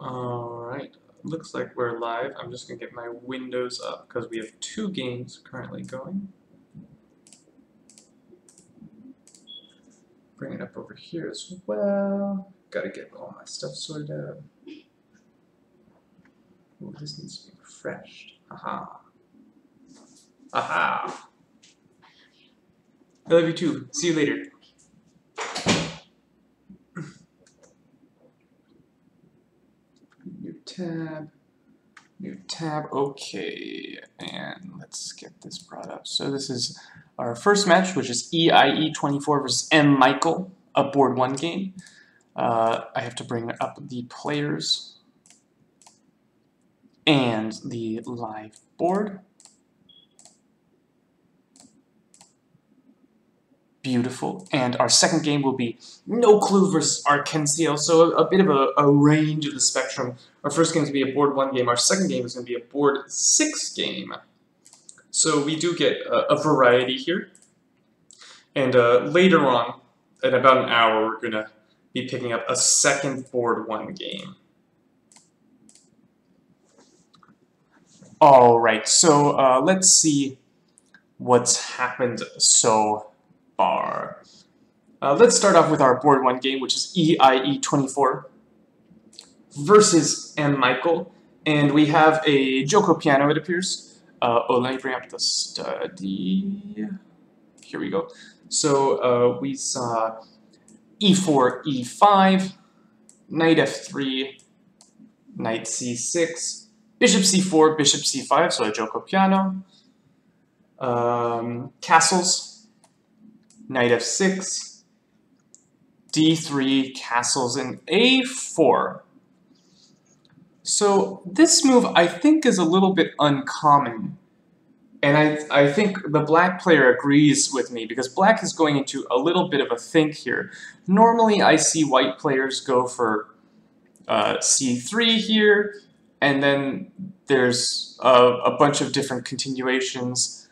Alright, looks like we're live. I'm just going to get my windows up because we have 2 games currently going. Bring it up over here as well. Gotta get all my stuff sorted out. Ooh, this needs to be refreshed. Aha. Aha! I love you too. See you later. New tab. New tab. Okay. And let's get this brought up. So this is our first match, which is EIE24 versus M. Michael, a board 1 game. I have to bring up the players and the live board. Beautiful. And our second game will be No Clue versus Arkencio, so a bit of a range of the spectrum. Our first game is going to be a board 1 game. Our second game is going to be a board 6 game. So we do get a variety here. And later on, in about an hour, we're going to be picking up a second board 1 game. Alright, so let's see what's happened so far. Let's start off with our board 1 game, which is EIE24 versus M. Michael. And we have a Joko piano, it appears. Oh, let me bring up the study. Here we go. So we saw E4, E5, Knight F3, Knight C6, Bishop C4, Bishop C5, so a Joko piano. Castles. Knight F6, D3, castles, and A4. So this move, I think, is a little bit uncommon. And I think the black player agrees with me, because black is going into a little bit of a think here. Normally, I see white players go for C3 here, and then there's a bunch of different continuations.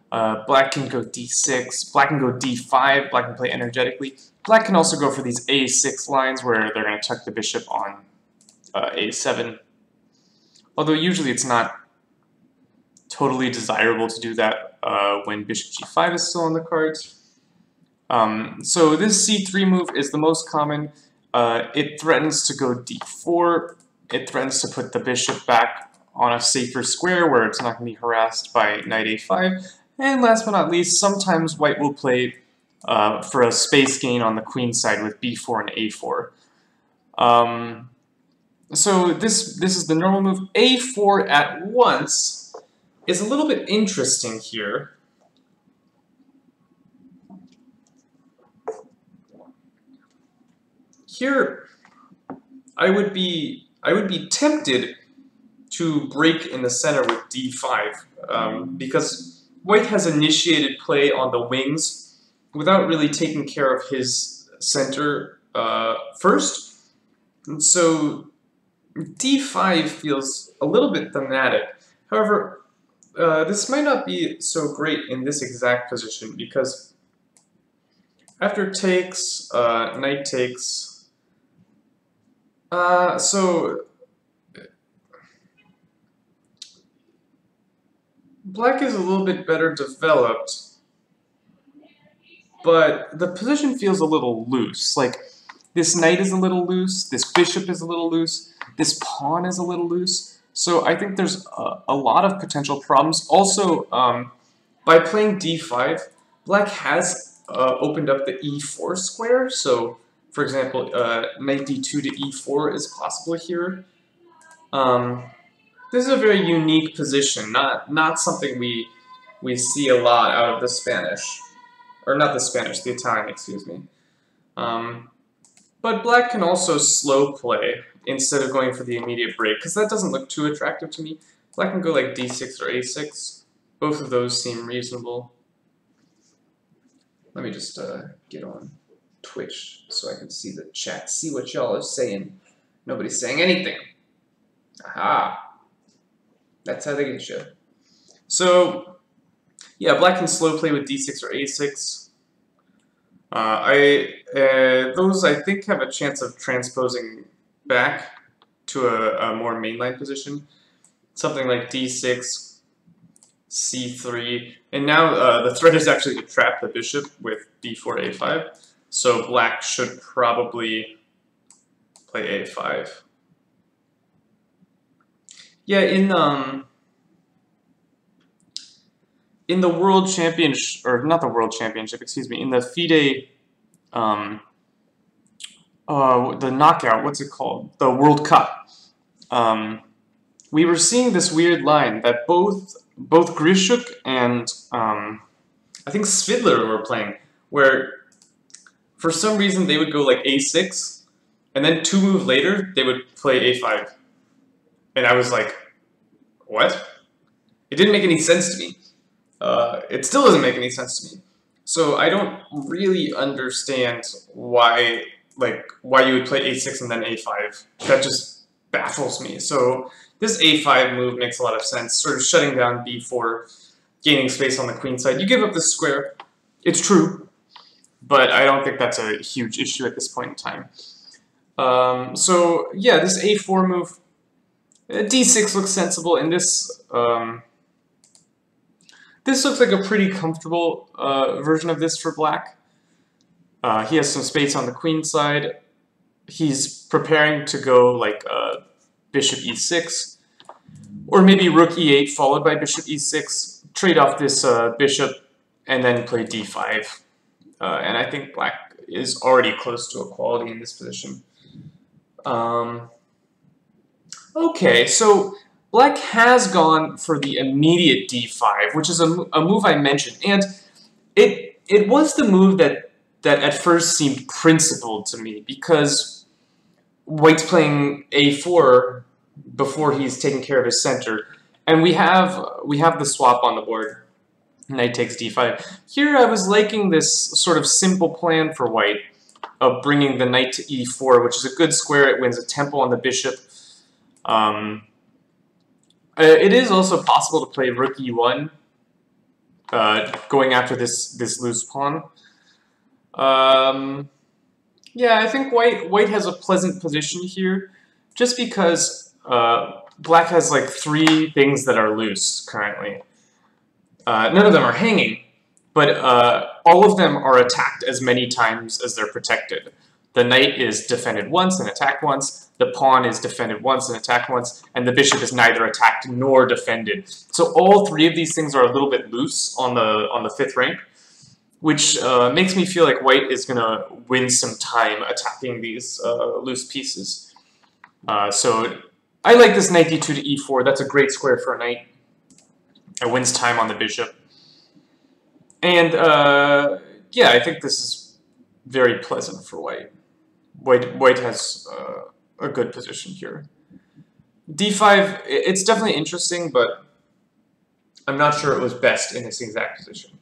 Black can go D6, black can go D5, black can play energetically. Black can also go for these A6 lines where they're going to tuck the bishop on A7. Although usually it's not totally desirable to do that when bishop G5 is still on the cards. So this C3 move is the most common. It threatens to go D4. It threatens to put the bishop back on a safer square where it's not going to be harassed by Knight A5. And last but not least, sometimes white will play for a space gain on the queen side with b4 and a4. So this is the normal move. a4 at once is a little bit interesting here. Here, I would be tempted to break in the center with d5 because white has initiated play on the wings without really taking care of his center first. And so d5 feels a little bit thematic. However, this might not be so great in this exact position because after takes, knight takes, so black is a little bit better developed, but the position feels a little loose. Like, this knight is a little loose, this bishop is a little loose, this pawn is a little loose. So I think there's a lot of potential problems. Also, by playing d5, black has opened up the e4 square. So, for example, knight d2 to e4 is possible here. This is a very unique position, not something we see a lot out of the Spanish, or not the Spanish, the Italian, excuse me. But black can also slow play instead of going for the immediate break, because that doesn't look too attractive to me. Black can go like d6 or a6. Both of those seem reasonable. Let me just get on Twitch so I can see the chat, see what y'all are saying. Nobody's saying anything. Aha! That's how they get you. So, yeah, black can slow play with d6 or a6. Those I think have a chance of transposing back to a more mainline position. Something like d6, c3, and now the threat is actually to trap the bishop with d4, a5. So black should probably play a5. Yeah, in the World Championship, or not the World Championship, excuse me, in the FIDE, the knockout, what's it called? The World Cup. We were seeing this weird line that both Grishuk and I think Svidler were playing, where for some reason they would go like a6, and then 2 moves later they would play a5, and I was like, what? It didn't make any sense to me. It still doesn't make any sense to me. So I don't really understand why you would play a6 and then a5. That just baffles me. So this a5 move makes a lot of sense, sort of shutting down b4, gaining space on the queen side. You give up this square. It's true, but I don't think that's a huge issue at this point in time. So yeah, this a4 move, d6 looks sensible, and this this looks like a pretty comfortable version of this for black. He has some space on the queen side. He's preparing to go like bishop e6, or maybe rook e8 followed by bishop e6, trade off this bishop, and then play d5. And I think black is already close to equality in this position. Okay, so black has gone for the immediate d5, which is a move I mentioned, and it was the move that at first seemed principled to me, because white's playing a4 before he's taking care of his center, and we have the swap on the board. Knight takes d5. Here I was liking this sort of simple plan for white of bringing the knight to e4, which is a good square. It wins a tempo on the bishop. It is also possible to play rook e1, going after this loose pawn. Yeah, I think white has a pleasant position here, just because black has like 3 things that are loose currently. None of them are hanging, but all of them are attacked as many times as they're protected. The knight is defended once and attacked once, the pawn is defended once and attacked once, and the bishop is neither attacked nor defended. So all 3 of these things are a little bit loose on the 5th rank, which makes me feel like white is going to win some time attacking these loose pieces. So I like this knight d2 to e4. That's a great square for a knight. It wins time on the bishop. And yeah, I think this is very pleasant for white. White has a good position here. d5, it's definitely interesting, but I'm not sure it was best in this exact position.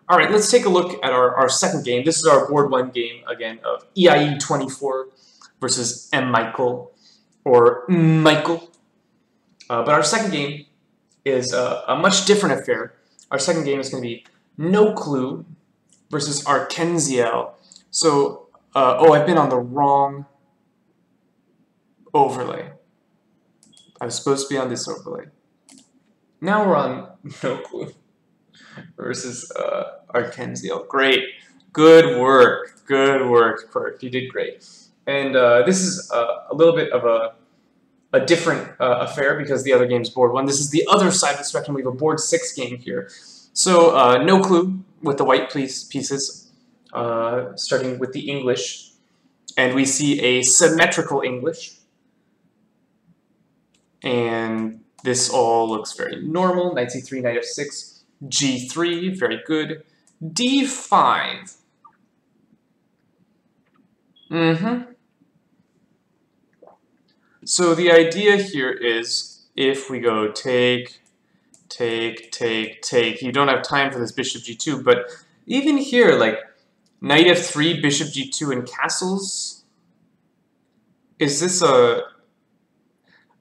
All right, let's take a look at our second game. This is our board 1 game, again, of EIE24 versus M. Michael, or Michael. But our second game is a much different affair. Our second game is going to be No Clue versus Arkenziel. So, oh, I've been on the wrong overlay. I was supposed to be on this overlay. Now we're on No Clue versus Arkenziel. Great. Good work. Good work, Quirk. You did great. And this is a little bit of a different affair because the other game's board 1. This is the other side of the spectrum. We have a board 6 game here. So No Clue with the white pieces, starting with the English. And we see a symmetrical English. And this all looks very normal. Knight c3, knight f6, g3, very good. d5. So the idea here is if we go take, you don't have time for this bishop g2, but even here, like knight f3, bishop g2, and castles, is this a...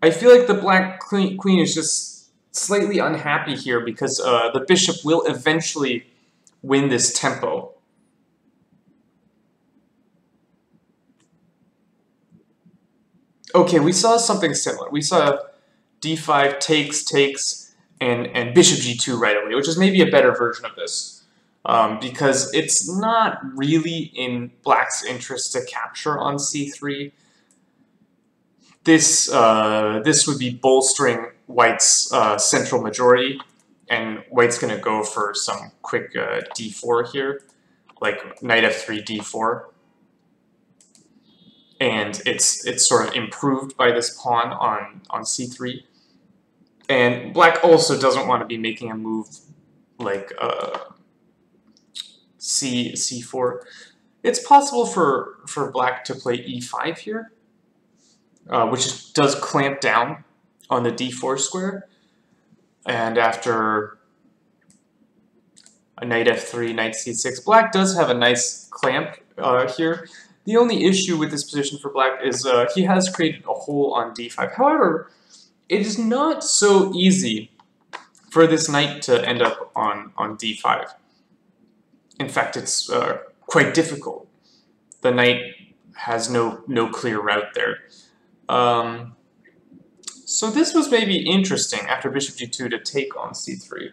I feel like the black queen is just slightly unhappy here because the bishop will eventually win this tempo. Okay, we saw something similar. We saw d5 takes, and bishop g2 right away, which is maybe a better version of this. Because it's not really in black's interest to capture on c3. This would be bolstering white's central majority, and white's going to go for some quick d4 here, like knight f3, d4. And it's sort of improved by this pawn on c3. And black also doesn't want to be making a move like c4. It's possible for black to play e5 here, which does clamp down on the d4 square. And after a knight f3, knight c6, black does have a nice clamp here. The only issue with this position for black is he has created a hole on d5. However, it is not so easy for this knight to end up on d5. In fact, it's quite difficult. The knight has no clear route there. So this was maybe interesting after bishop g2 to take on c3.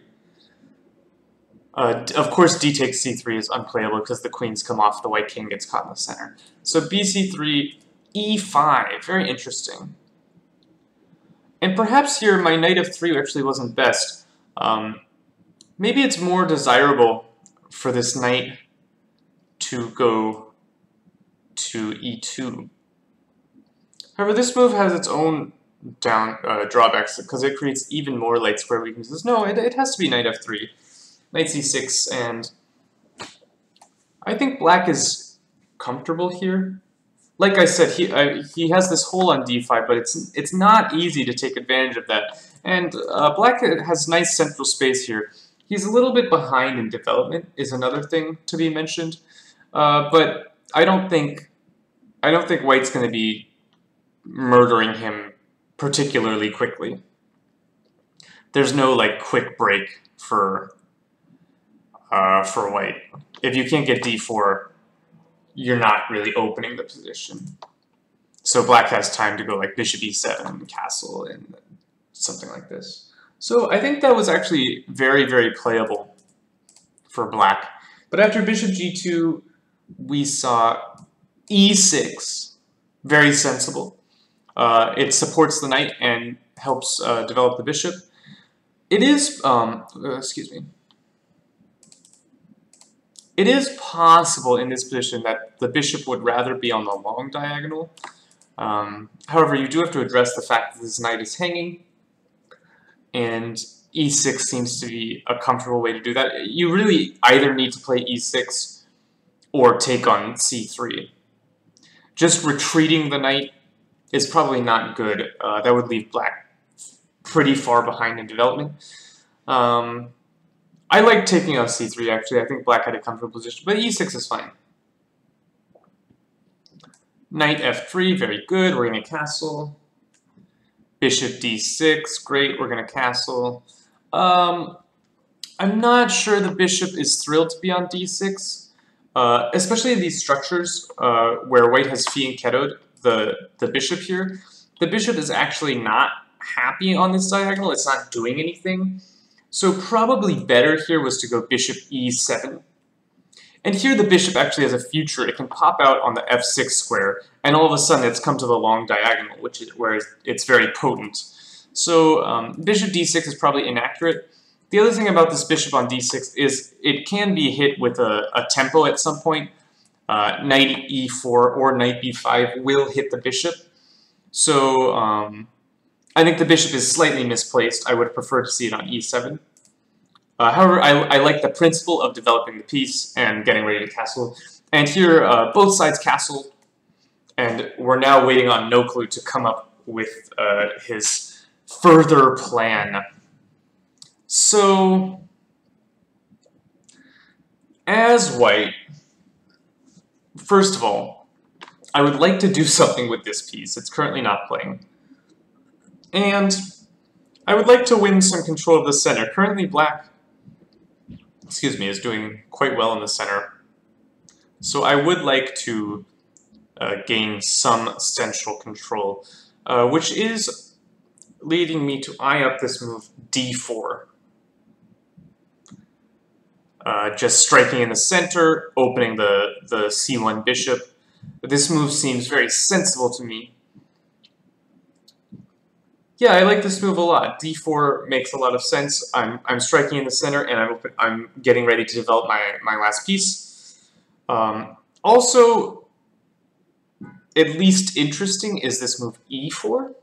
Of course, d takes c3 is unplayable because the queens come off, the white king gets caught in the center. So bc3, e5, very interesting. And perhaps here my knight f3 actually wasn't best. Maybe it's more desirable for this knight to go to e2. However, this move has its own drawbacks because it creates even more light square weaknesses. No, it has to be knight f3. Knight c6, and I think black is comfortable here. Like I said, he has this hole on d5, but it's not easy to take advantage of that. And black has nice central space here. He's a little bit behind in development, is another thing to be mentioned. But I don't think white's going to be murdering him particularly quickly. There's no like quick break for white. If you can't get d4, you're not really opening the position. So black has time to go like bishop e7 and castle and something like this. So I think that was actually very, very playable for black. But after bishop g2, we saw e6. Very sensible. It supports the knight and helps develop the bishop. It is, excuse me. It is possible in this position that the bishop would rather be on the long diagonal. However, you do have to address the fact that this knight is hanging, and e6 seems to be a comfortable way to do that. You really either need to play e6 or take on c3. Just retreating the knight is probably not good. That would leave black pretty far behind in development. I like taking on c3, actually. I think black had a comfortable position, but e6 is fine. Knight f3, very good. We're going to castle. Bishop d6, great. We're going to castle. I'm not sure the bishop is thrilled to be on d6, especially in these structures where white has fianchettoed the bishop here. The bishop is actually not happy on this diagonal. It's not doing anything. So probably better here was to go bishop e7. And here the bishop actually has a future. It can pop out on the f6 square, and all of a sudden it's come to the long diagonal, where it's very potent. So bishop d6 is probably inaccurate. The other thing about this bishop on d6 is it can be hit with a tempo at some point. Knight e4 or knight b5 will hit the bishop. So I think the bishop is slightly misplaced. I would prefer to see it on e7. However, I like the principle of developing the piece and getting ready to castle. And here, both sides castle, and we're now waiting on No Clue to come up with his further plan. So, as white, first of all, I would like to do something with this piece. It's currently not playing. And I would like to win some control of the center. Currently black, excuse me, is doing quite well in the center. So I would like to gain some central control. which is leading me to eye up this move d4. Just striking in the center, opening the c1 bishop. This move seems very sensible to me. Yeah, I like this move a lot. d4 makes a lot of sense. I'm striking in the center, and I'm getting ready to develop my last piece. Also, at least interesting is this move e4.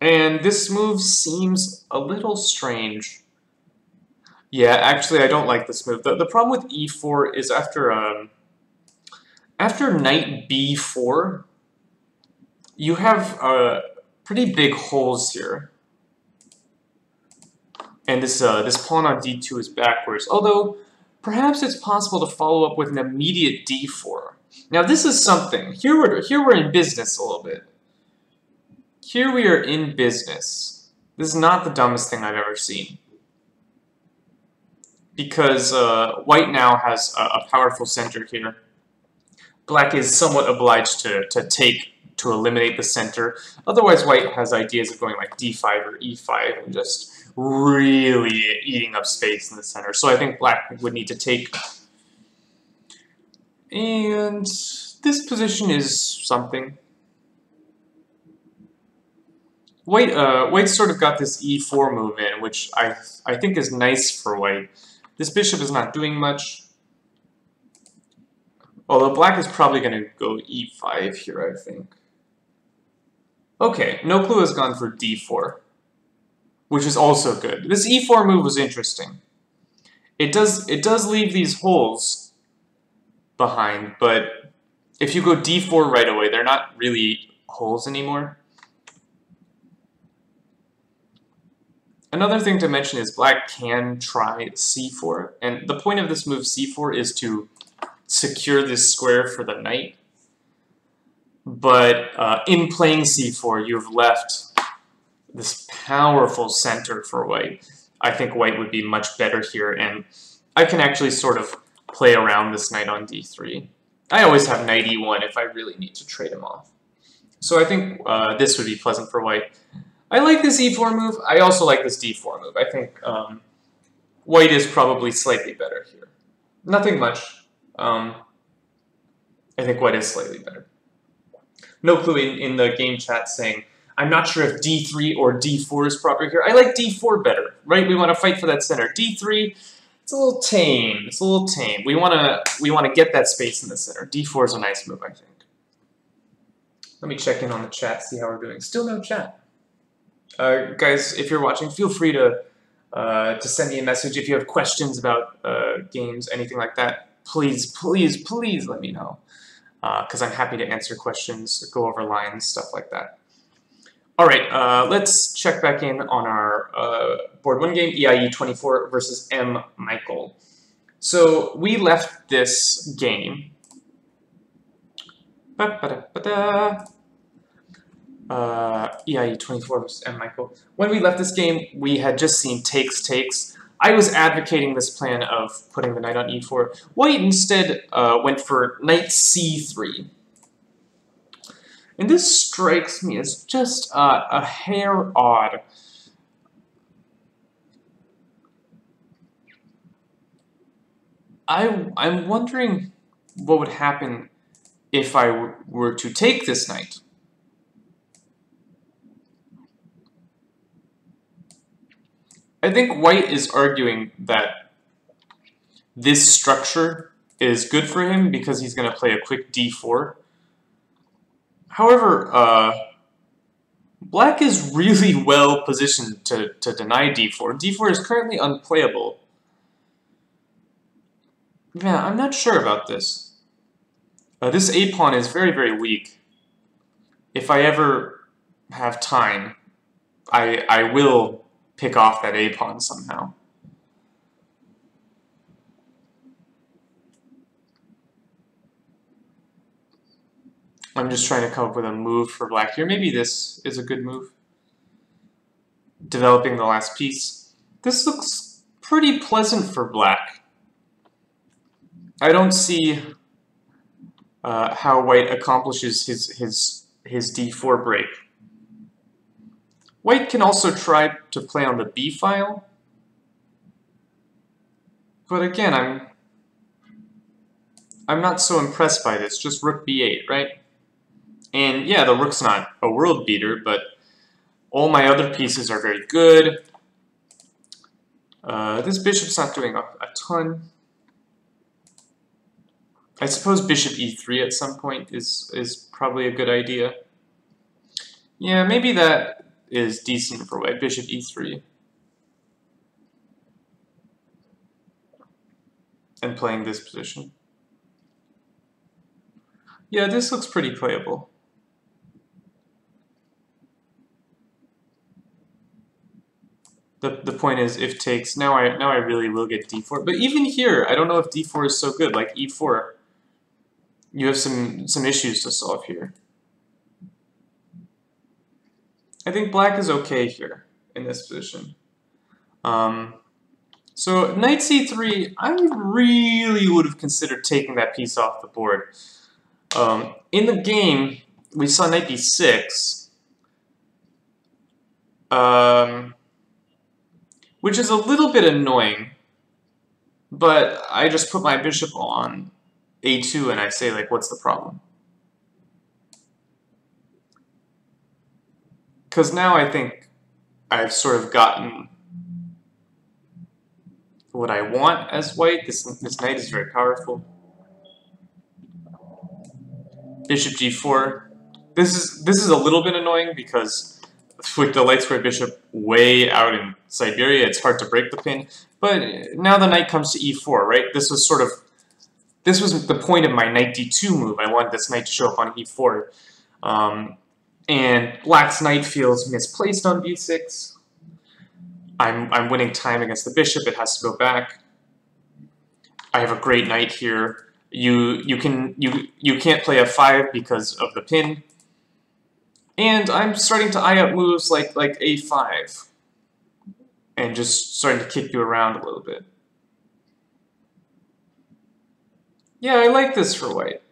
And this move seems a little strange. Yeah, actually, I don't like this move. The problem with e4 is after knight b4, you have pretty big holes here. And this pawn on d2 is backwards. Although, perhaps it's possible to follow up with an immediate d4. Now, this is something. Here we're in business a little bit. Here we are in business. This is not the dumbest thing I've ever seen. Because white now has a powerful center here. Black is somewhat obliged to eliminate the center. Otherwise, white has ideas of going like d5 or e5 and just really eating up space in the center. So I think black would need to take. And this position is something. White sort of got this e4 move in, which I think is nice for white. This bishop is not doing much. Although black is probably going to go e5 here, I think. Okay, no clue has gone for d4, which is also good. This e4 move was interesting. It does leave these holes behind, but if you go d4 right away, they're not really holes anymore. Another thing to mention is black can try c4, and the point of this move c4 is to secure this square for the knight. But in playing c4, you've left this powerful center for white. I think white would be much better here, and I can actually sort of play around this knight on d3. I always have knight e1 if I really need to trade him off. So I think this would be pleasant for white. I like this e4 move. I also like this d4 move. I think white is probably slightly better here. Nothing much. I think white is slightly better. No clue in the game chat saying, I'm not sure if d3 or d4 is proper here. I like d4 better, right? We want to fight for that center. d3, it's a little tame. It's a little tame. We want to get that space in the center. d4 is a nice move, I think. Let me check in on the chat, see how we're doing. Still no chat. Guys, if you're watching, feel free to send me a message. If you have questions about games, anything like that, please, please, please let me know. Because I'm happy to answer questions, go over lines, stuff like that. All right, let's check back in on our board one game, EIE24 versus M. Michael. So we left this game. EIE24 versus M. Michael. When we left this game, we had just seen takes, takes. I was advocating this plan of putting the knight on e4. White instead went for knight c3. And this strikes me as just a hair odd. I'm wondering what would happen if I were to take this knight. I think white is arguing that this structure is good for him because he's going to play a quick d4. However, black is really well positioned to deny d4. d4 is currently unplayable. Yeah, I'm not sure about this. This a-pawn is very, very weak. If I ever have time, I will pick off that a-pawn somehow. I'm just trying to come up with a move for black here. Maybe this is a good move. Developing the last piece. This looks pretty pleasant for black. I don't see how white accomplishes his his d4 break. White can also try to play on the b file, but again, I'm not so impressed by this. Just rook b8, right? And yeah, the rook's not a world beater, but all my other pieces are very good. This bishop's not doing a ton. I suppose bishop e3 at some point is probably a good idea. Yeah, maybe that is decent for white. Bishop e3. And playing this position. Yeah, this looks pretty playable. The point is, if takes, now I really will get d4. But even here, I don't know if d4 is so good. Like e4, you have some issues to solve here. I think black is okay here in this position. So knight c3, I really would have considered taking that piece off the board. In the game, we saw knight b6. Which is a little bit annoying, but I just put my bishop on a2 and I say, like, what's the problem? Because now I think I've sort of gotten what I want as white. This knight is very powerful. Bishop g4. This is a little bit annoying because with the light square bishop way out in Siberia, it's hard to break the pin. But now the knight comes to e4, right? This was the point of my knight d2 move. I wanted this knight to show up on e4. And black's knight feels misplaced on b6. I'm winning time against the bishop. It has to go back. I have a great knight here. You can't play f5 because of the pin. And I'm starting to eye up moves like a5. And just starting to kick you around a little bit. Yeah, I like this for white.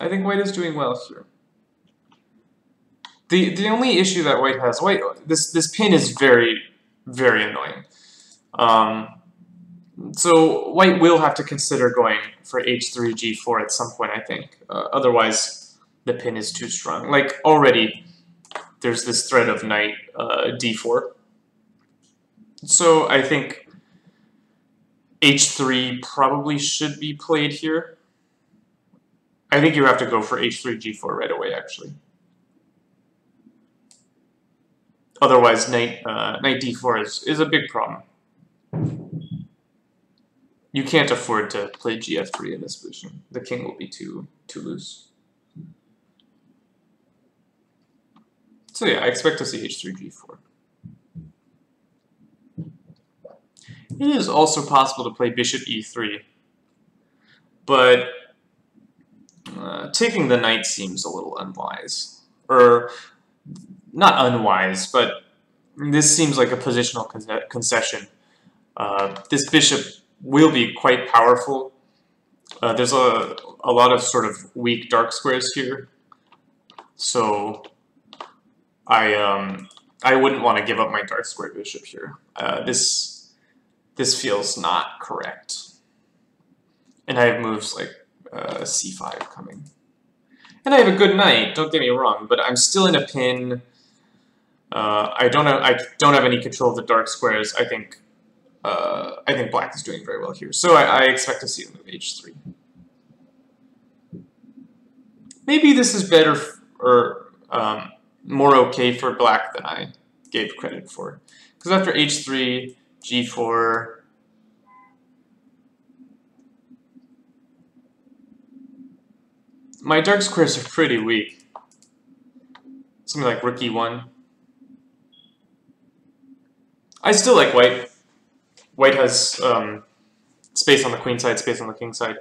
I think white is doing well here. The only issue that white has, this pin is very, very annoying. So white will have to consider going for h3, g4 at some point, I think. Otherwise, the pin is too strong. Like, already, there's this threat of knight d4. So I think h3 probably should be played here. I think you have to go for h3, g4 right away, actually. Otherwise, knight d4 is a big problem. You can't afford to play gf3 in this position. The king will be too loose. So yeah, I expect to see h3, g4. It is also possible to play bishop e3, but taking the knight seems a little unwise. Or, not unwise, but this seems like a positional concession. This bishop will be quite powerful. There's a lot of sort of weak dark squares here, so I wouldn't want to give up my dark square bishop here. This feels not correct. And I have moves like c5 coming. And I have a good knight, don't get me wrong, but I'm still in a pin. I don't have any control of the dark squares. I think black is doing very well here. So I expect to see the move h3. Maybe this is better or more okay for black than I gave credit for. Because after h3, g4, my dark squares are pretty weak. Something like rook e1. I still like white. White has space on the queen side, space on the king side.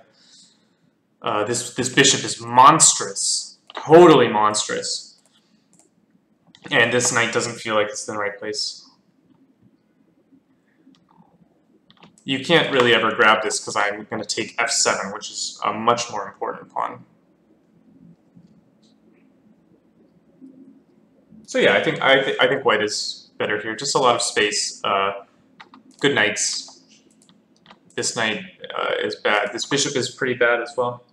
This bishop is monstrous. Totally monstrous. And this knight doesn't feel like it's in the right place. You can't really ever grab this because I'm going to take f7, which is a much more important pawn. So yeah, I think white is better here. Just a lot of space. Good knights. This knight is bad. This bishop is pretty bad as well.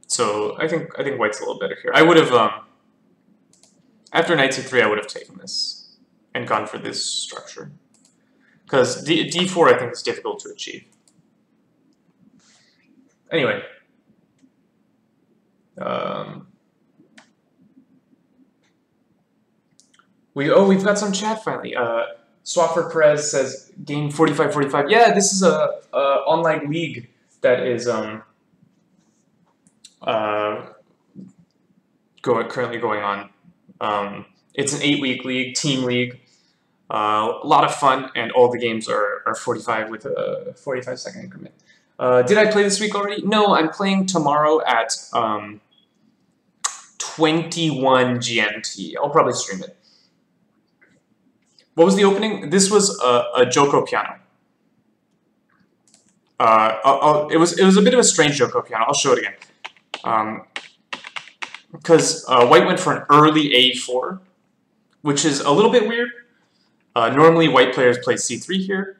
So I think white's a little better here. I would have after knight c3, I would have taken this and gone for this structure because d4 I think is difficult to achieve. Anyway. We've got some chat finally. Swapper Perez says game 4545. Yeah, this is a online league that is currently going on. It's an 8-week league, team league. A lot of fun, and all the games are 45 with a 45-second increment. Did I play this week already? No, I'm playing tomorrow at 21 GMT. I'll probably stream it. What was the opening? This was a Joko piano. It was a bit of a strange Joko piano. I'll show it again. Because white went for an early a4, which is a little bit weird. Normally, white players play c3 here.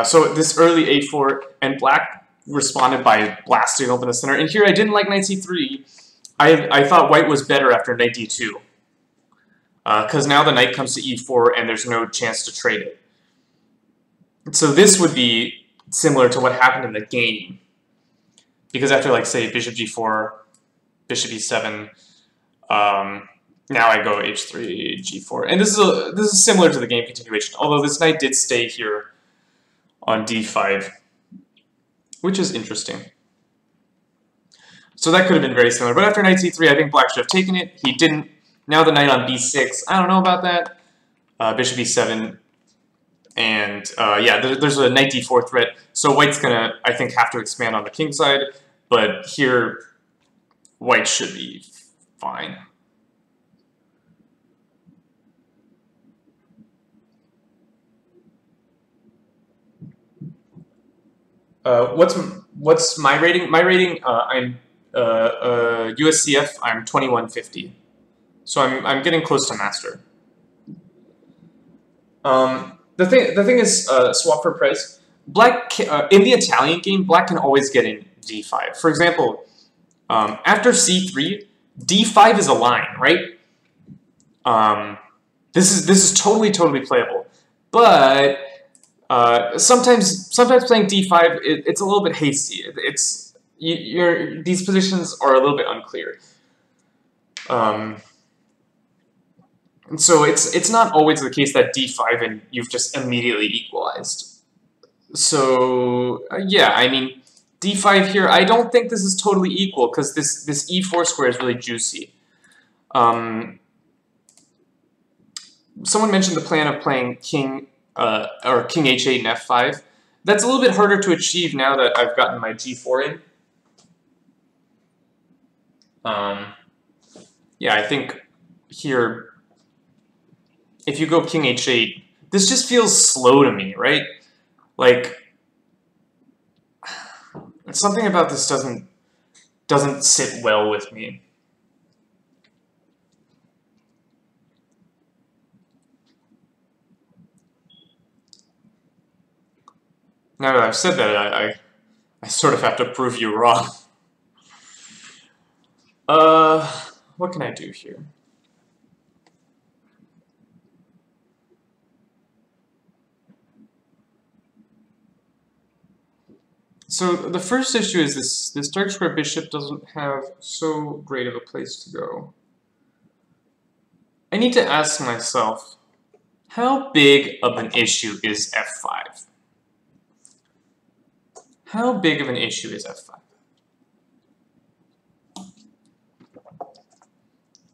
So this early a4, and black responded by blasting open the center. And here I didn't like knight c3. I thought white was better after knight d2. Because now the knight comes to e4 and there's no chance to trade it. So this would be similar to what happened in the game. Because after, like, say, bishop g4, bishop e7, now I go h3, g4. And this is similar to the game continuation, although this knight did stay here on d5, which is interesting. So that could have been very similar. But after knight c3, I think black should have taken it. He didn't. Now the knight on b6, I don't know about that. Bishop e7, and yeah, there's a knight d4 threat. So white's gonna, I think, have to expand on the king side, but here, white should be fine. What's my rating? My rating, I'm USCF. I'm 2150. So I'm getting close to master. The thing is, swap for price. Black in the Italian game, black can always get in d5. For example, after c3, d5 is a line, right? This is totally playable, but sometimes playing d5 it's a little bit hasty. These positions are a little bit unclear. And so it's not always the case that d5 and you've just immediately equalized. So yeah, I mean, d5 here, I don't think this is totally equal because this e4 square is really juicy. Someone mentioned the plan of playing king king h8 and f5. That's a little bit harder to achieve now that I've gotten my g4 in. Yeah, I think here, if you go king h8, this just feels slow to me, right? Like, something about this doesn't sit well with me. Now that I've said that, I sort of have to prove you wrong. What can I do here? So the first issue is this dark square bishop doesn't have so great of a place to go. I need to ask myself, how big of an issue is f5? How big of an issue is f5?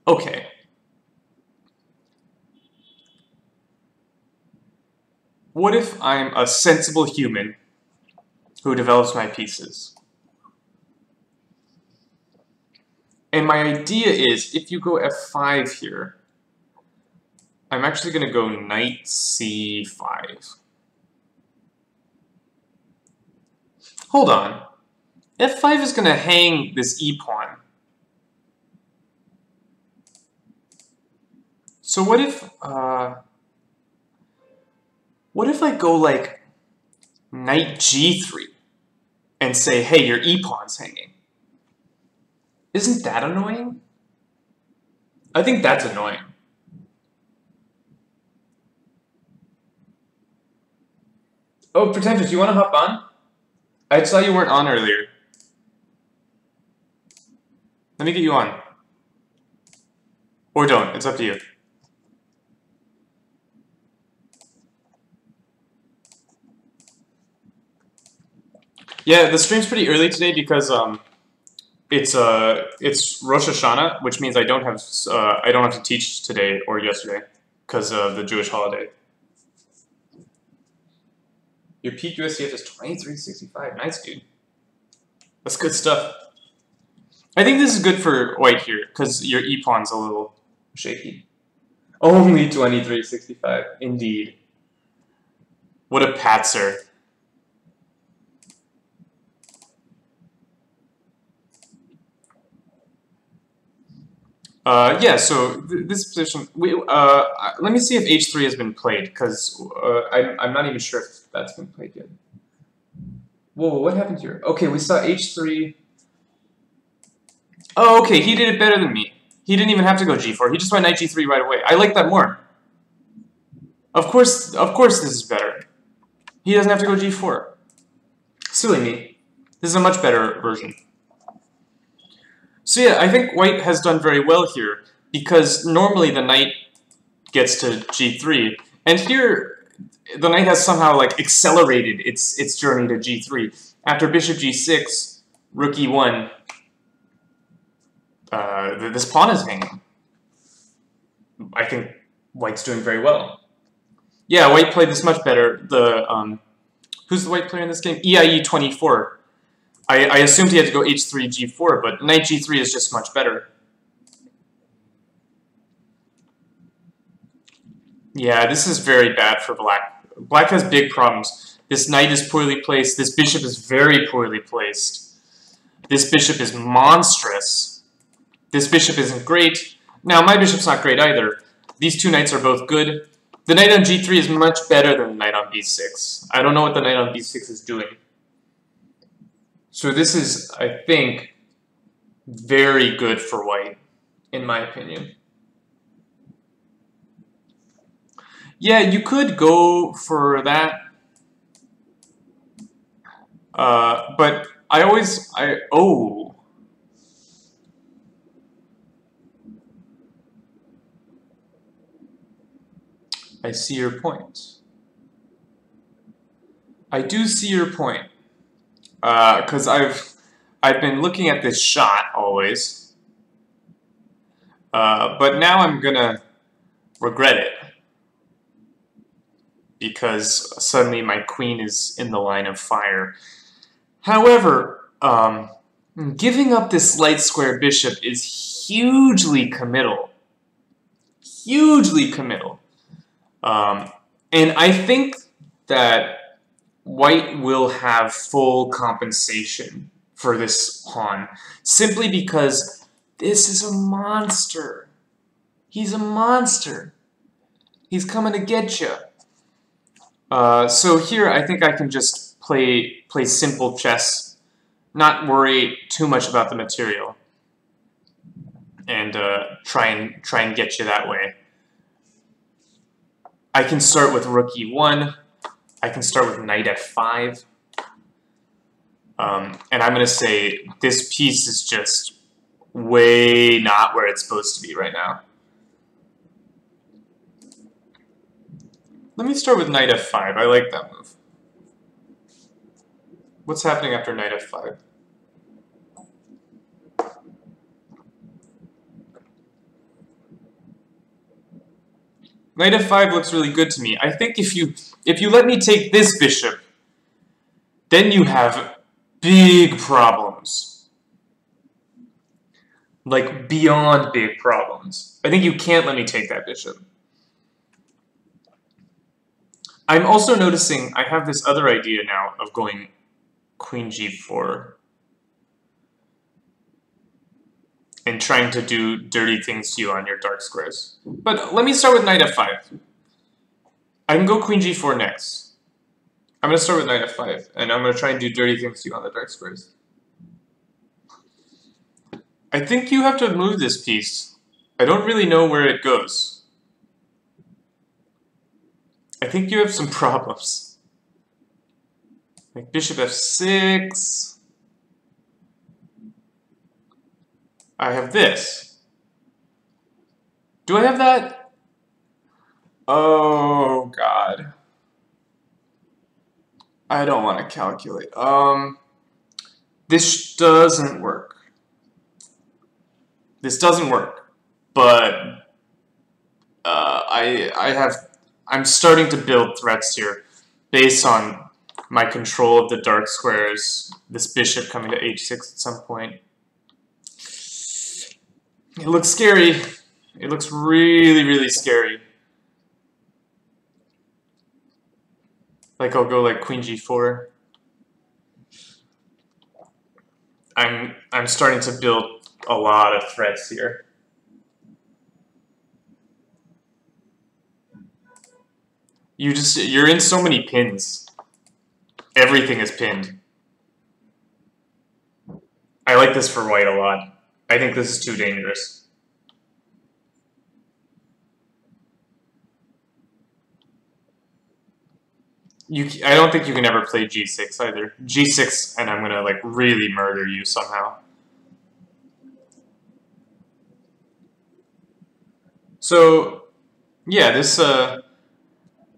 Okay. What if I'm a sensible human who develops my pieces? And my idea is, if you go f5 here, I'm actually going to go knight c5. Hold on. f5 is going to hang this e-pawn. So what if I go like knight g3 and say, hey, your e-pawn's hanging? Isn't that annoying? I think that's annoying. Oh, Pretentious, you want to hop on? I saw you weren't on earlier. Let me get you on. Or don't, it's up to you. Yeah, the stream's pretty early today because it's Rosh Hashanah, which means I don't have to teach today or yesterday because of the Jewish holiday. Your peak USDF is 2365. Nice, dude. That's good stuff. I think this is good for white here because your e-pawn's a little shaky. Only 2365, indeed. What a patzer. Yeah, so this position, let me see if h3 has been played, because I'm not even sure if that's been played yet. Whoa, what happened here? Okay, we saw h3. Oh, okay, he did it better than me. He didn't even have to go g4. He just went knight g3 right away. I like that more. Of course this is better. He doesn't have to go g4. Silly me. This is a much better version. So yeah, I think white has done very well here, because normally the knight gets to g3, and here the knight has somehow like accelerated its journey to g3. After bishop g6, rook e1, this pawn is hanging. I think white's doing very well. Yeah, white played this much better. Who's the white player in this game? EIE24. I assumed he had to go h3, g4, but knight g3 is just much better. Yeah, this is very bad for black. Black has big problems. This knight is poorly placed. This bishop is very poorly placed. This bishop is monstrous. This bishop isn't great. Now, my bishop's not great either. These two knights are both good. The knight on g3 is much better than the knight on b6. I don't know what the knight on b6 is doing. So this is, I think, very good for white, in my opinion. Yeah, you could go for that. But oh. I see your point. I do see your point. Because I've been looking at this shot always, but now I'm gonna regret it because suddenly my queen is in the line of fire. However, giving up this light square bishop is hugely committal. Hugely committal. And I think that white will have full compensation for this pawn, simply because this is a monster. He's a monster. He's coming to get you. So here, I think I can just play simple chess, not worry too much about the material, and try and get you that way. I can start with rook e1. I can start with knight f5. And I'm going to say this piece is just way not where it's supposed to be right now. Let me start with knight f5. I like that move. What's happening after knight f5? Knight f5 looks really good to me. I think if you let me take this bishop, then you have big problems. Like, beyond big problems. I think you can't let me take that bishop. I'm also noticing I have this other idea now of going queen g4. and trying to do dirty things to you on your dark squares. But let me start with knight f5. I can go queen g4 next. I'm going to start with knight f5, and I'm going to try and do dirty things to you on the dark squares. I think you have to move this piece. I don't really know where it goes. I think you have some problems. Like bishop f6. I have this. Do I have that? Oh, God. I don't want to calculate. This doesn't work. This doesn't work. But I'm starting to build threats here based on my control of the dark squares, this bishop coming to h6 at some point. It looks scary. It looks really, really scary. Like I'll go like queen g4. I'm starting to build a lot of threats here. You're in so many pins. Everything is pinned. I like this for white a lot. I think this is too dangerous. I don't think you can ever play g6 either. g6 and I'm gonna like really murder you somehow. So yeah, this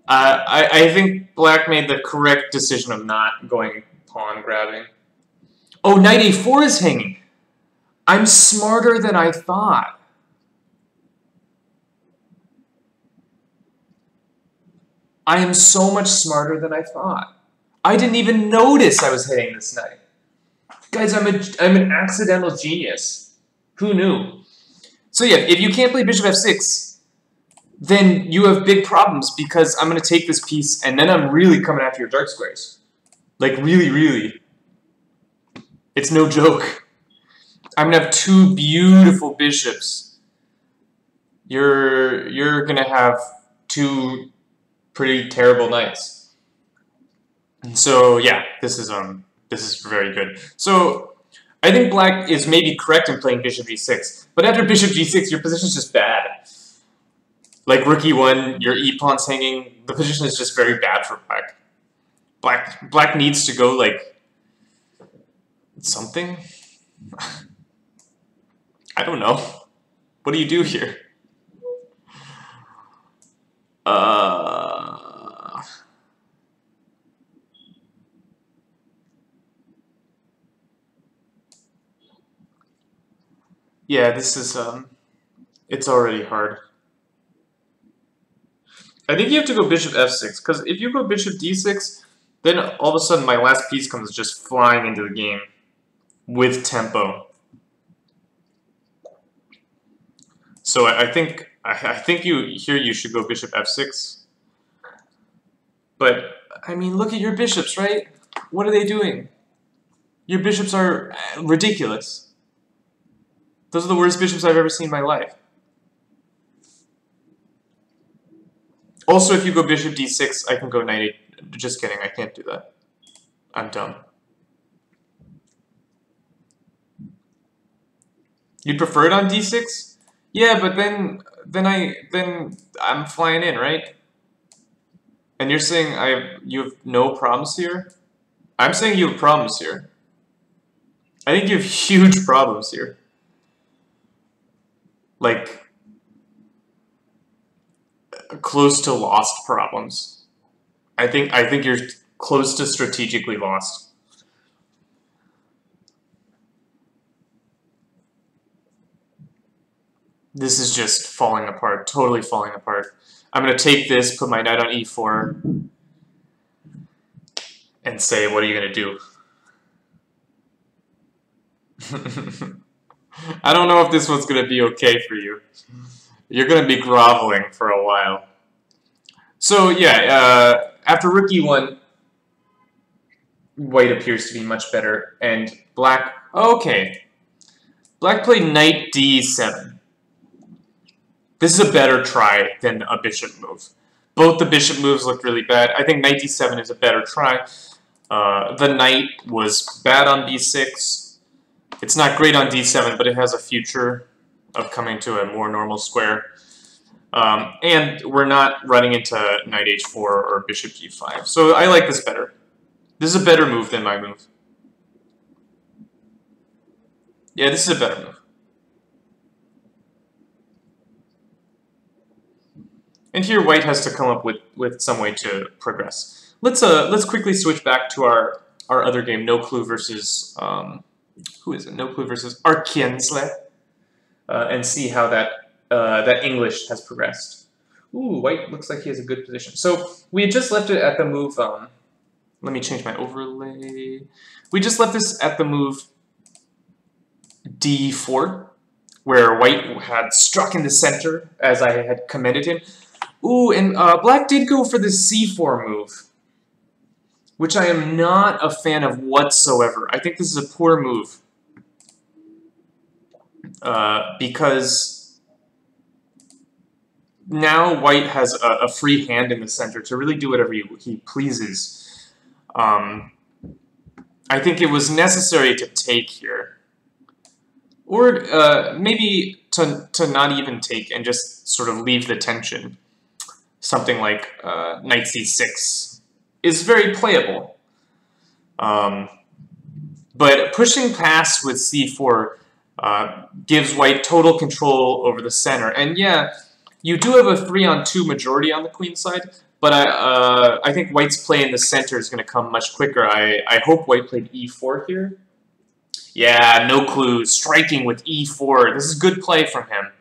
I think black made the correct decision of not going pawn grabbing. Oh, knight a4 is hanging. I'm smarter than I thought. I am so much smarter than I thought. I didn't even notice I was hitting this knight. Guys, I'm an accidental genius. Who knew? So yeah, if you can't play bishop f6, then you have big problems because I'm going to take this piece and then I'm really coming after your dark squares. Like really, really. It's no joke. I'm going to have two beautiful bishops. You're going to have two pretty terrible knights. And so yeah, this is very good. So I think black is maybe correct in playing bishop g6, but after bishop g6, your position is just bad. Like rook e1, your e-pawn's hanging. The position is just very bad for black. Black needs to go like something. I don't know. What do you do here? Yeah, this is it's already hard. I think you have to go bishop f6, because if you go bishop d6, then all of a sudden my last piece comes just flying into the game with tempo. So I think you should go bishop f6. But I mean, look at your bishops, right? What are they doing? Your bishops are ridiculous. Those are the worst bishops I've ever seen in my life. Also, if you go bishop d6, I can go knight 8. Just kidding, I can't do that. I'm dumb. You'd prefer it on d6? Yeah, but then I'm flying in, right? And you're saying you have no problems here? I'm saying you have problems here. I think you have huge problems here. Like close to lost problems. I think you're close to strategically lost. This is just falling apart, totally falling apart. I'm going to take this, put my knight on e4, and say, what are you going to do? I don't know if this one's going to be okay for you. You're going to be groveling for a while. So yeah, after rook e1, white appears to be much better, and black, okay. Black played knight d7. This is a better try than a bishop move. Both the bishop moves looked really bad. I think knight d7 is a better try. The knight was bad on b6. It's not great on d7, but it has a future of coming to a more normal square. And we're not running into knight h4 or bishop g5. So I like this better. This is a better move than my move. Yeah, this is a better move. And here white has to come up with some way to progress. Let's quickly switch back to our other game, No Clue versus who is it? No Clue versus Arkiensle, and see how that English has progressed. Ooh, white looks like he has a good position. So we had just left it at the move. Let me change my overlay. We just left this at the move d4, where white had struck in the center as I had commended him. Ooh, and black did go for the c4 move, which I am not a fan of whatsoever. I think this is a poor move because now white has a free hand in the center to really do whatever he pleases. I think it was necessary to take here, or maybe to not even take and just sort of leave the tension. Something like knight c6 is very playable. But pushing past with c4 gives white total control over the center. And yeah, you do have a 3-on-2 majority on the queen side, but I think white's play in the center is going to come much quicker. I hope white played e4 here. Yeah, No Clue, striking with e4. This is good play from him.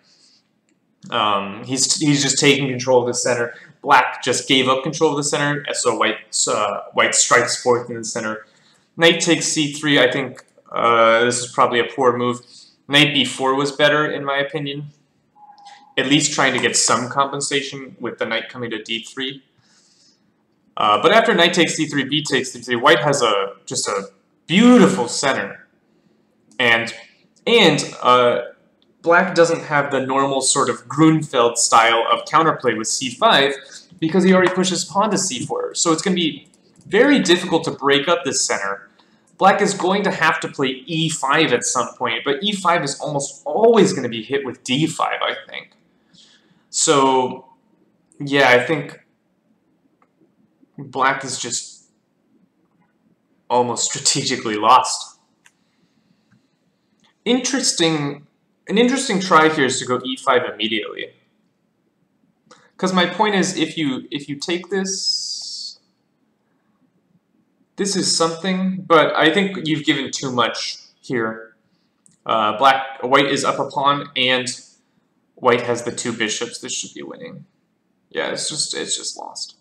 He's just taking control of the center. Black just gave up control of the center, so white strikes forth in the center. Knight takes c3. I think this is probably a poor move. Knight b4 was better, in my opinion. At least trying to get some compensation with the knight coming to d3. But after knight takes c3, b takes c3, white has just a beautiful center. And black doesn't have the normal sort of Grunfeld style of counterplay with c5 because he already pushes pawn to c4. So it's going to be very difficult to break up this center. Black is going to have to play e5 at some point, but e5 is almost alwast going to be hit with d5, I think. So, yeah, I think black is just almost strategically lost. An interesting try here is to go e5 immediately. Because my point is, if you take this, this is something, but I think you've given too much here. White is up a pawn, and white has the 2 bishops. This should be winning. Yeah, it's just lost.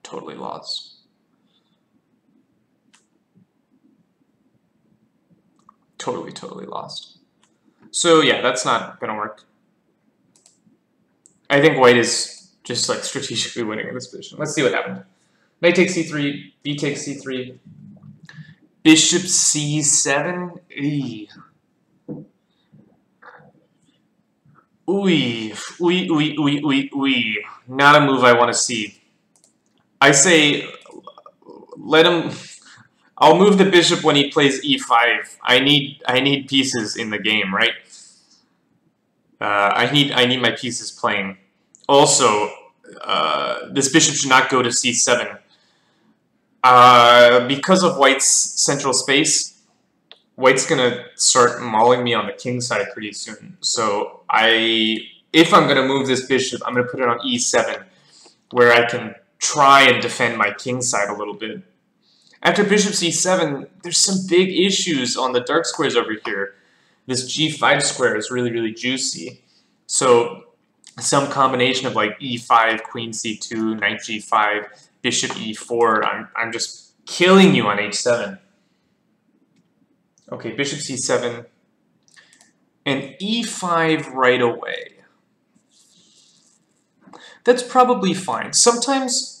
Totally lost. Totally lost. So yeah, that's not gonna work. I think white is just like strategically winning in this position. Let's see what happened. Knight takes c3, b takes c3, bishop c7. Eey. Ooey. Not a move I want to see. I say, let him. I'll move the bishop when he plays e5. I need pieces in the game, right? I need my pieces playing. Also, this bishop should not go to c7. Because of white's central space, white's gonna start mauling me on the king side pretty soon. So if I'm gonna move this bishop, I'm gonna put it on e7, where I can try and defend my king side a little bit. After bishop c7, there's some big issues on the dark squares over here. This g5 square is really juicy. So some combination of like e5, queen c2, knight g5, bishop e4, I'm just killing you on h7. Okay, bishop c7, and e5 right away. That's probably fine. Sometimes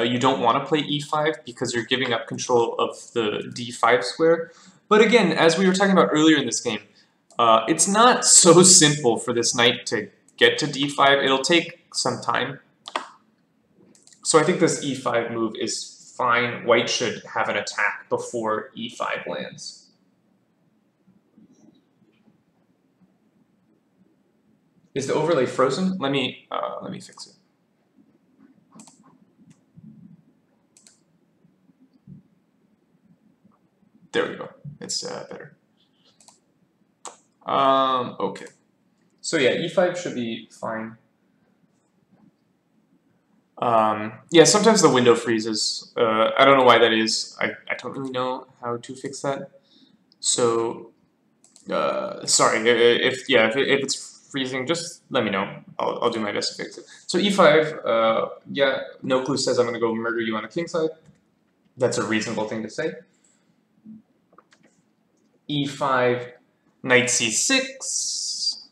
you don't want to play e5 because you're giving up control of the d5 square. But again, as we were talking about earlier in this game, It's not so simple for this knight to get to d5. It'll take some time. So I think this e5 move is fine. White should have an attack before e5 lands. Is the overlay frozen? Let me fix it. There we go. It's better. Okay. So yeah, e5 should be fine. Yeah, sometimes the window freezes. I don't know why that is. I don't really know how to fix that. So, sorry, if it's freezing, just let me know. I'll do my best to fix it. So e5, yeah, no clue says I'm gonna go murder you on the king side. That's a reasonable thing to say. e5, knight c6.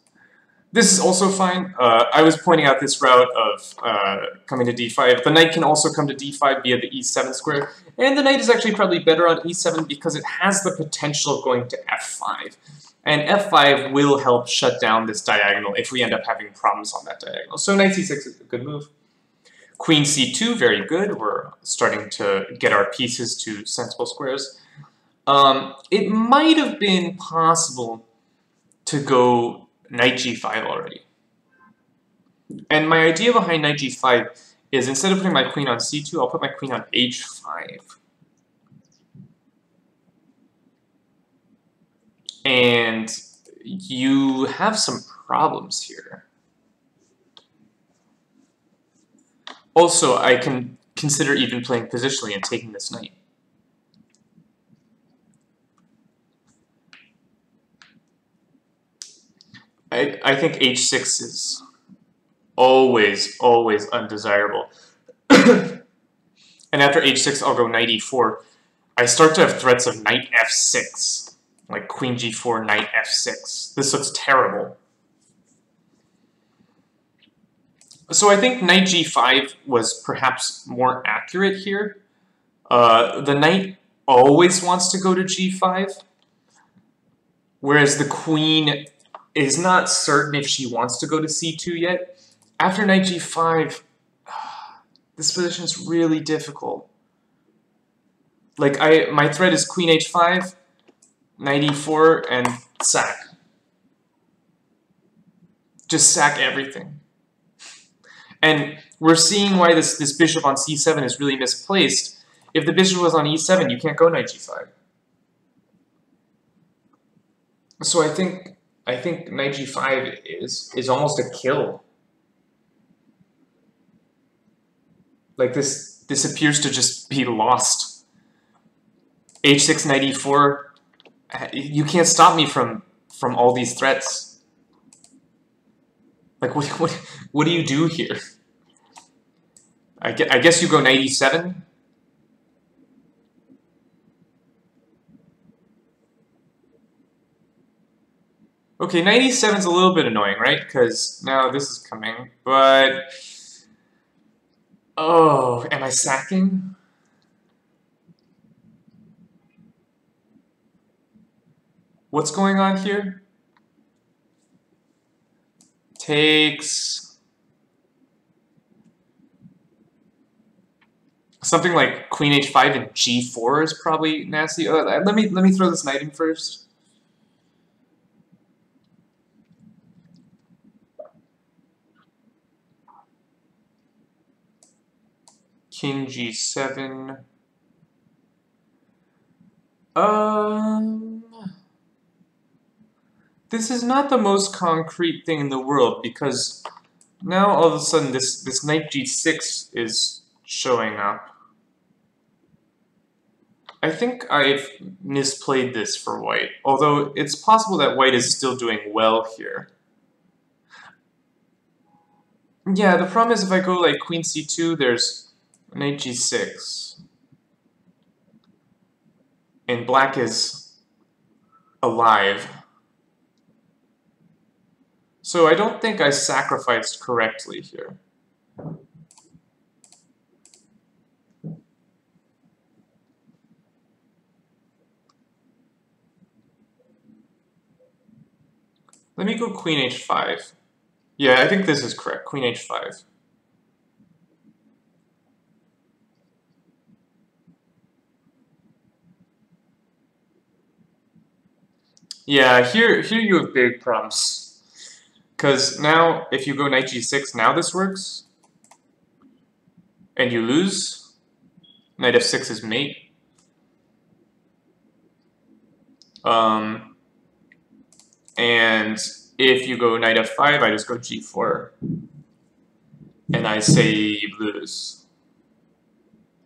This is also fine. I was pointing out this route of coming to d5. The knight can also come to d5 via the e7 square, and the knight is actually probably better on e7 because it has the potential of going to f5. And f5 will help shut down this diagonal if we end up having problems on that diagonal. So knight c6 is a good move. Queen c2, very good. We're starting to get our pieces to sensible squares. It might have been possible to go knight g5 already. And my idea behind knight g5 is instead of putting my queen on c2, I'll put my queen on h5. And you have some problems here. Also, I can consider even playing positionally and taking this knight. I think h6 is always undesirable. And after h6, I'll go knight e4. I start to have threats of knight f6, like queen g4, knight f6. This looks terrible. So I think knight g5 was perhaps more accurate here. The knight always wants to go to g5, whereas the queen is not certain if she wants to go to c2 yet. After knight g5, this position is really difficult. Like, my threat is queen h5, knight e4, and sack. Just sack everything. And we're seeing why this bishop on c7 is really misplaced. If the bishop was on e7, you can't go knight g5. So I think knight g5 is almost a kill. Like this appears to just be lost. h6, knight e4. You can't stop me from all these threats. Like what do you do here? I guess you go knight e7. Okay, knight e7 is a little bit annoying, right? Because now this is coming, but... Oh, am I sacking? What's going on here? Takes... Something like queen h5 and g4 is probably nasty. Let me throw this knight in first. King g7. This is not the most concrete thing in the world because now all of a sudden this knight g6 is showing up. I think I've misplayed this for white, although it's possible that white is still doing well here. Yeah, the problem is if I go like queen c2, there's knight g6. And black is alive. So I don't think I sacrificed correctly here. Let me go queen h5. Yeah, I think this is correct. Queen h5. Yeah, here you have big problems. Because now, if you go knight g6, now this works. And you lose. Knight f6 is mate. And if you go knight f5, I just go g4. And I say you lose.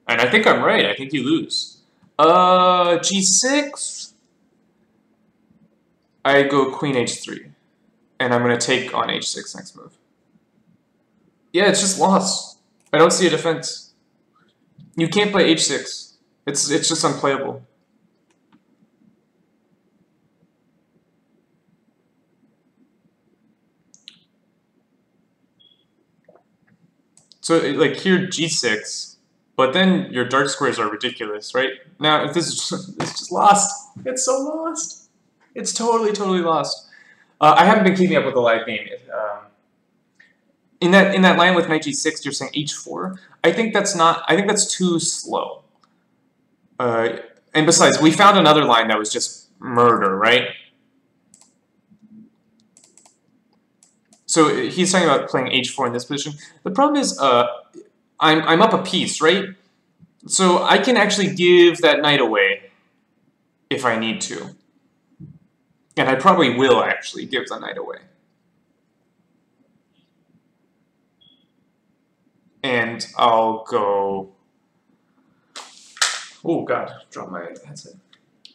And I think I'm right. I think you lose. G6. I go queen h3. And I'm going to take on h6 next move. Yeah, it's just lost. I don't see a defense. You can't play h6. It's just unplayable. So, like, here, g6, but then your dark squares are ridiculous, right? Now, if this is it's just lost. It's so lost. It's totally lost. I haven't been keeping up with the live game. In that line with knight g6, you're saying h4. I think that's too slow. And besides, we found another line that was just murder, right? So he's talking about playing h4 in this position. The problem is, I'm up a piece, right? So I can actually give that knight away if I need to. And I probably will actually give the knight away. And I'll go... Oh god, drop my headset.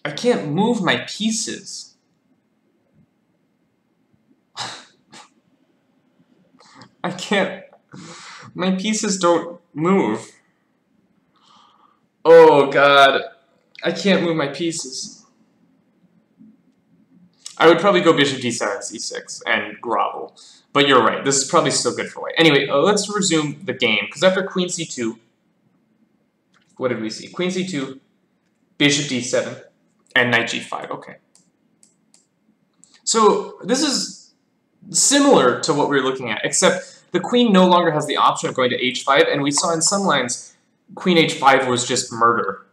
I can't move my pieces. I can't... My pieces don't move. Oh god, I can't move my pieces. I would probably go bishop d7, c6, and grovel. But you're right, this is probably still good for white. Anyway, let's resume the game, because after queen c2, what did we see? Queen c2, bishop d7, and knight g5, okay. So this is similar to what we were looking at, except the queen no longer has the option of going to h5, and we saw in some lines, queen h5 was just murder.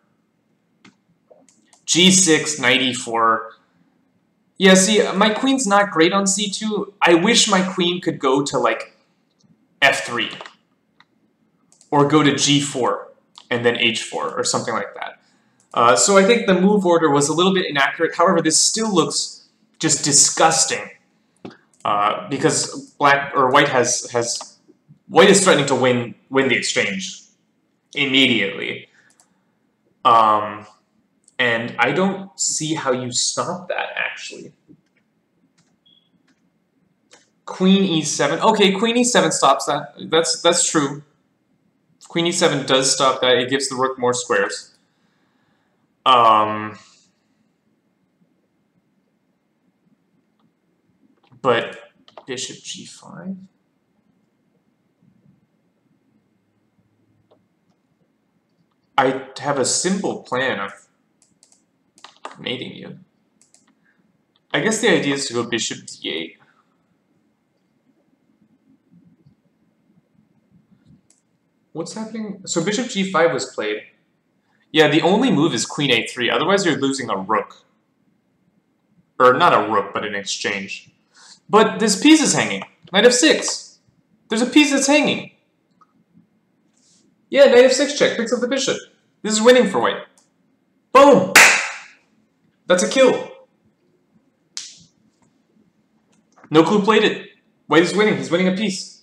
g6, knight e4. Yeah, see, my queen's not great on c2. I wish my queen could go to, like, f3. Or go to g4, and then h4, or something like that. So I think the move order was a little bit inaccurate. However, this still looks just disgusting. Because white is threatening to win the exchange immediately. And I don't see how you stop that, actually. Queen e7. Okay, queen e7 stops that. That's true. Queen e7 does stop that. It gives the rook more squares. But bishop g5? I have a simple plan of mating you. I guess the idea is to go bishop d8. What's happening? So bishop g5 was played. Yeah, the only move is queen a3. Otherwise, you're losing a rook. Or not a rook, but an exchange. But this piece is hanging. Knight f6. There's a piece that's hanging. Yeah, knight f6 check. Picks up the bishop. This is winning for white. Boom! That's a kill. No clue played it. White is winning. He's winning a piece.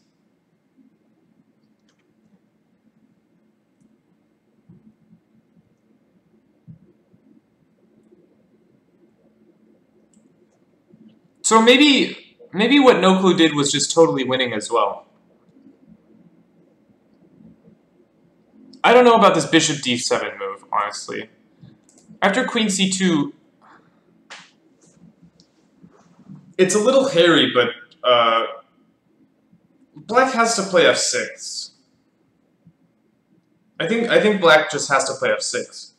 So maybe what No Clue did was just totally winning as well. I don't know about this bishop d7 move, honestly. After queen c2, it's a little hairy, but black has to play f6. I think black just has to play f6.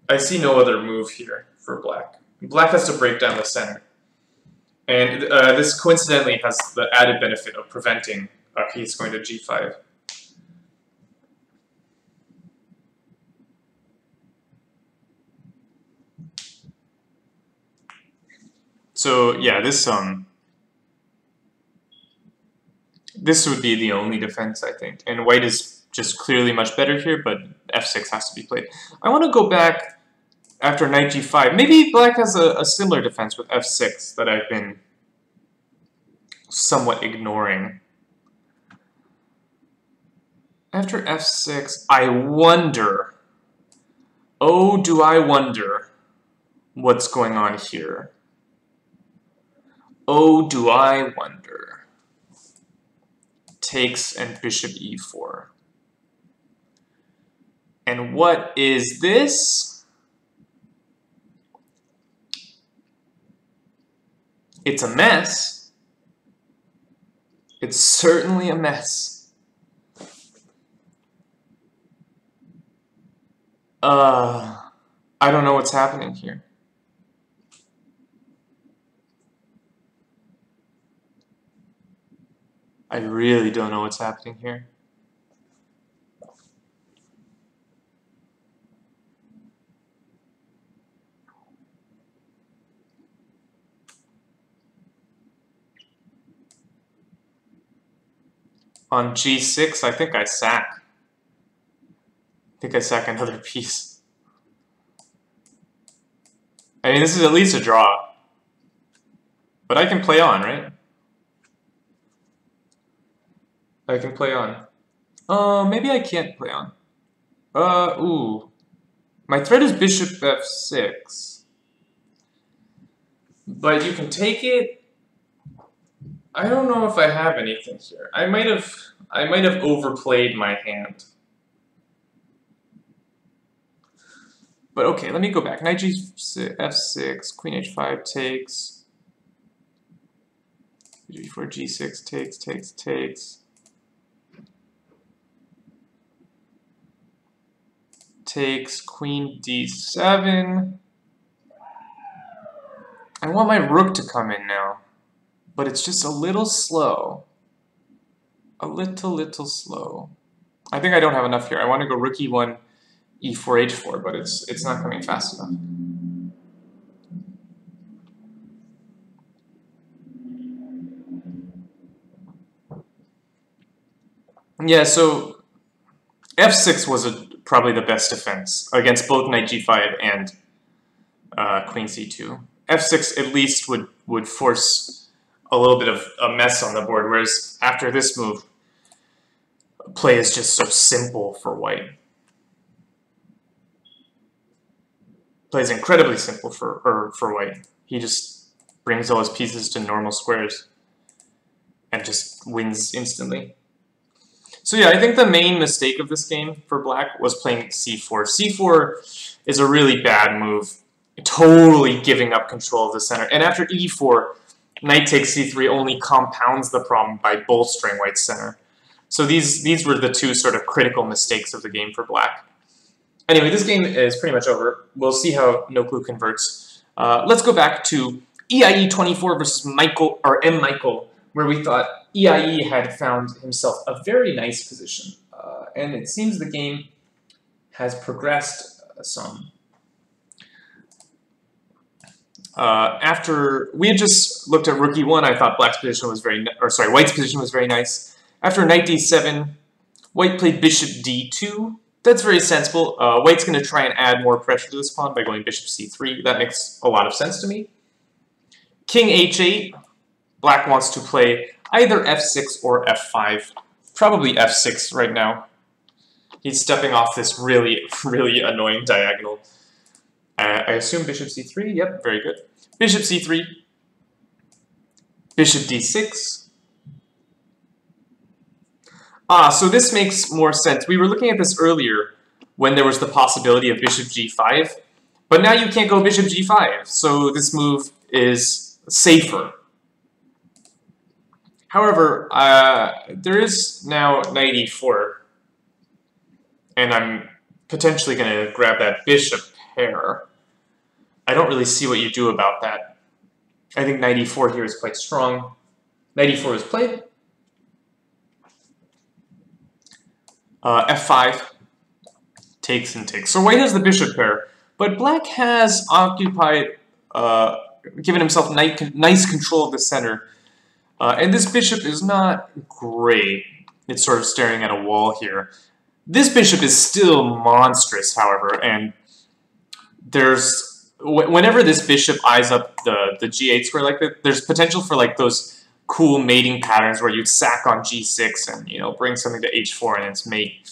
I see no other move here for black. Black has to break down the center. And this coincidentally has the added benefit of preventing a piece going to g5. So yeah, this would be the only defense, I think. And white is just clearly much better here, but f6 has to be played. I want to go back after knight g5. Maybe black has a similar defense with f6 that I've been somewhat ignoring. After f6, I wonder, oh, do I wonder what's going on here? Oh, do I wonder? Takes and bishop e4. And what is this? It's a mess. It's certainly a mess. I don't know what's happening here. I really don't know what's happening here. On g6, I think I sack. I think I sack another piece. I mean, this is at least a draw. But I can play on, right? I can play on. Maybe I can't play on. Ooh. My threat is bishop f6. But you can take it. I don't know if I have anything here. I might have overplayed my hand. But okay, let me go back. Knight g6, f6, queen h5 takes. g4, g6 takes. Takes, queen d7. I want my rook to come in now, but it's just a little slow. A little slow. I think I don't have enough here. I want to go rook e1, e4, h4, but it's not coming fast enough. Yeah, so f6 was probably the best defense against both knight g5 and queen c2. f6 at least would force a little bit of a mess on the board, whereas after this move, play is just so simple for white. Play is incredibly simple for white. He just brings all his pieces to normal squares and just wins instantly. So yeah, I think the main mistake of this game for black was playing c4. c4 is a really bad move, totally giving up control of the center. And after e4, knight takes c3 only compounds the problem by bolstering white's center. So these were the two sort of critical mistakes of the game for black. Anyway, this game is pretty much over. We'll see how No Clue converts. Let's go back to EIE24 versus M. Michael, where we thought EIE had found himself a very nice position. And it seems the game has progressed some. After we had just looked at rook e1, I thought white's position was very nice. After knight d7, white played bishop d2. That's very sensible. White's going to try and add more pressure to this pawn by going bishop c3. That makes a lot of sense to me. King h8. Black wants to play either f6 or f5. Probably f6 right now. He's stepping off this really, really annoying diagonal. I assume bishop c3. Yep, very good. Bishop c3. Bishop d6. So this makes more sense. We were looking at this earlier when there was the possibility of bishop g5, but now you can't go bishop g5, so this move is safer. However, there is now knight e4, and I'm potentially going to grab that bishop pair. I don't really see what you do about that. I think knight e4 here is quite strong. Knight e4 is played. F5 takes and takes. So white has the bishop pair, but black has occupied, given himself nice control of the center. And this bishop is not great. It's sort of staring at a wall here. This bishop is still monstrous, however, and whenever this bishop eyes up the g8 square like that, there's potential for like those cool mating patterns where you'd sack on g6 and, you know, bring something to h4 and its mate.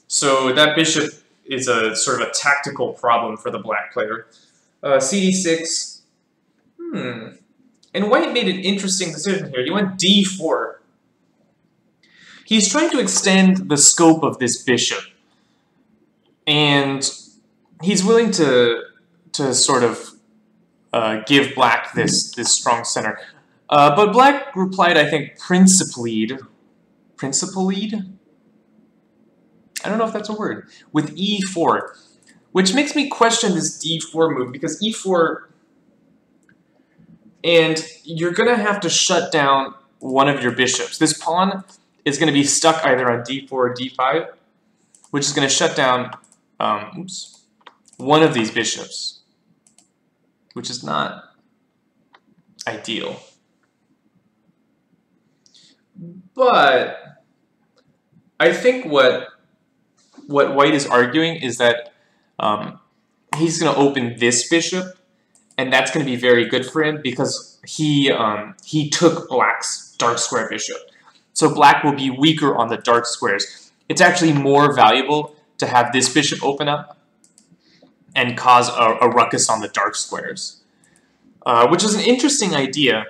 So that bishop is a sort of a tactical problem for the black player. cd6. And white made an interesting decision here. He went d4. He's trying to extend the scope of this bishop. And he's willing to sort of give black this strong center. But black replied, I think, principled? I don't know if that's a word. With e4, which makes me question this d4 move, because e4, and you're going to have to shut down one of your bishops. This pawn is going to be stuck either on d4 or d5, which is going to shut down one of these bishops, which is not ideal. But I think what white is arguing is that he's going to open this bishop, and that's going to be very good for him because he took black's dark square bishop. So black will be weaker on the dark squares. It's actually more valuable to have this bishop open up and cause a ruckus on the dark squares, which is an interesting idea.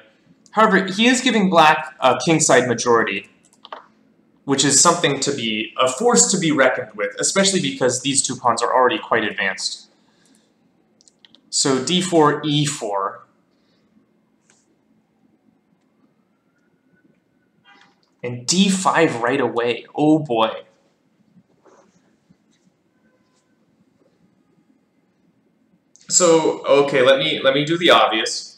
However, he is giving black a kingside majority, which is something to be, a force to be reckoned with, especially because these two pawns are already quite advanced. So d4, e4. And d5 right away. Oh boy. So, okay, let me do the obvious.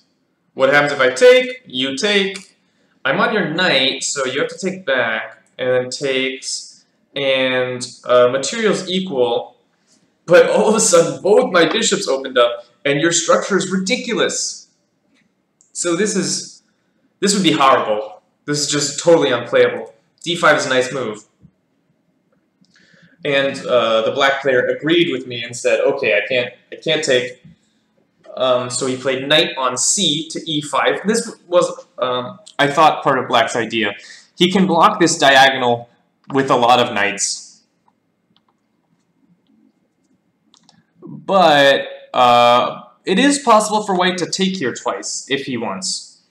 What happens if I take? You take. I'm on your knight, so you have to take back, and then takes, and materials equal, but all of a sudden both my bishops opened up, and your structure is ridiculous. So this would be horrible. This is just totally unplayable. d5 is a nice move. And the black player agreed with me and said, okay, I can't take. So he played knight on c to e5. This was, I thought, part of black's idea. He can block this diagonal with a lot of knights. But it is possible for white to take here twice, if he wants,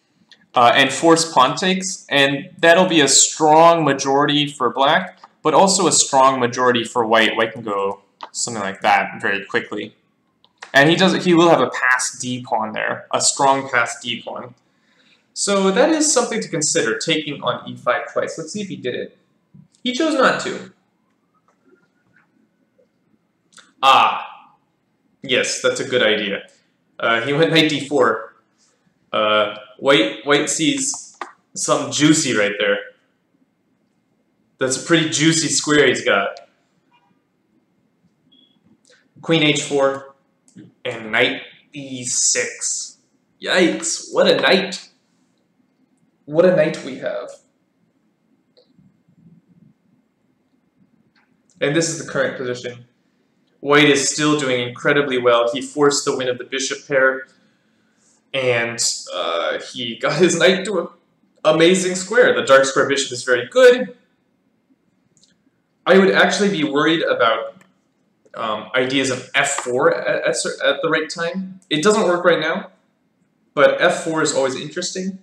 and force pawn takes, and that'll be a strong majority for black, but also a strong majority for white. White can go something like that very quickly. And he will have a passed d-pawn there, a strong passed d-pawn. So that is something to consider, taking on e5 twice. Let's see if he did it. He chose not to. Ah. Yes, that's a good idea. He went knight d4. White sees something juicy right there. That's a pretty juicy square he's got. Queen h4 and knight e6. Yikes, what a knight. What a knight we have. And this is the current position. White is still doing incredibly well. He forced the win of the bishop pair, and he got his knight to an amazing square. The dark square bishop is very good. I would actually be worried about ideas of f4 at the right time. It doesn't work right now, but f4 is always interesting.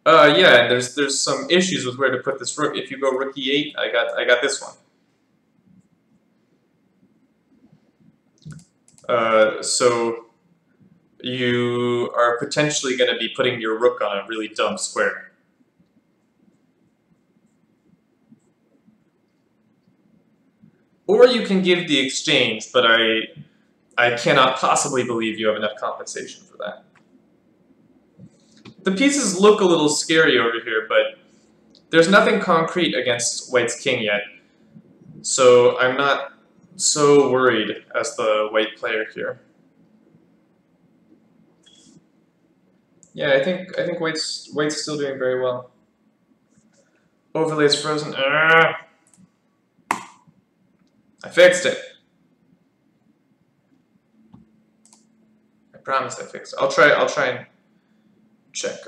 Yeah, and there's some issues with where to put this rook. If you go rook e8, I got this one. So you are potentially going to be putting your rook on a really dumb square. Or you can give the exchange, but I cannot possibly believe you have enough compensation for that. The pieces look a little scary over here, but there's nothing concrete against white's king yet, so I'm not so worried as the white player here. Yeah, I think white's still doing very well. Overlay is frozen. I fixed it. I promise I fixed it. I'll try and check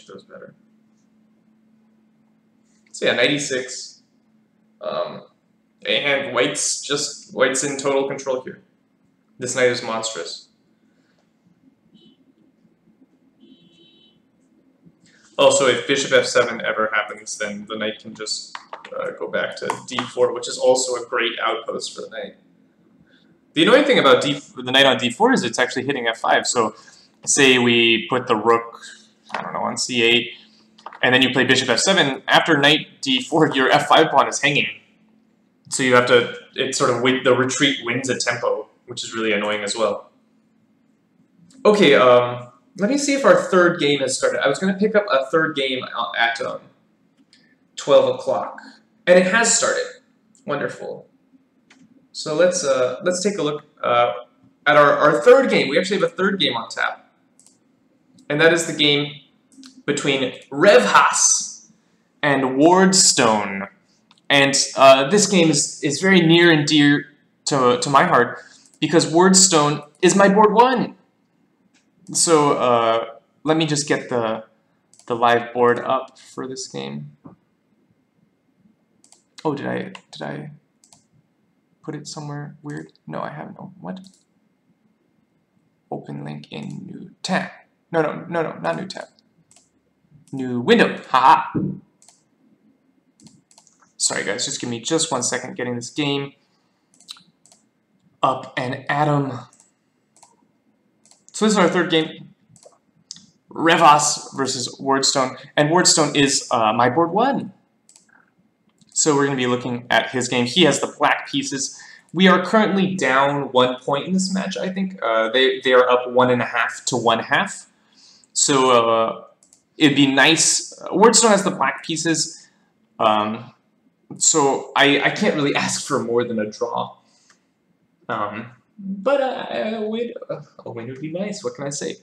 those better. So yeah, 96. And white's in total control here. This knight is monstrous. Also, if bishop f7 ever happens, then the knight can just go back to d4, which is also a great outpost for the knight. The annoying thing about the knight on d4 is it's actually hitting f5. So, say we put the rook, I don't know, on c8, and then you play bishop f7. After knight d4, your f5 pawn is hanging. So you have to, the retreat wins a tempo, which is really annoying as well. Okay, let me see if our third game has started. I was going to pick up a third game at 12 o'clock, and it has started. Wonderful. So let's take a look at our third game. We actually have a third game on tap, and that is the game between Revhas and Wardstone. And this game is very near and dear to my heart because Wardstone is my board 1. So let me just get the live board up for this game. Oh, did I put it somewhere weird? No, I haven't. Oh, what? Open link in new tab. No, not new tab. New window. Haha. Sorry guys, just give me just 1 second getting this game up and at 'em. So this is our third game, Revhas versus Wardstone, and Wardstone is my board 1. So we're going to be looking at his game. He has the black pieces. We are currently down 1 point in this match, I think. They are up 1.5 to 1/2. So it'd be nice. Wardstone has the black pieces. So I can't really ask for more than a draw. But a win would be nice. What can I say?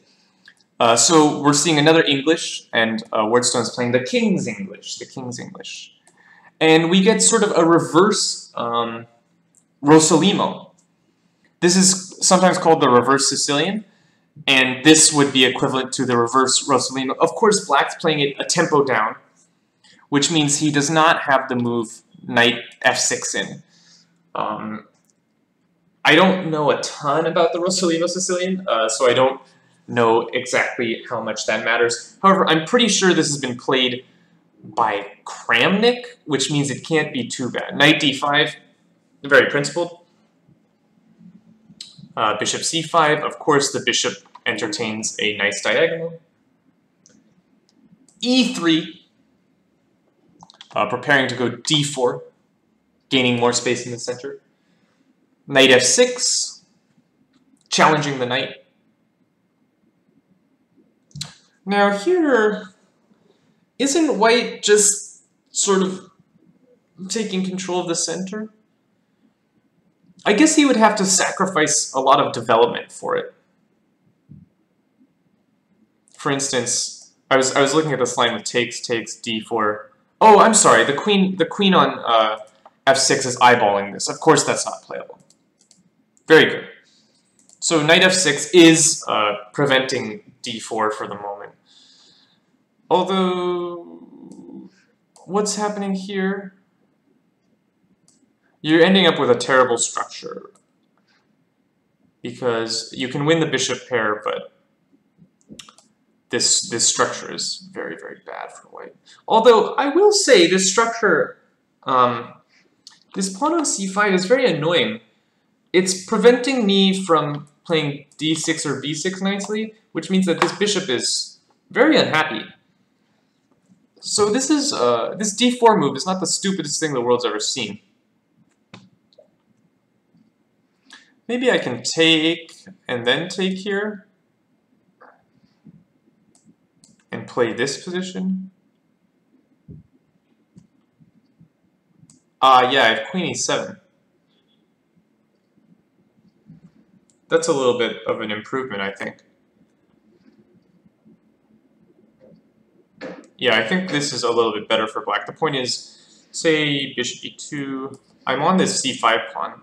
So we're seeing another English, and Wardstone's playing the King's English. The King's English. And we get sort of a reverse Rosolimo. This is sometimes called the reverse Sicilian, and this would be equivalent to the reverse Rosolimo. Of course, Black's playing it a tempo down, which means he does not have the move knight f6 in. I don't know a ton about the Rosolimo Sicilian, so I don't know exactly how much that matters. However, I'm pretty sure this has been played by Kramnik, which means it can't be too bad. Knight d5, very principled. Bishop c5, of course the bishop entertains a nice diagonal. e3, preparing to go d4, gaining more space in the center. Knight f6, challenging the knight. Now here, isn't white just sort of taking control of the center? I guess he would have to sacrifice a lot of development for it. For instance, I was looking at this line with takes, d4. Oh, I'm sorry, the queen on f6 is eyeballing this. Of course that's not playable. Very good. So knight f6 is preventing d4 for the moment. Although, what's happening here? You're ending up with a terrible structure. Because you can win the bishop pair, but this structure is very, very bad for white. Although, I will say, this structure, this pawn on c5 is very annoying. It's preventing me from playing d6 or b6 nicely, which means that this bishop is very unhappy. So this is this d4 move is not the stupidest thing the world's ever seen. Maybe I can take and then take here and play this position. Yeah, I have queen e7. That's a little bit of an improvement, I think. Yeah, I think this is a little bit better for black. The point is, say bishop e2, I'm on this c5 pawn.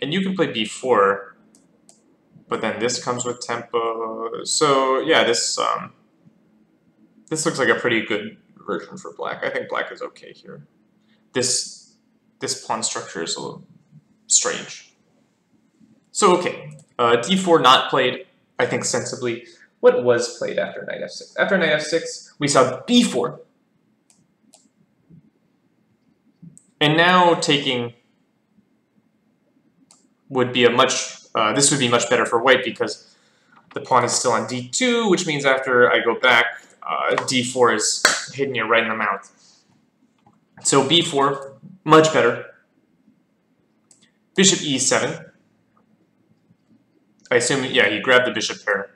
And you can play b4, but then this comes with tempo. So yeah, this looks like a pretty good version for black. I think black is okay here. This pawn structure is a little strange. So okay, d4 not played, I think sensibly. What was played after knight f6? After knight f6, we saw b4. And now taking would be a much, this would be much better for white because the pawn is still on d2, which means after I go back, d4 is hitting you right in the mouth. So b4, much better. Bishop e7. I assume, yeah, he grabbed the bishop pair.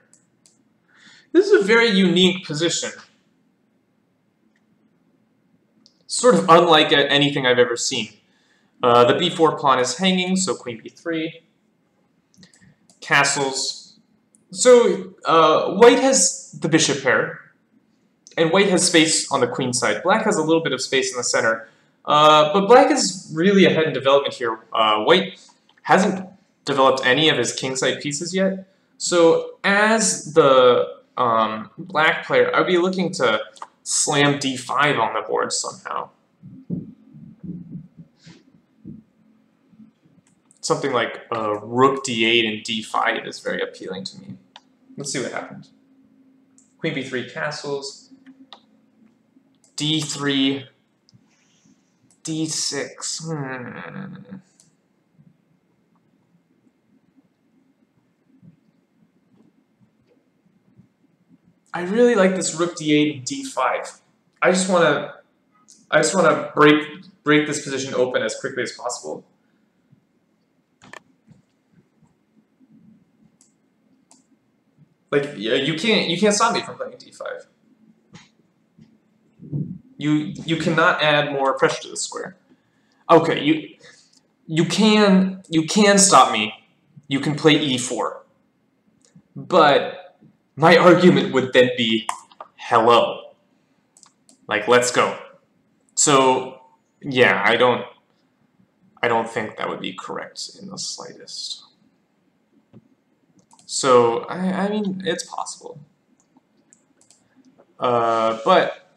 This is a very unique position. Sort of unlike anything I've ever seen. The b4 pawn is hanging, so queen b3. Castles. So white has the bishop pair, and white has space on the queen side. Black has a little bit of space in the center, but black is really ahead in development here. White hasn't developed any of his kingside pieces yet, so as the black player, I'd be looking to slam d5 on the board somehow. Something like rook d8 and d5 is very appealing to me. Let's see what happens. Queen b3 castles, d3, d6. I really like this rook d8 and d5. I just want to break this position open as quickly as possible. Like, yeah, you can't stop me from playing d5. You cannot add more pressure to the square. Okay, you can stop me. You can play e4. But my argument would then be, hello. Like, let's go. So, yeah, I don't think that would be correct in the slightest. So, I mean, it's possible. But,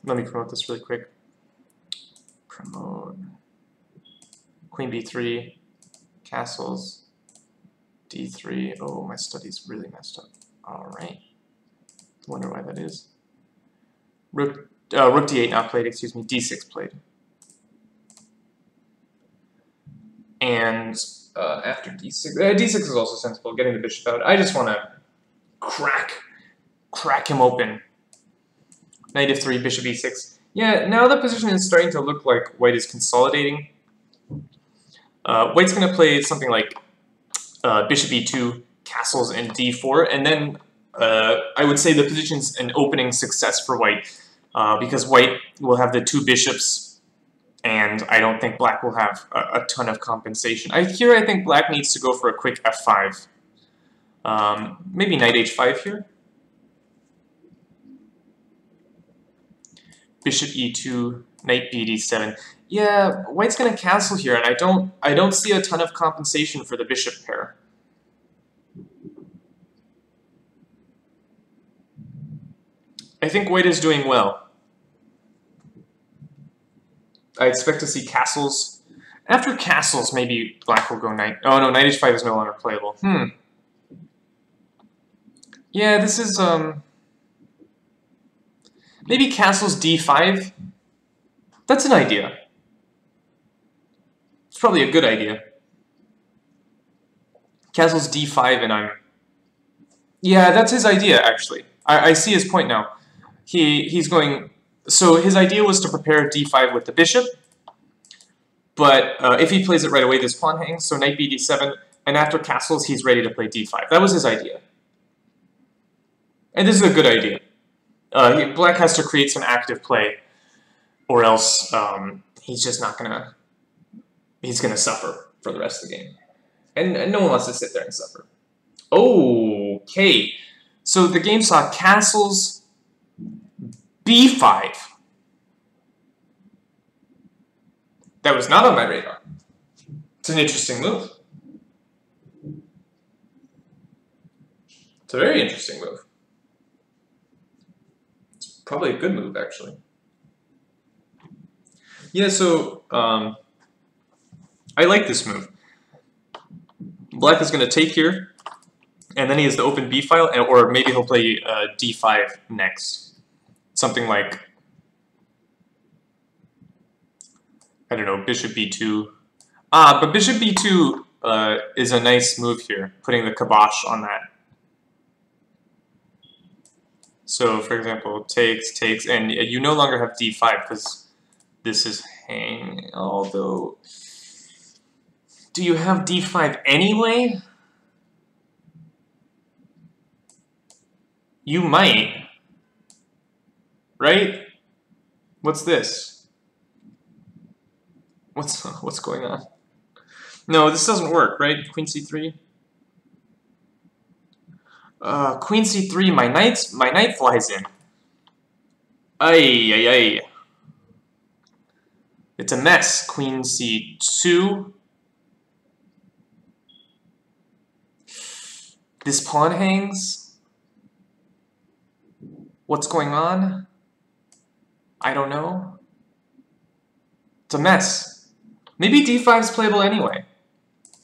let me promote this really quick. Promote. Queen b3, castles, d3. Oh, my study's really messed up. Alright. Wonder why that is. Rook d8 not played, excuse me, d6 played. And after d6, d6 is also sensible, getting the bishop out. I just want to crack him open. Knight f3, bishop e6. Yeah, now the position is starting to look like white is consolidating. White's going to play something like bishop e2, castles, and d4, and then I would say the position's an opening success for white, because white will have the two bishops, and I don't think black will have a ton of compensation. Here I think black needs to go for a quick f5. Maybe knight h5 here. Bishop e2, knight b d7. Yeah, white's going to castle here, and I don't see a ton of compensation for the bishop pair. I think white is doing well. I expect to see castles. After castles, maybe black will go knight. Oh no, knight h5 is no longer playable. Yeah, this is maybe castles d5. That's an idea. It's probably a good idea. Castles d5 and I'm... Yeah, that's his idea, actually. I see his point now. He's going... So his idea was to prepare d5 with the bishop, But if he plays it right away, this pawn hangs, so knight b d7, and after castles, he's ready to play d5. That was his idea. And this is a good idea. Black has to create some active play, or else he's just not gonna... He's gonna suffer for the rest of the game. And no one wants to sit there and suffer. Okay. So the game saw castles b5. That was not on my radar. It's an interesting move. It's a very interesting move. It's probably a good move, actually. Yeah, so I like this move. Black is going to take here, and then he has the open b file, or maybe he'll play d5 next. Something like, I don't know, bishop b2. But bishop b2 is a nice move here, putting the kibosh on that. So, for example, takes, and you no longer have d5 because this is hang. Although, do you have d5 anyway? You might, right? What's this? What's going on? No, this doesn't work, right? Queen c3. Queen c3. My knight flies in. Ay ay ay. It's a mess. Queen c2. This pawn hangs. What's going on? I don't know. It's a mess. Maybe d5 is playable anyway,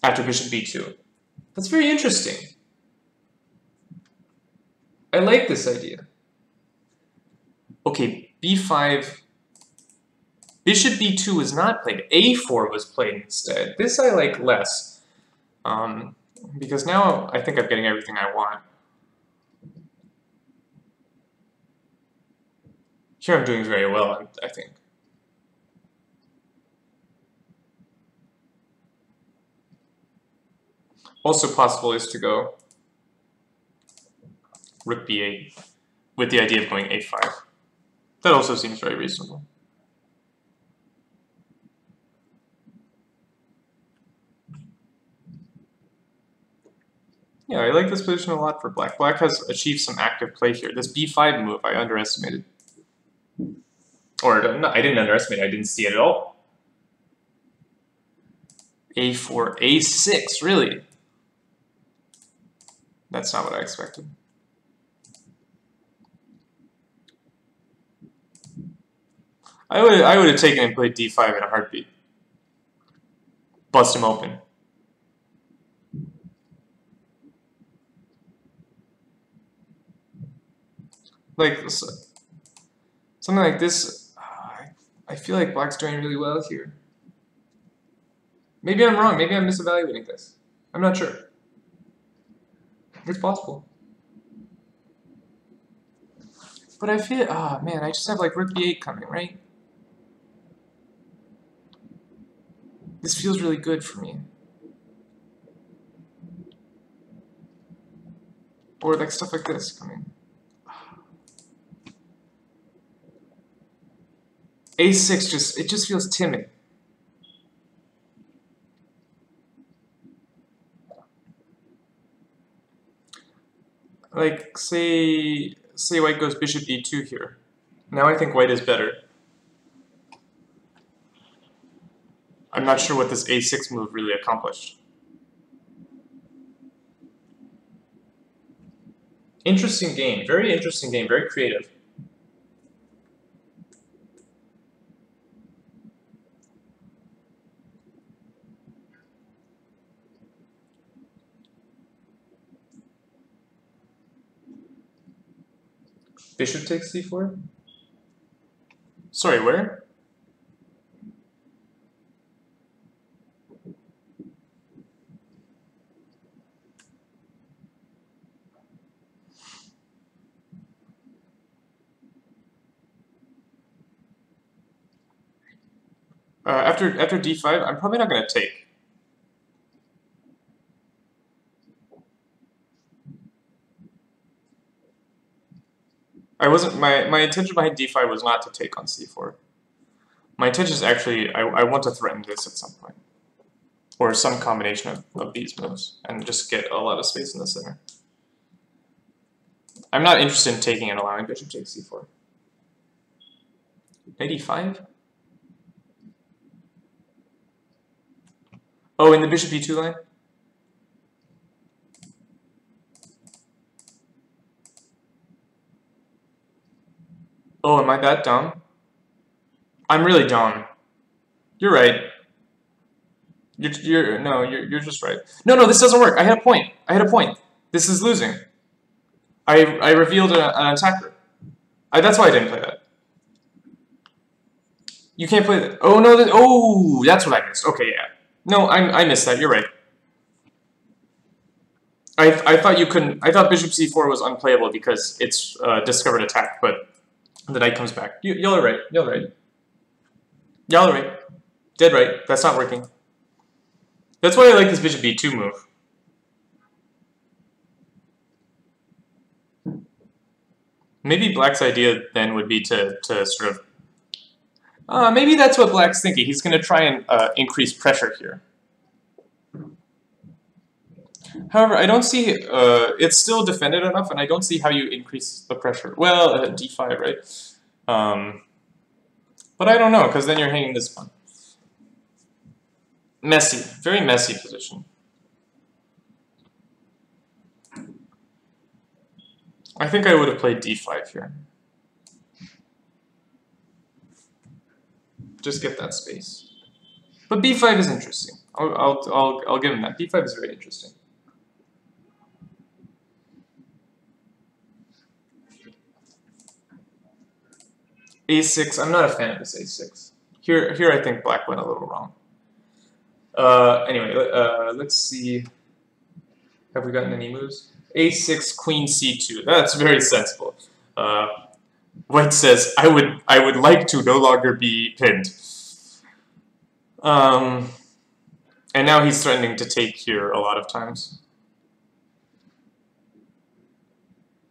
after bishop b2. That's very interesting. I like this idea. Okay, b5. Bishop b2 was not played. a4 was played instead. This I like less. Because now I think I'm getting everything I want. Here I'm doing very well, I think. Also possible is to go rook b8 with the idea of going a5. That also seems very reasonable. Yeah, I like this position a lot for black. Black has achieved some active play here. This b5 move I underestimated. Or no, I didn't underestimate it, I didn't see it at all. a4, a6, really? That's not what I expected. I would have taken and played d5 in a heartbeat. Bust him open. Like something like this. I feel like black's doing really well here. Maybe I'm wrong. Maybe I'm misevaluating this. I'm not sure. It's possible. But I feel, oh man, I just have like rook b8 coming, right? This feels really good for me. Or like stuff like this coming. a6 it just feels timid. Like say white goes bishop e2 here. Now I think white is better. I'm not sure what this a6 move really accomplished. Interesting game, very interesting game, very creative. Bishop takes c4? Sorry, where? After d5, I'm probably not going to take. My intention behind d5 was not to take on c4. My intention is actually, I want to threaten this at some point. Or some combination of these moves, and just get a lot of space in the center. I'm not interested in taking and allowing bishop takes c4. Knight e5? Oh, in the bishop e2 line? Oh, am I that dumb? I'm really dumb. You're right. You're just right. No, this doesn't work. I had a point. This is losing. I revealed an attacker. That's why I didn't play that. You can't play that. Oh no! Oh, that's what I missed. Okay, yeah. No, I missed that. You're right. I thought you couldn't. I thought bishop c4 was unplayable because it's discovered attack, but the knight comes back. Y'all are right. Y'all are right. Dead right. That's not working. That's why I like this bishop b2 move. Maybe black's idea then would be to sort of... maybe that's what black's thinking. He's going to try and increase pressure here. However, I don't see... it's still defended enough, and I don't see how you increase the pressure. Well, d5, right? But I don't know, because then you're hanging this one. Messy. Very messy position. I think I would have played d5 here. Just get that space. But b5 is interesting. I'll give him that. b5 is very interesting. a6. I'm not a fan of this a6. Here I think black went a little wrong. Anyway, let's see. Have we gotten any moves? a6, queen c2. That's very sensible. White says, I would like to no longer be pinned. And now he's threatening to take here a lot of times.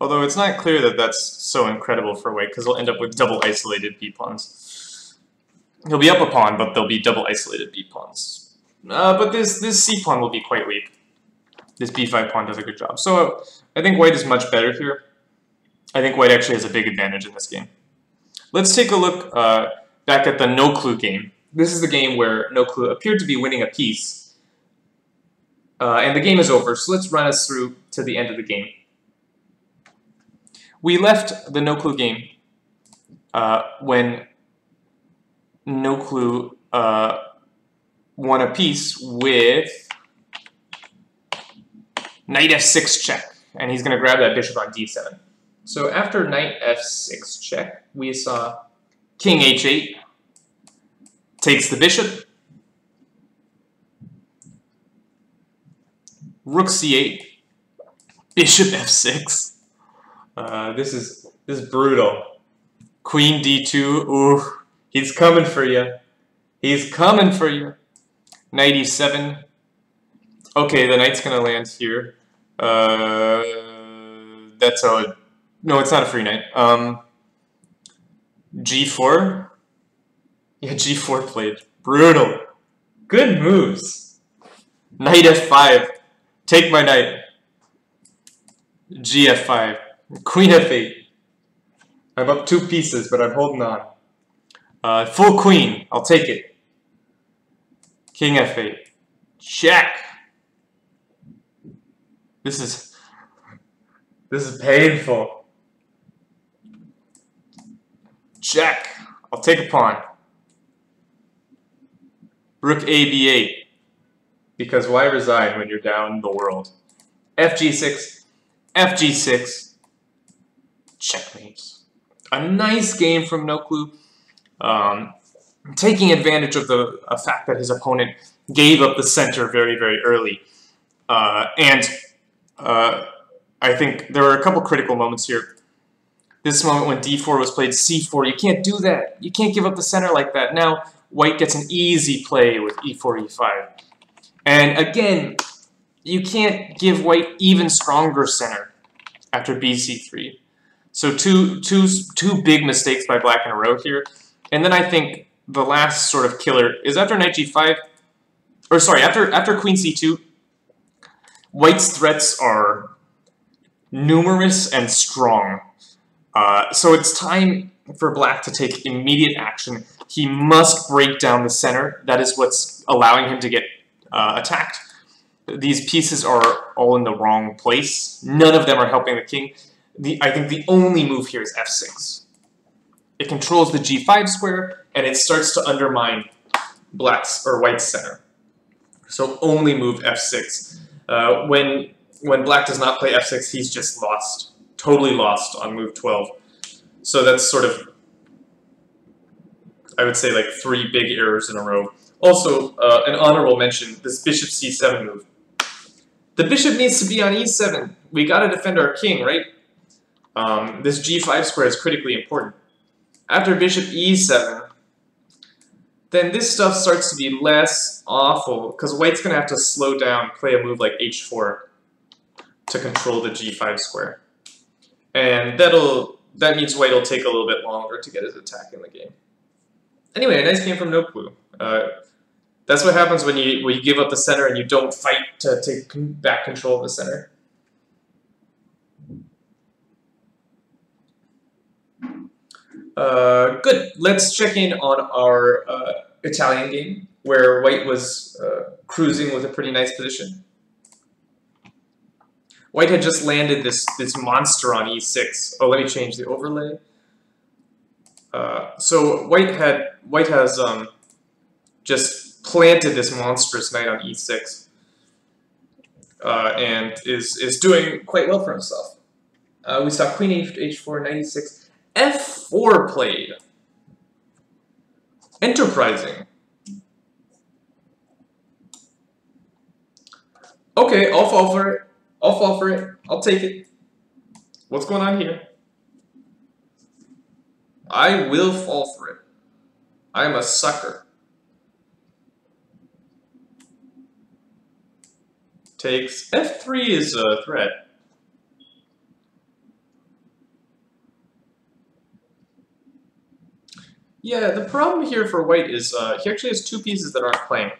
Although it's not clear that that's so incredible for white, because he'll end up with double isolated b-pawns. He'll be up a pawn, but there'll be double isolated b-pawns. But this c-pawn will be quite weak. This b5 pawn does a good job. So I think white is much better here. I think white actually has a big advantage in this game. Let's take a look back at the no-clue game. This is the game where no-clue appeared to be winning a piece. And the game is over, so let's run us through to the end of the game. We left the no-clue game when no-clue won a piece with knight f6 check, and he's going to grab that bishop on d7. So after knight f6 check, we saw king h8 takes the bishop, rook c8, bishop f6. This is brutal. Queen d2. Ooh, he's coming for you. He's coming for you. Knight e7. Okay, the knight's gonna land here. That's a... No, it's not a free knight. g4. Yeah, g4 played. Brutal. Good moves. Knight f5. Take my knight. gf5. Queen f8. I'm up 2 pieces, but I'm holding on. Full queen. I'll take it. King f8. Check. This is painful. Check. I'll take a pawn. Rook a b8. Because why resign when you're down the world? fg6. fg6. Checkmate. A nice game from No Clue. Taking advantage of the fact that his opponent gave up the center very, very early. I think there were a couple critical moments here. This moment when d4 was played c4, you can't do that. You can't give up the center like that. Now, white gets an easy play with e4, e5. And again, you can't give white even stronger center after bc3. So two big mistakes by black in a row here. And then I think the last sort of killer is after knight g5, or sorry, after queen c2, white's threats are numerous and strong. So it's time for black to take immediate action. He must break down the center. That is what's allowing him to get attacked. These pieces are all in the wrong place. None of them are helping the king. I think the only move here is f6. It controls the g5 square, and it starts to undermine black's or white's center. So only move f6. When black does not play f6, he's just lost. Totally lost on move 12. So that's sort of, I would say, like 3 big errors in a row. Also, an honorable mention, this bishop c7 move. The bishop needs to be on e7. We got to defend our king, right? This g5 square is critically important. After bishop e7, then this stuff starts to be less awful, because white's going to have to slow down, play a move like h4 to control the g5 square. And that means white will take a little bit longer to get his attack in the game. Anyway, a nice game from No Clue. That's what happens when you give up the center and you don't fight to take back control of the center. Good. Let's check in on our Italian game, where white was cruising with a pretty nice position. White had just landed this monster on e6. Oh, let me change the overlay. So white has just planted this monstrous knight on e6, and is doing quite well for himself. We saw queen h4, knight e6, f4 played. Enterprising. Okay, I'll fall for it. I'll fall for it. I'll take it. What's going on here? I will fall for it. I'm a sucker. Takes. F3 is a threat. Yeah, the problem here for white is he actually has 2 pieces that aren't playing.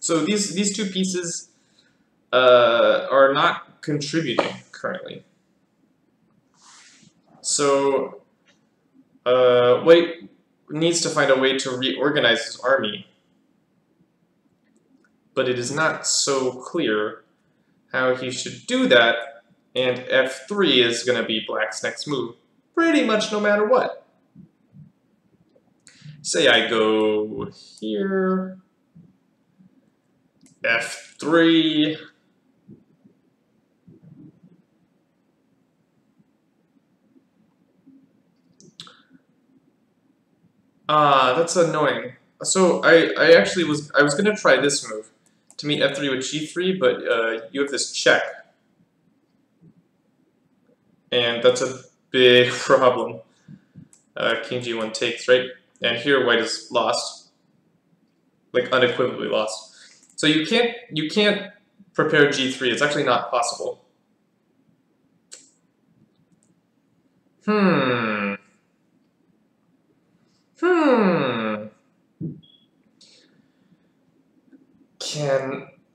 So these 2 pieces are not contributing currently. So white needs to find a way to reorganize his army, but it is not so clear how he should do that, and f3 is going to be black's next move, pretty much no matter what. Say I go here, f3, that's annoying. So I actually was going to try this move to meet f3 with g3, but you have this check, and that's a big problem. King g1 takes, right? And here white is lost, like unequivocally lost. So you can't prepare g3. It's actually not possible.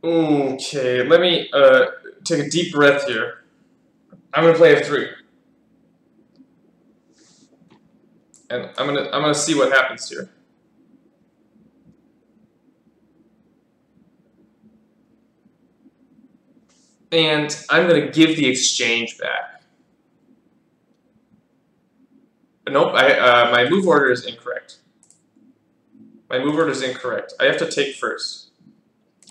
Okay, let me take a deep breath here. I'm gonna play f3, and I'm gonna see what happens here. And I'm gonna give the exchange back. Nope, my move order is incorrect. My move order is incorrect. I have to take first.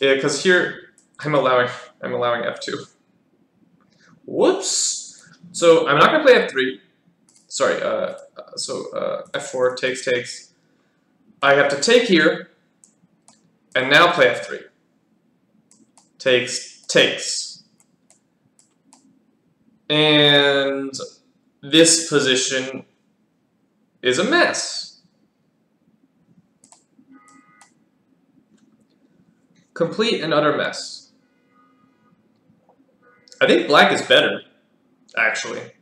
Yeah, because here I'm allowing f2. Whoops. So I'm not gonna play f3. Sorry. F4 takes. I have to take here, and now play f3. Takes. And this position is a mess. Complete and utter mess. I think black is better, actually.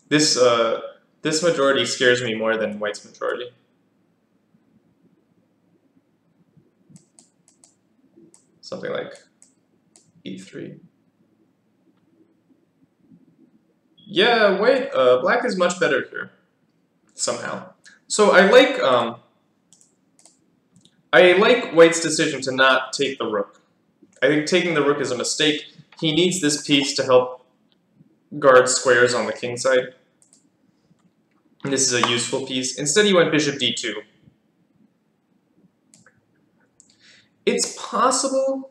This majority scares me more than white's majority. Something like E3. Yeah, black is much better here, somehow. So I like white's decision to not take the rook. I think taking the rook is a mistake. He needs this piece to help guard squares on the king side. And this is a useful piece. Instead, he went bishop d2. It's possible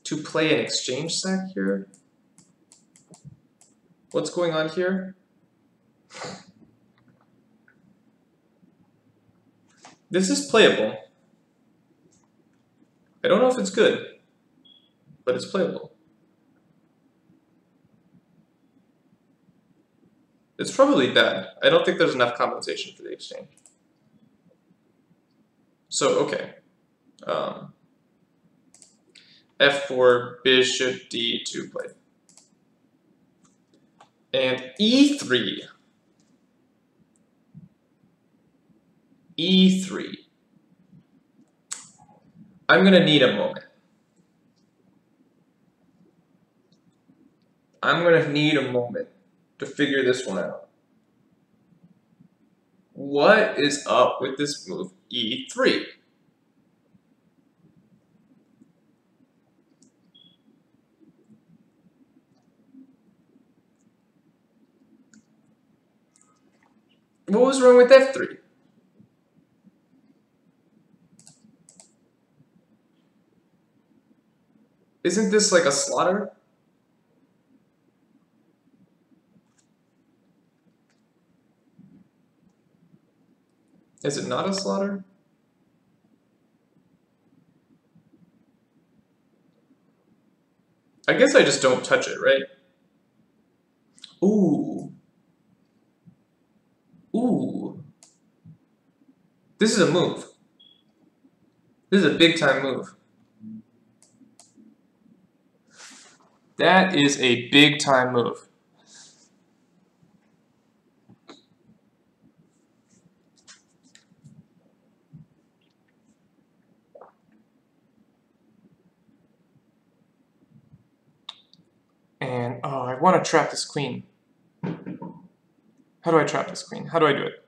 to play an exchange sack here. What's going on here? This is playable. I don't know if it's good, but it's playable. It's probably bad. I don't think there's enough compensation for the exchange. So, okay. F4, bishop d2 play. And E3. E3. I'm going to need a moment. I'm going to need a moment to figure this one out. What is up with this move E3? What was wrong with F3? Isn't this like a slaughter? Is it not a slaughter? I guess I just don't touch it, right? Ooh. Ooh. This is a move. This is a big time move. That is a big time move. And, oh, I want to trap this queen. How do I trap this queen? How do I do it?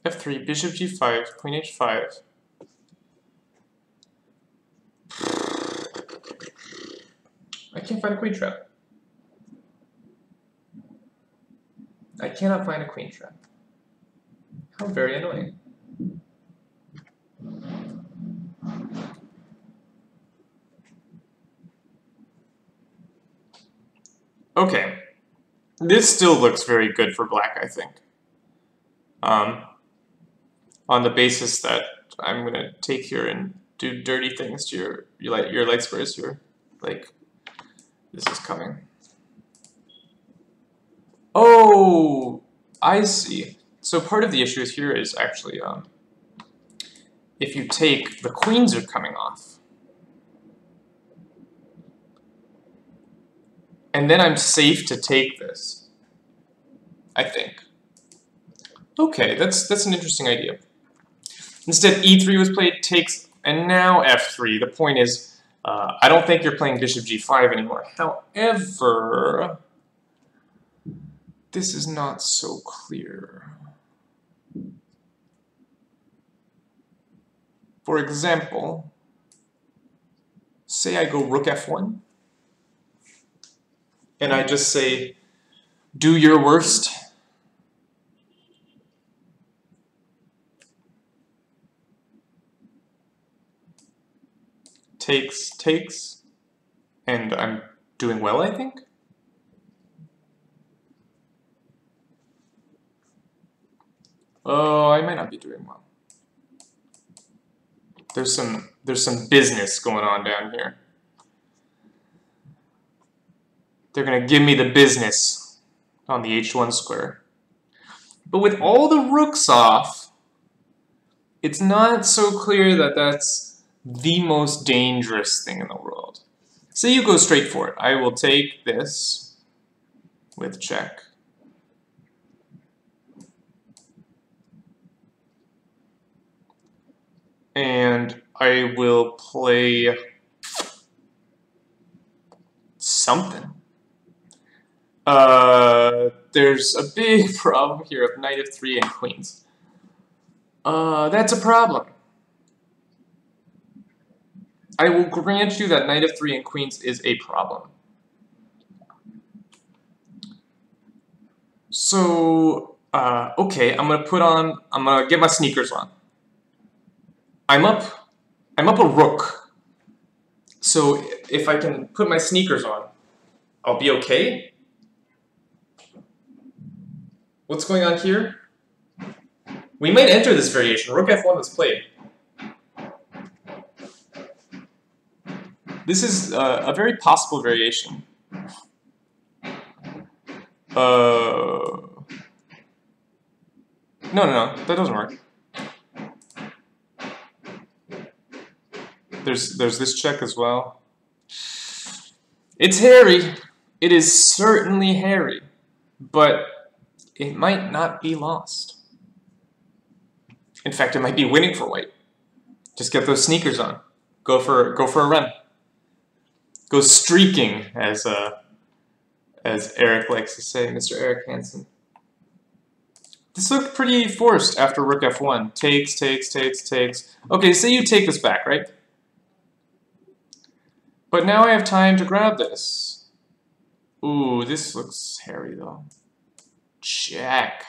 F3, bishop g5, queen h5. I can't find a queen trap. I cannot find a queen trap. How very annoying. Okay. This still looks very good for black, I think. On the basis that I'm going to take here and do dirty things to your light squares here. Like, this is coming. Oh, I see. So part of the issue here is actually, if you take, the queens are coming off. And then I'm safe to take this, I think. Okay, that's an interesting idea. Instead, E3 was played, takes, and now F3. The point is, I don't think you're playing bishop G5 anymore. However, this is not so clear. For example, say I go rook F1, and I just say, do your worst. Takes, and I'm Doing well, I think. Oh, I might not be doing well. There's some business going on down here. They're gonna give me the business on the h1 square. But with all the rooks off, it's not so clear that that's the most dangerous thing in the world. Say you go straight for it. I will take this with check. And I will play something. There's a big problem here of knight f3 and queens. That's a problem. I will grant you that knight f3 and queens is a problem. So, okay, I'm gonna get my sneakers on. I'm up a rook. So if I can put my sneakers on, I'll be okay. What's going on here? We might enter this variation. Rook f1 was played. This is a very possible variation. No, that doesn't work. There's this check as well. It's hairy. It is certainly hairy, but it might not be lost. In fact, it might be winning for white. Just get those sneakers on. Go for a run. Go streaking, as Eric likes to say, Mr. Eric Hansen. This looked pretty forced after rook f1. Takes. Okay, say you take this back, right? But now I have time to grab this. Ooh, this looks hairy though. Check.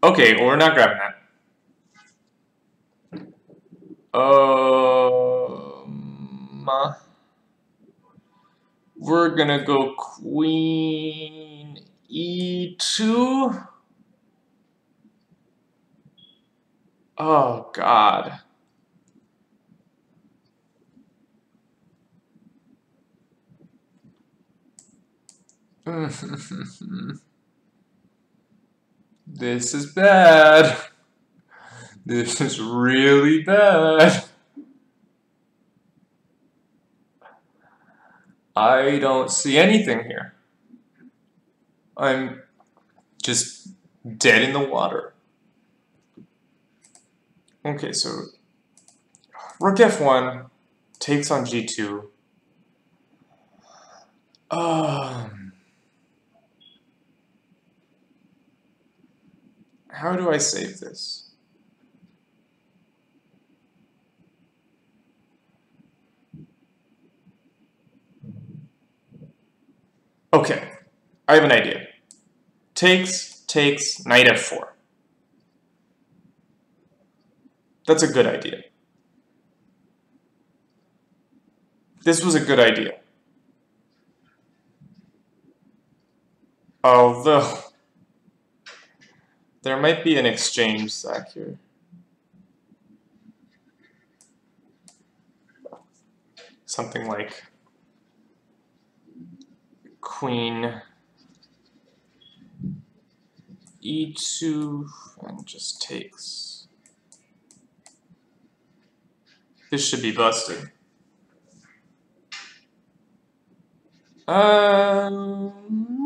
Okay, well, we're not grabbing that. We're gonna go queen e2. Oh, God. This is bad. This is really bad. I don't see anything here. I'm just dead in the water. Okay, so rook f1 takes on g2. How do I save this? Okay, I have an idea. Takes, knight f4. That's a good idea. This was a good idea. Although, there might be an exchange sack here. Something like queen e2 and just takes. This should be busted.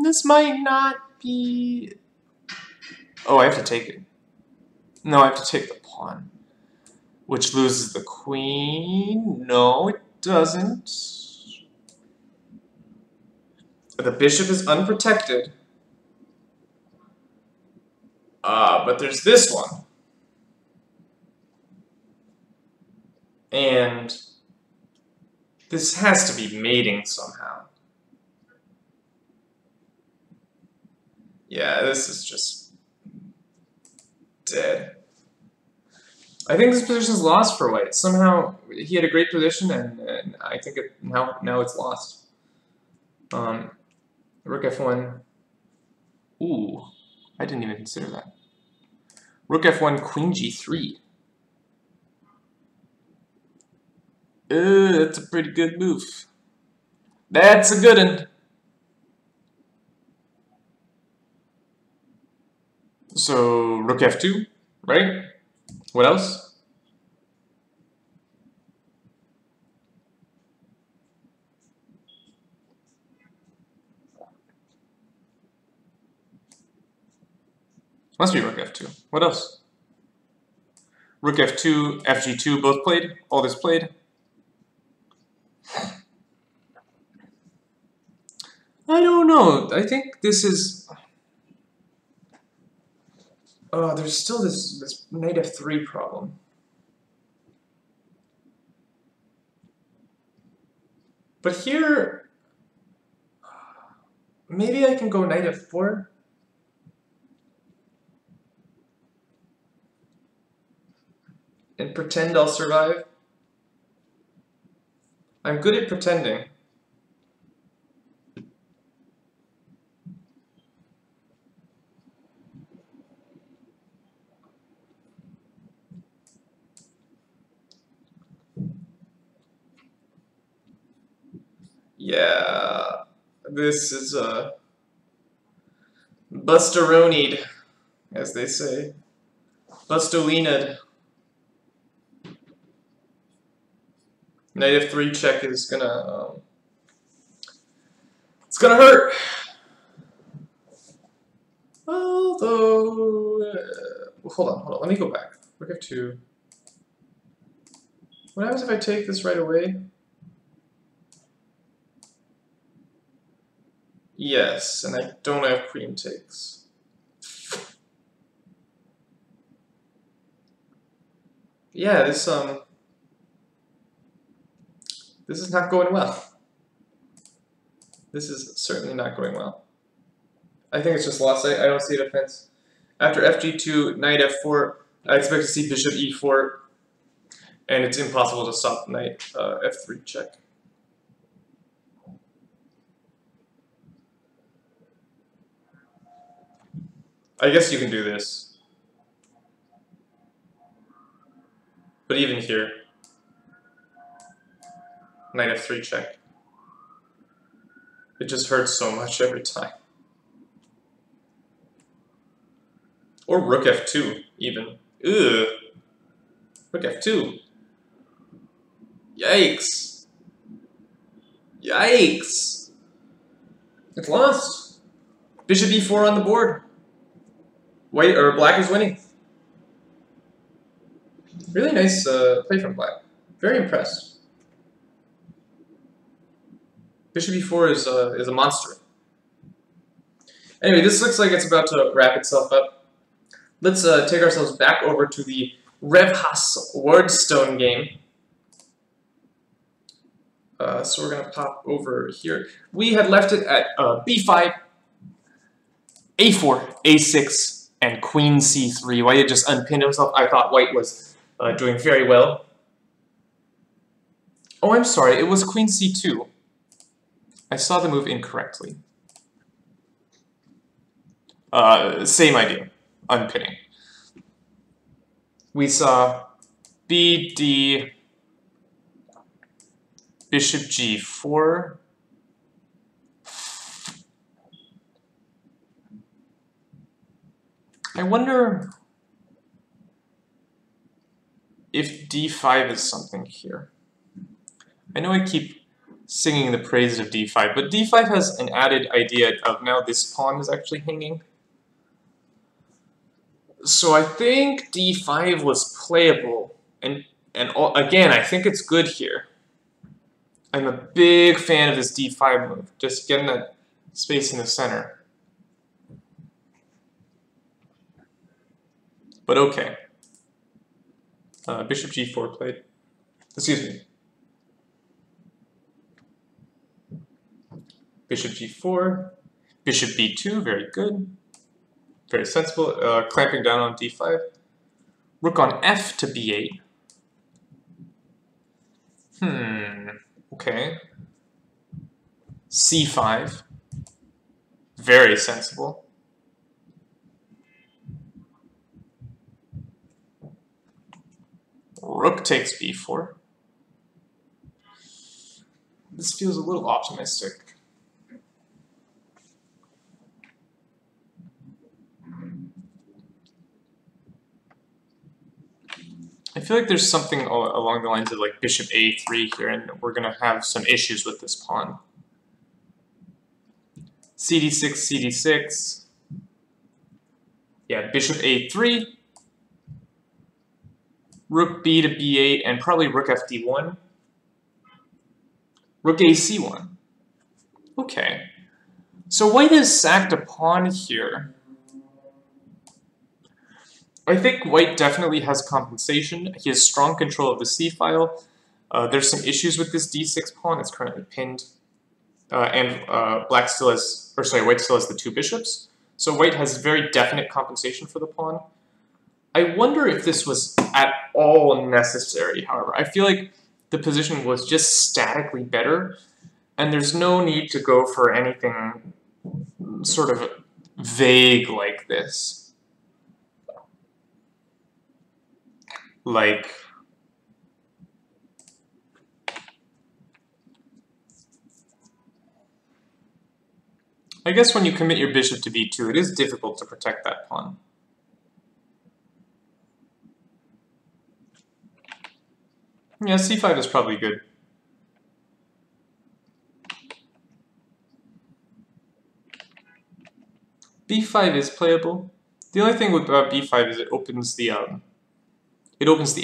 This might not be... Oh, I have to take it. No, I have to take the pawn, which loses the queen. No, it doesn't. The bishop is unprotected. But there's this one. And this has to be mating somehow. Yeah, this is just dead. I think this position is lost for white. Somehow he had a great position and and I think now it's lost. Rook f1. Ooh, I didn't even consider that. Rook f1, queen g3. That's a pretty good move. That's a good one. So rook f2, right? What else? Must be rook f2. What else? Rook f2, fg2, both played? All this played? I don't know. I think this is... Oh, there's still this knight f3 problem. But here... Maybe I can go knight f4? And pretend I'll survive? I'm good at pretending. Yeah, this is bustaronied, as they say. Bustolina'd. Knight f3 check is gonna it's gonna hurt. Although hold on, let me go back. Rook f2. What happens if I take this right away? Yes, and I don't have queen takes. Yeah, this is not going well. This is certainly not going well. I think it's just lost. I don't see a defense. After fg2, knight f4, I expect to see bishop e4, and it's impossible to stop knight f3 check. I guess you can do this. But even here, knight f3 check. It just hurts so much every time. Or rook f2, even. Ugh. Rook f2. Yikes. Yikes. It's lost. Bishop e4 on the board. White or black is winning. Really nice play from black. Very impressed. Bishop e4 is a monster. Anyway, this looks like it's about to wrap itself up. Let's take ourselves back over to the Revhas Wordstone game. So we're going to pop over here. We had left it at b5, a4, a6, and queen c3. White had just unpinned himself. I thought white was doing very well. Oh, I'm sorry. It was queen c2. I saw the move incorrectly. Same idea. Unpinning. We saw b, d, bishop g4. I wonder if d5 is something here. I know I keep singing the praises of d5, but d5 has an added idea of now this pawn is actually hanging. So I think d5 was playable, and again, I think it's good here. I'm a big fan of this d5 move, just getting that space in the center. But okay. Bishop g4 played. Excuse me. Bishop g4, bishop b2, very good. Very sensible, clamping down on d5. Rook on f to b8. Okay. C5. Very sensible. Rook takes b4. This feels a little optimistic. I feel like there's something along the lines of like bishop a3 here, and we're going to have some issues with this pawn. cd6, cd6. Yeah, bishop a3. Rook b to b8, and probably rook fd1. Rook ac1. Okay. So white has sacked a pawn here. I think white definitely has compensation. He has strong control of the c-file. There's some issues with this d6 pawn. It's currently pinned. White still has the two bishops. So white has very definite compensation for the pawn. I wonder if this was at all necessary, however. I feel like the position was just statically better, and there's no need to go for anything sort of vague like this. Like, I guess when you commit your bishop to b2, it is difficult to protect that pawn. Yeah, c5 is probably good. b5 is playable. The only thing about b5 is it opens the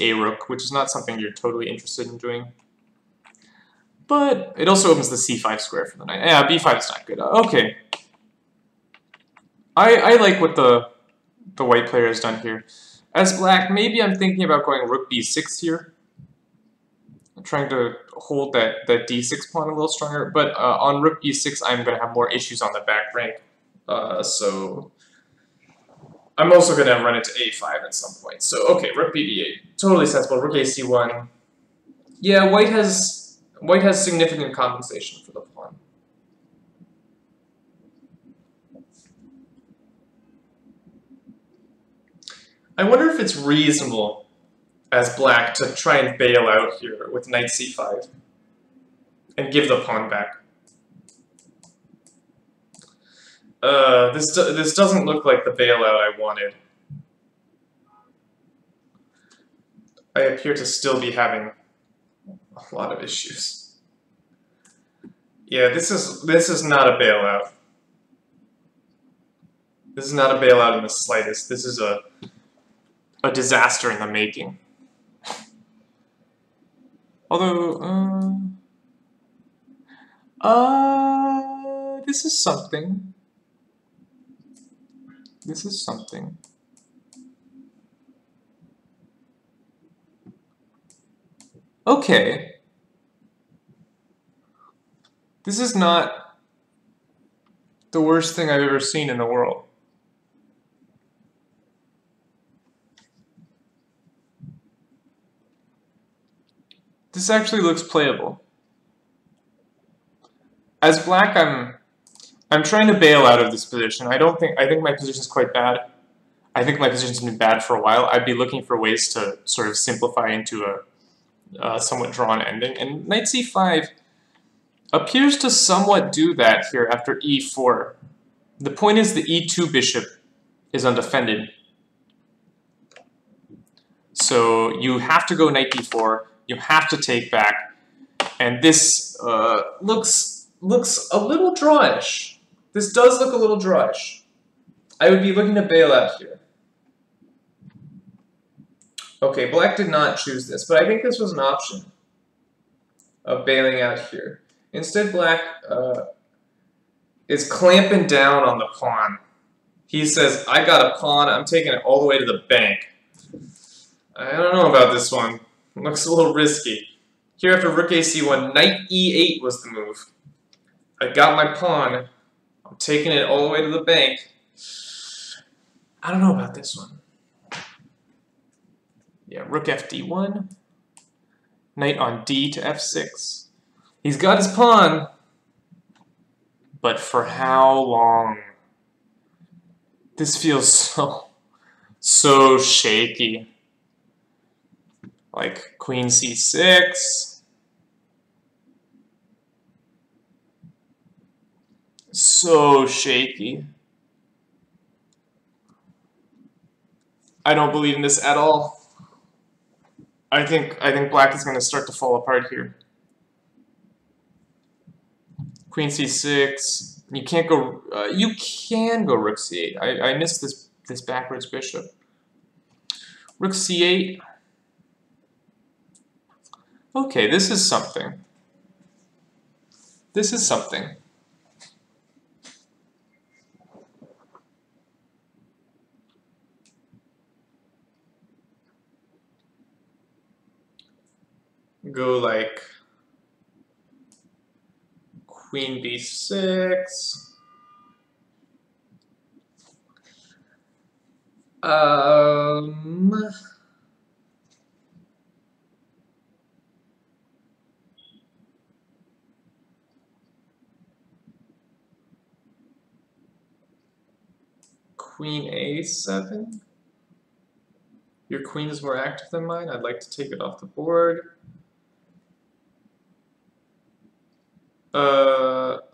a rook, which is not something you're totally interested in doing. But it also opens the c5 square for the knight. Yeah, b5 is not good. Okay. I like what the white player has done here. As black, maybe I'm thinking about going rook b6 here. I'm trying to hold that d6 pawn a little stronger. But on rook b6, I'm going to have more issues on the back rank. So I'm also going to run into a5 at some point. So, okay, rook b8. Totally sensible. Rook ac1. Yeah, white has significant compensation for the pawn. I wonder if it's reasonable as black to try and bail out here with knight c5 and give the pawn back. This doesn't look like the bailout I wanted. I appear to still be having a lot of issues. Yeah, this is not a bailout. This is not a bailout in the slightest. This is a disaster in the making. Although, this is something. This is something. Okay. This is not the worst thing I've ever seen in the world. This actually looks playable. As black, I'm trying to bail out of this position. I think my position is quite bad. I think my position's been bad for a while. I'd be looking for ways to sort of simplify into a somewhat drawn ending. And knight c5 appears to somewhat do that here after e4. The point is the e2 bishop is undefended. So you have to go knight d4. You have to take back, and this looks a little drawish. This does look a little drawish. I would be looking to bail out here. Okay, black did not choose this, but I think this was an option of bailing out here. Instead, black is clamping down on the pawn. He says, I got a pawn, I'm taking it all the way to the bank. I don't know about this one. It looks a little risky. Here after rook ac1, knight e8 was the move. I got my pawn. I'm taking it all the way to the bank. I don't know about this one. Yeah, rook fd1. Knight on d to f6. He's got his pawn, but for how long? This feels so shaky. Like queen c6. So shaky. I don't believe in this at all. I think black is going to start to fall apart here. Queen c6. You can't go. You can go rook c8. I missed this backwards bishop. Rook c8. Okay, this is something. This is something. Go like queen b6. Queen a7. Your queen is more active than mine. I'd like to take it off the board.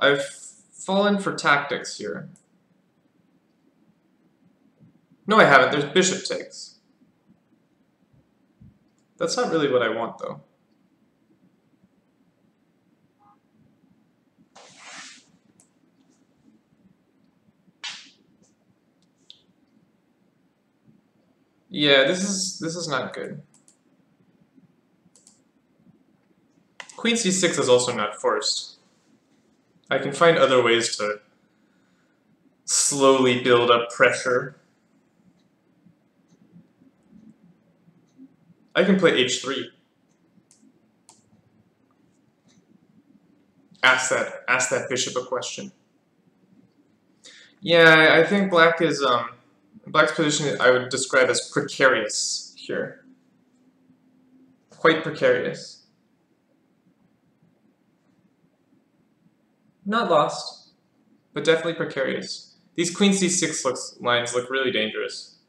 I've fallen for tactics here. No, I haven't. There's bishop takes. That's not really what I want, though. Yeah, this is not good. Queen c6 is also not forced. I can find other ways to slowly build up pressure. I can play h3. Ask that bishop a question. Yeah, I think black is black's position I would describe as precarious here. Quite precarious. Not lost, but definitely precarious. These queen c6 lines look really dangerous.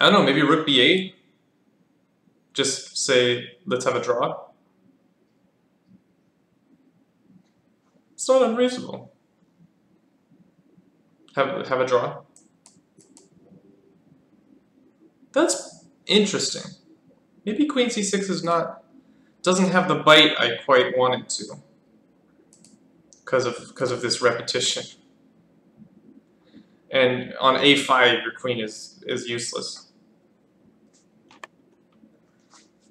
I don't know, maybe rook b8? Just say, let's have a draw? It's not unreasonable. Have a draw? That's interesting. Maybe queen c6 doesn't have the bite I quite want it to, because of this repetition. And on a5, your queen is useless.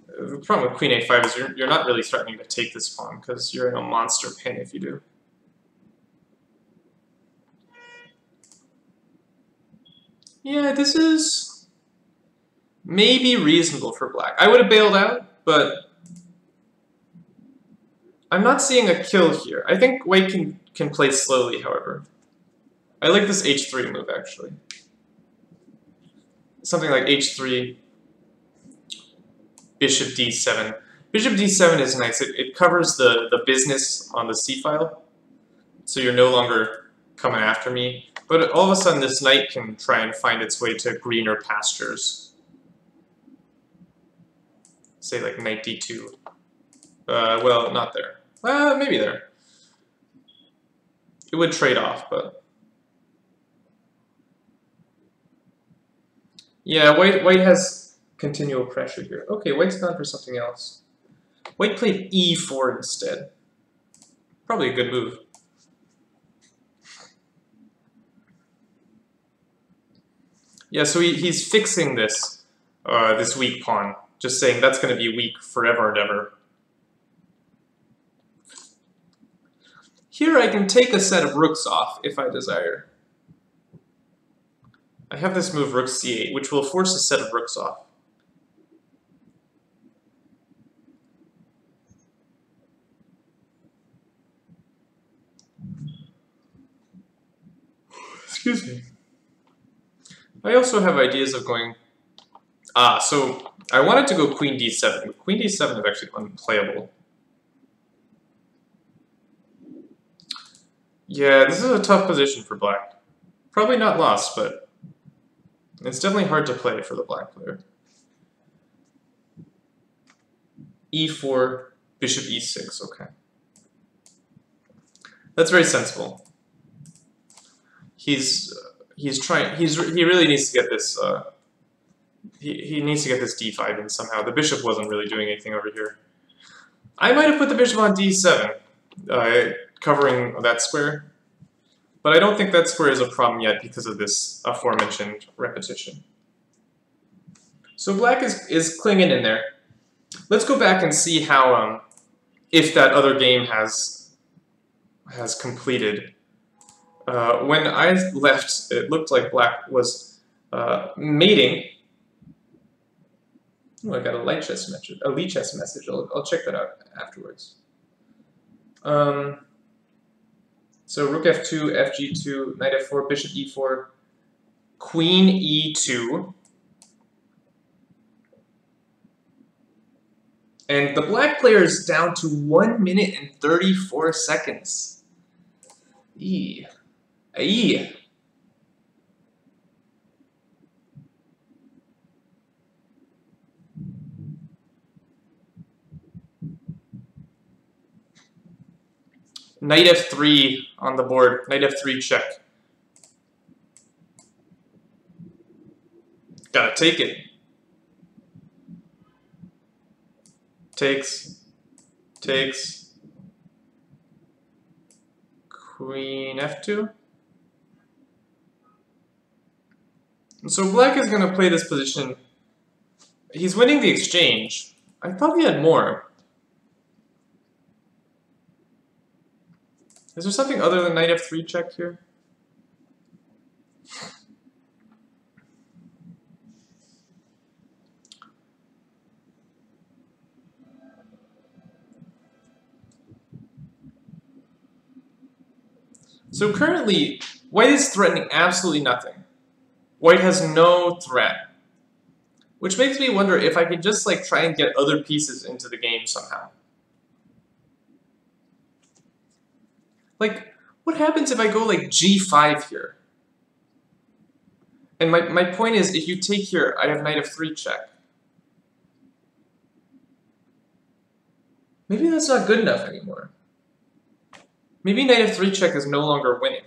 The problem with queen a5 is you're not really threatening to take this pawn, because you're in a monster pin if you do. Yeah, this is maybe reasonable for black. I would have bailed out, but I'm not seeing a kill here. I think white can play slowly, however. I like this h3 move, actually. Something like h3, bishop d7. Bishop d7 is nice. It covers the business on the c file, so you're no longer coming after me. But all of a sudden, this knight can try and find its way to greener pastures. Say like knight d2. Well, not there. Maybe there. It would trade off, but... Yeah, white has continual pressure here. Okay, white's gone for something else. White played e4 instead. Probably a good move. Yeah, so he's fixing this this weak pawn. Just saying that's going to be weak forever and ever. Here I can take a set of rooks off if I desire. I have this move rook c8, which will force a set of rooks off. Excuse me. I also have ideas of going So I wanted to go queen d7, but queen d7 is actually unplayable. Yeah, this is a tough position for black. Probably not lost, but it's definitely hard to play for the black player. e4, bishop e6, okay. That's very sensible. He really needs to get this, he needs to get this d5 in somehow. The bishop wasn't really doing anything over here. I might have put the bishop on d7, covering that square, but I don't think that square is a problem yet because of this aforementioned repetition. So black is clinging in there. Let's go back and see how, if that other game has completed. When I left, it looked like black was mating. Oh, I got a Lichess message. I'll check that out afterwards. So rook f2, fg2, knight f4, bishop e4, queen e2. And the black player is down to 1 minute and 34 seconds. Knight f3 on the board. Knight f3 check. Gotta take it. Takes. Queen f2. And so black is going to play this position. He's winning the exchange. I thought he had more. Is there something other than knight f3 check here? So currently, white is threatening absolutely nothing. White has no threat. Which makes me wonder if I could just like try and get other pieces into the game somehow. Like, what happens if I go like g5 here? And my point is, if you take here, I have knight f3 check. Maybe that's not good enough anymore. Maybe knight f3 check is no longer winning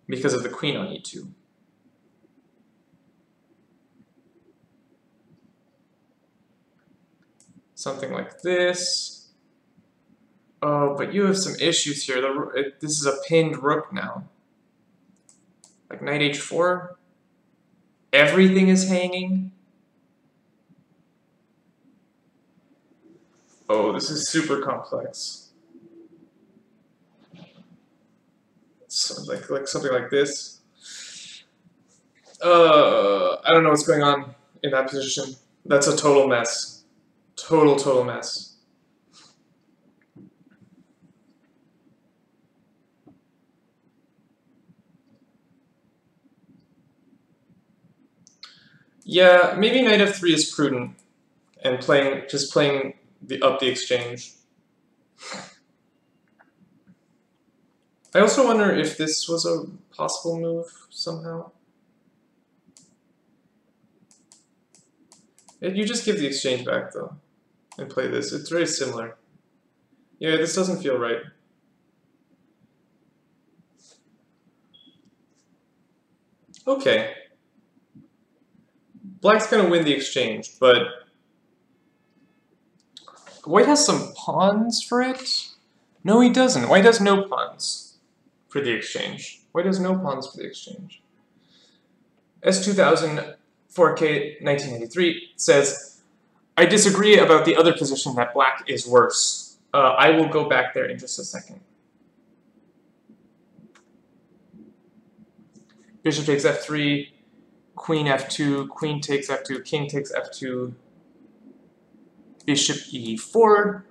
because of the queen on e2. Something like this. Oh, but you have some issues here. This is a pinned rook now. Like knight h4. Everything is hanging. Oh, this is super complex. So like something like this. I don't know what's going on in that position. That's a total mess. Total mess. Yeah, maybe knight f3 is prudent and just playing up the exchange. I also wonder if this was a possible move somehow. You just give the exchange back though and play this. It's very similar. Yeah, this doesn't feel right. Okay. Black's gonna win the exchange, but white has some pawns for it? No, he doesn't. White has no pawns for the exchange. White has no pawns for the exchange. S2000 4K 1983 says, I disagree about the other position that black is worse. I will go back there in just a second. Bishop takes f3, queen f2, queen takes f2, king takes f2, bishop e4,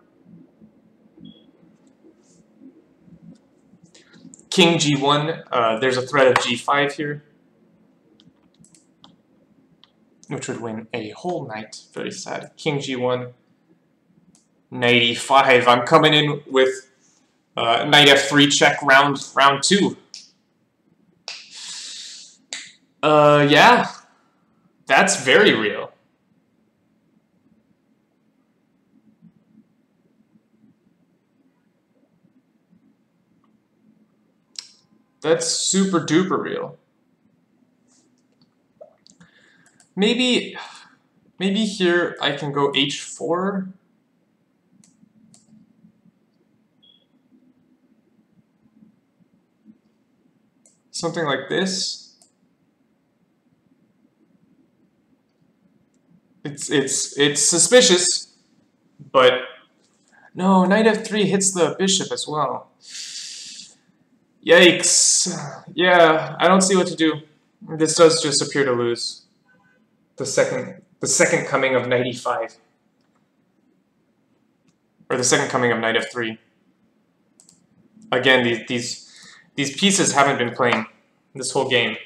king g1, there's a threat of g5 here. which would win a whole knight. Very sad. King G1, knight E5. I'm coming in with knight F3 check round 2. Yeah, that's very real. That's super duper real. Maybe here I can go H4. Something like this. It's suspicious, but no, knight F3 hits the bishop as well. Yikes. Yeah, I don't see what to do. This does just appear to lose. The second coming of knight E5. Or the second coming of knight F3. Again, these pieces haven't been playing this whole game.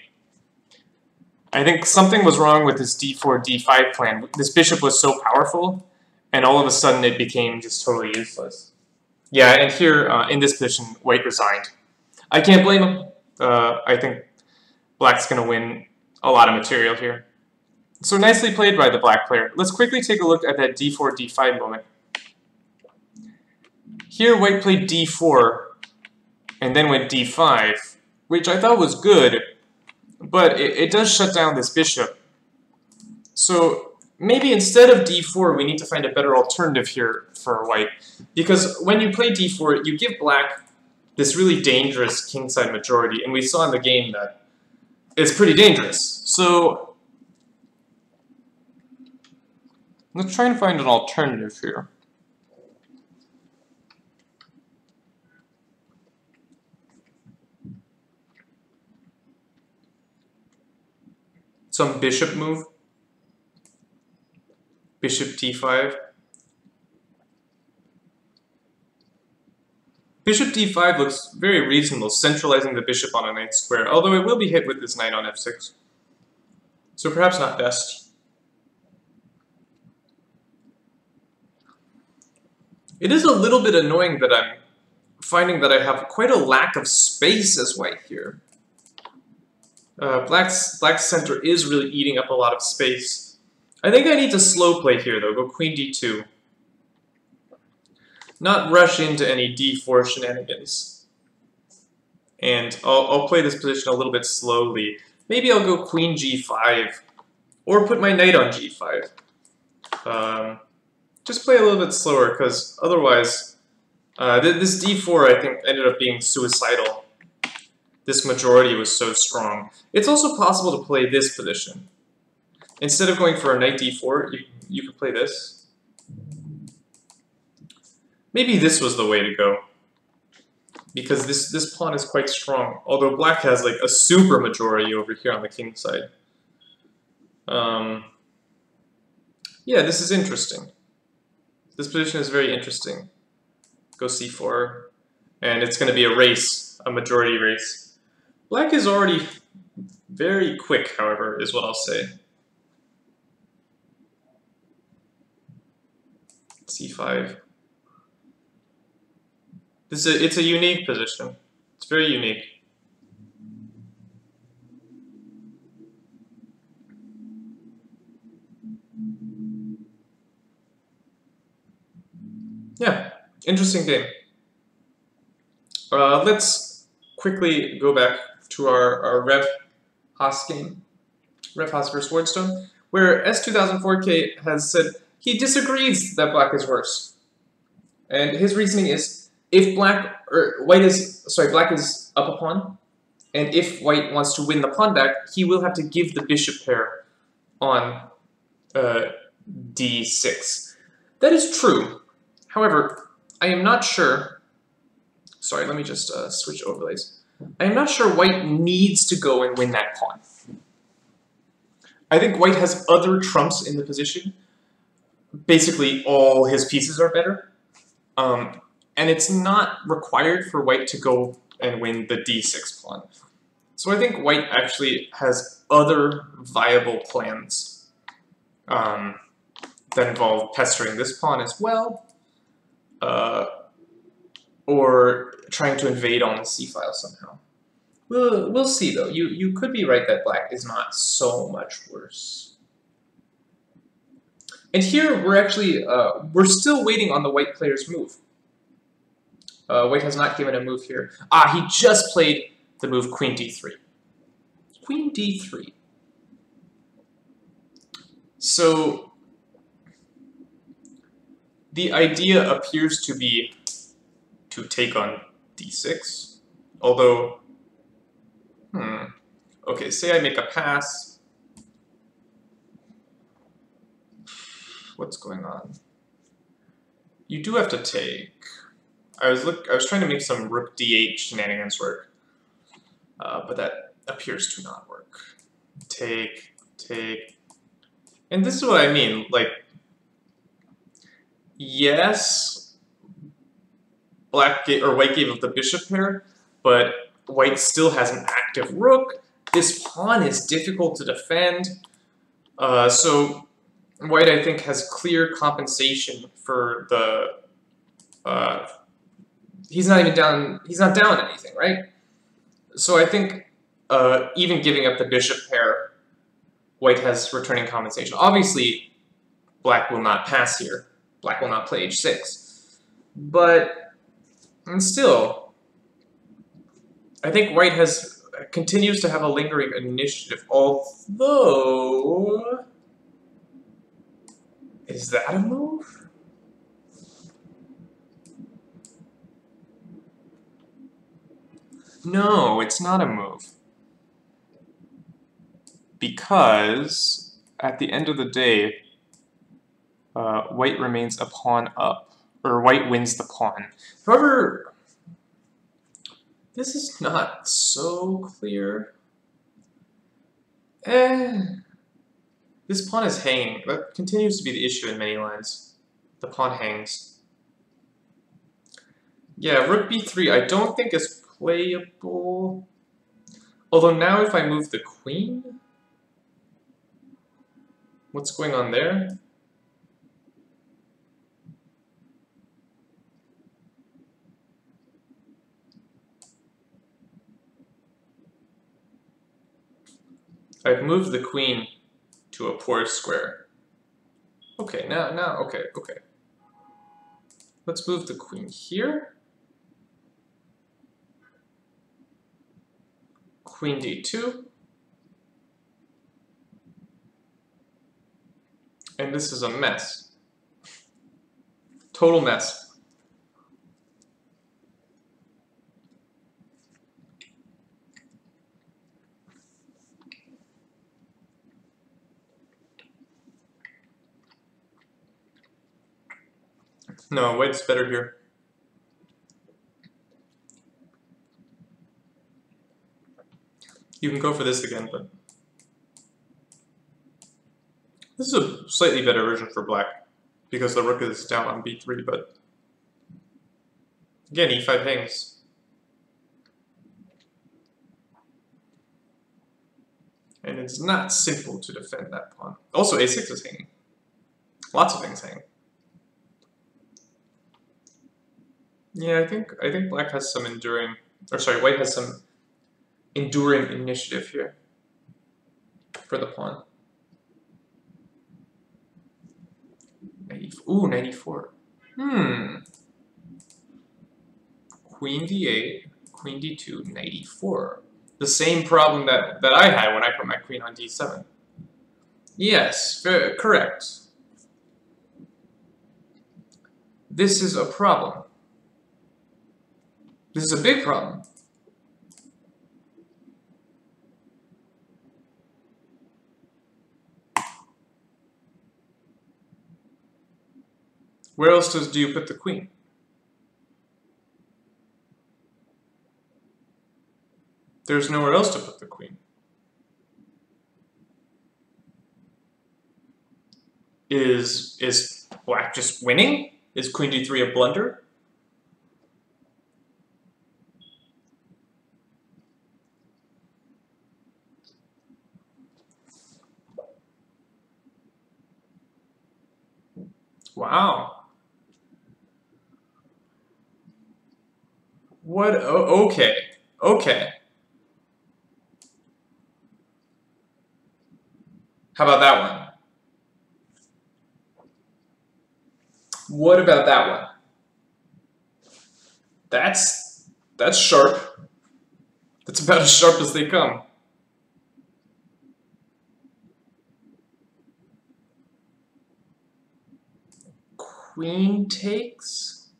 I think something was wrong with this D4, D5 plan. This bishop was so powerful, and all of a sudden it became just totally useless. Yeah, and here, in this position, white resigned. I can't blame him. I think black's going to win a lot of material here. So nicely played by the black player. Let's quickly take a look at that D4, D5 moment. Here, white played D4, and then went D5, which I thought was good, but it does shut down this bishop. So maybe instead of D4, we need to find a better alternative here for white. Because when you play D4, you give black this really dangerous kingside majority, and we saw in the game that it's pretty dangerous. So let's try and find an alternative here. Some bishop move. Bishop d5. Bishop d5 looks very reasonable, centralizing the bishop on a knight square, although it will be hit with this knight on f6. So perhaps not best. It is a little bit annoying that I'm finding that I have quite a lack of space as white here. Black's center is really eating up a lot of space. I think I need to slow play here though, go queen d2. Not rush into any d4 shenanigans. And I'll play this position a little bit slowly. Maybe I'll go queen g5, or put my knight on g5. Just play a little bit slower, because otherwise, this d4 I think ended up being suicidal. This majority was so strong. It's also possible to play this position. Instead of going for a knight d4, you could play this. Maybe this was the way to go, because this pawn is quite strong, although black has like a super majority over here on the king side. Yeah, this is interesting. This position is very interesting. Go c4, and it's going to be a race, a majority race. Black is already very quick, however, is what I'll say. c5. It's a unique position. It's very unique. Yeah, interesting game. Let's quickly go back to our Rev Haas game, Rev Haas versus Wardstone, where S2004K has said he disagrees that black is worse. And his reasoning is, if black is up a pawn, and if white wants to win the pawn back, he will have to give the bishop pair on d6. That is true. However, I am not sure. Sorry, let me just switch overlays. I am not sure white needs to go and win that pawn. I think white has other trumps in the position. Basically, all his pieces are better. And it's not required for white to go and win the d6 pawn. So I think white actually has other viable plans that involve pestering this pawn as well, or trying to invade on the c-file somehow. We'll see though. You could be right that black is not so much worse. And here we're actually we're still waiting on the white player's move. White has not given a move here. Ah, he just played the move queen d3. Queen d3. So the idea appears to be to take on d6, although, okay, say I make a pass. What's going on? You do have to take. I was trying to make some rook d8 shenanigans work, but that appears to not work. Take, and this is what I mean. Like, yes, white gave up the bishop pair, but white still has an active rook. This pawn is difficult to defend, so white, I think, has clear compensation for the. He's not even down. He's not down anything, right? So I think even giving up the bishop pair, white has returning compensation. Obviously, black will not pass here. Black will not play h6. But still, I think white continues to have a lingering initiative. Although, is that a move? No, it's not a move. Because at the end of the day, white remains a pawn up, or white wins the pawn. However, this is not so clear. This pawn is hanging. That continues to be the issue in many lines. The pawn hangs. Yeah, rook b3 I don't think is playable. Although now if I move the queen, what's going on there? I've moved the queen to a poor square. Okay, okay. Let's move the queen here. Queen d2. And this is a mess. Total mess. No, white's better here. You can go for this again, but this is a slightly better version for black because the rook is down on b3, but again, e5 hangs. And it's not simple to defend that pawn. Also, a6 is hanging. Lots of things hang. Yeah, I think black has some enduring, or sorry, white has some enduring initiative here for the pawn. Ooh, 94. Queen d8, queen d2, 94. The same problem that I had when I put my queen on d7. Yes, correct. This is a problem. This is a big problem. Where else do you put the queen? There's nowhere else to put the queen. Is black just winning? Is queen d3 a blunder? Wow. What? Oh, okay. Okay. How about that one? What about that one? That's sharp. That's about as sharp as they come. Queen takes.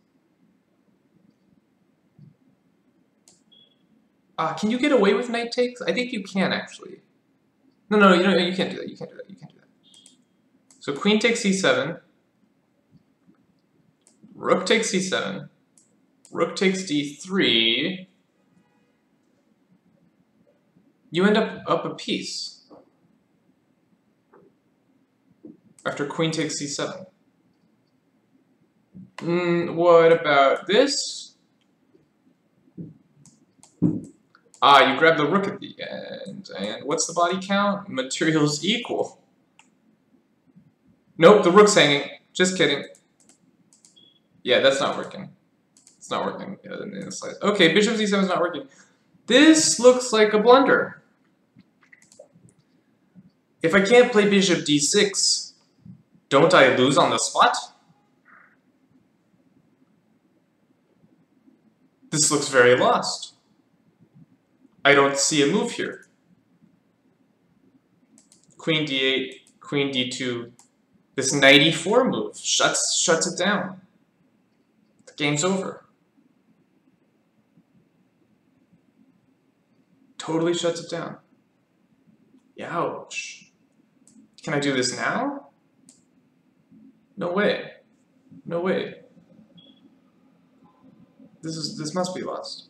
Can you get away with knight takes? I think you can actually. No, you can't do that. You can't do that. You can't do that. So queen takes c7. Rook takes c7. Rook takes d3. You end up a piece after queen takes c7. What about this? You grab the rook at the end. And what's the body count? Materials equal. Nope, the rook's hanging. Just kidding. Yeah, that's not working. It's not working in the slice. Okay, bishop c7 is not working. This looks like a blunder. If I can't play bishop d6, don't I lose on the spot? This looks very lost. I don't see a move here. Queen d8, queen d2. This knight e4 move shuts it down. The game's over. Totally shuts it down. Ouch. Can I do this now? No way. No way. This must be lost.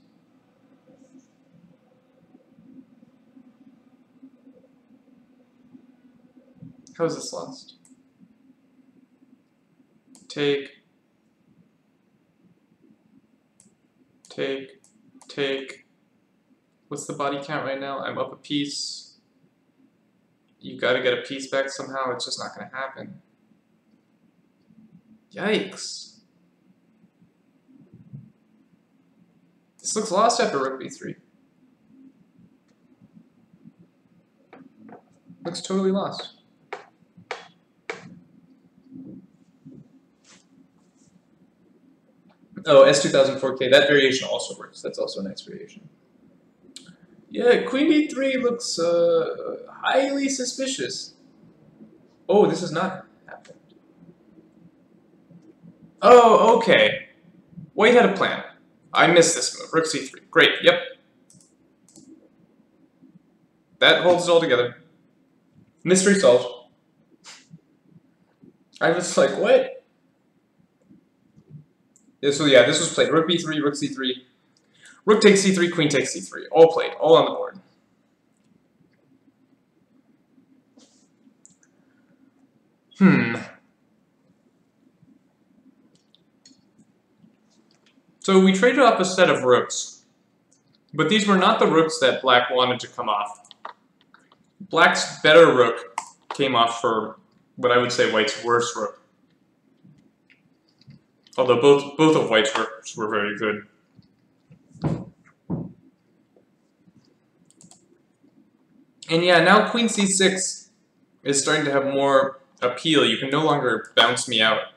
How is this lost? Take. What's the body count right now? I'm up a piece. You gotta get a piece back somehow. It's just not gonna happen. Yikes. This looks lost after rook b3. Looks totally lost. Oh, S2004K, that variation also works. That's also a nice variation. Yeah, queen d3 looks highly suspicious. Oh, this has not happened. Oh, okay. White had a plan. I missed this move. Rook c3. Great, yep. That holds it all together. Mystery solved. I was like, what? Yeah, so yeah, this was played. Rook b3, rook c3. Rook takes c3, queen takes c3. All played, all on the board. So we traded off a set of rooks, but these were not the rooks that black wanted to come off. Black's better rook came off for what I would say white's worst rook. Although both of white's rooks were very good. And yeah, now queen c6 is starting to have more appeal. You can no longer bounce me out.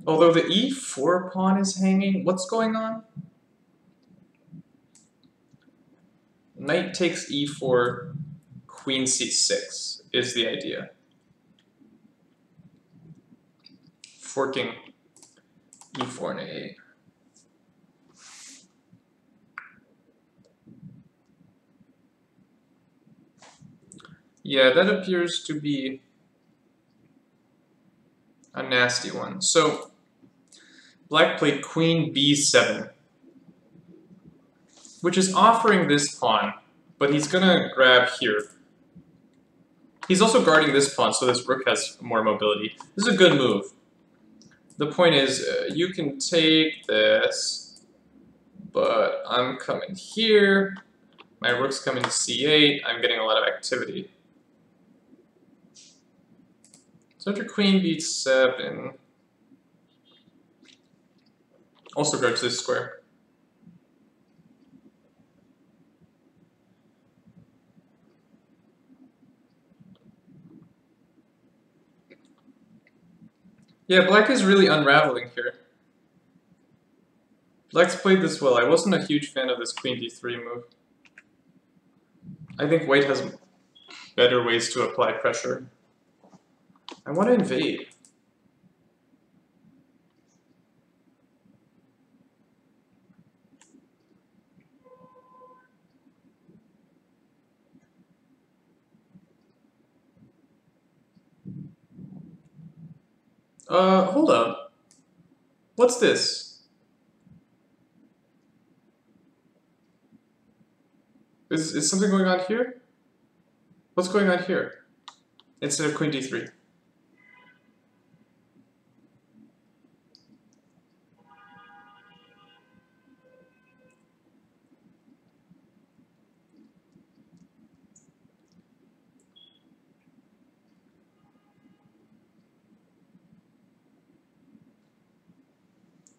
Although the e4 pawn is hanging, what's going on? Knight takes e4, queen c6 is the idea. Forking e4 and a8. Yeah, that appears to be a nasty one. So black played queen b7, which is offering this pawn, but he's gonna grab here. He's also guarding this pawn, so this rook has more mobility. This is a good move. The point is, you can take this, But I'm coming here. My rook's coming to c8. I'm getting a lot of activity. So after queen b7, also guards this square. Yeah, black is really unraveling here. Black's played this well. I wasn't a huge fan of this queen d3 move. I think white has better ways to apply pressure. I want to invade. Hold up. What's this? Is something going on here? What's going on here? Instead of queen d3.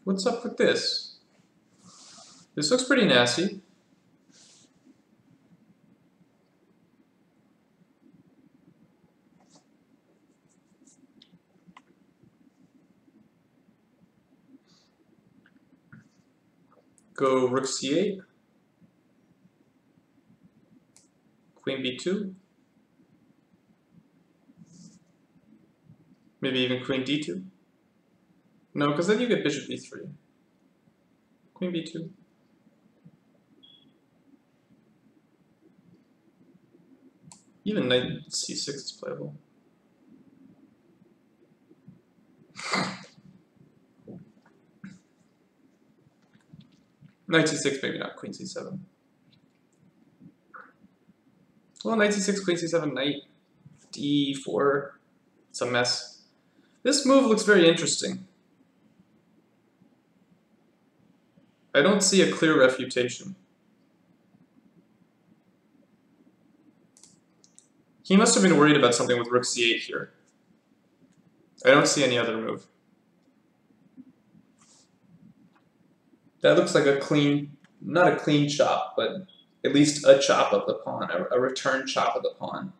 What's up with this? This looks pretty nasty. Go rook c8. Queen b2. Maybe even queen d2. No, because then you get bishop e3. Queen b2. Even knight c6 is playable. Knight c6, maybe not. Queen c7. Well, knight c6, queen c7, knight d4. It's a mess. This move looks very interesting. I don't see a clear refutation. He must have been worried about something with rook c8 here. I don't see any other move. That looks like a clean, not a clean chop, but at least a chop of the pawn, a return chop of the pawn.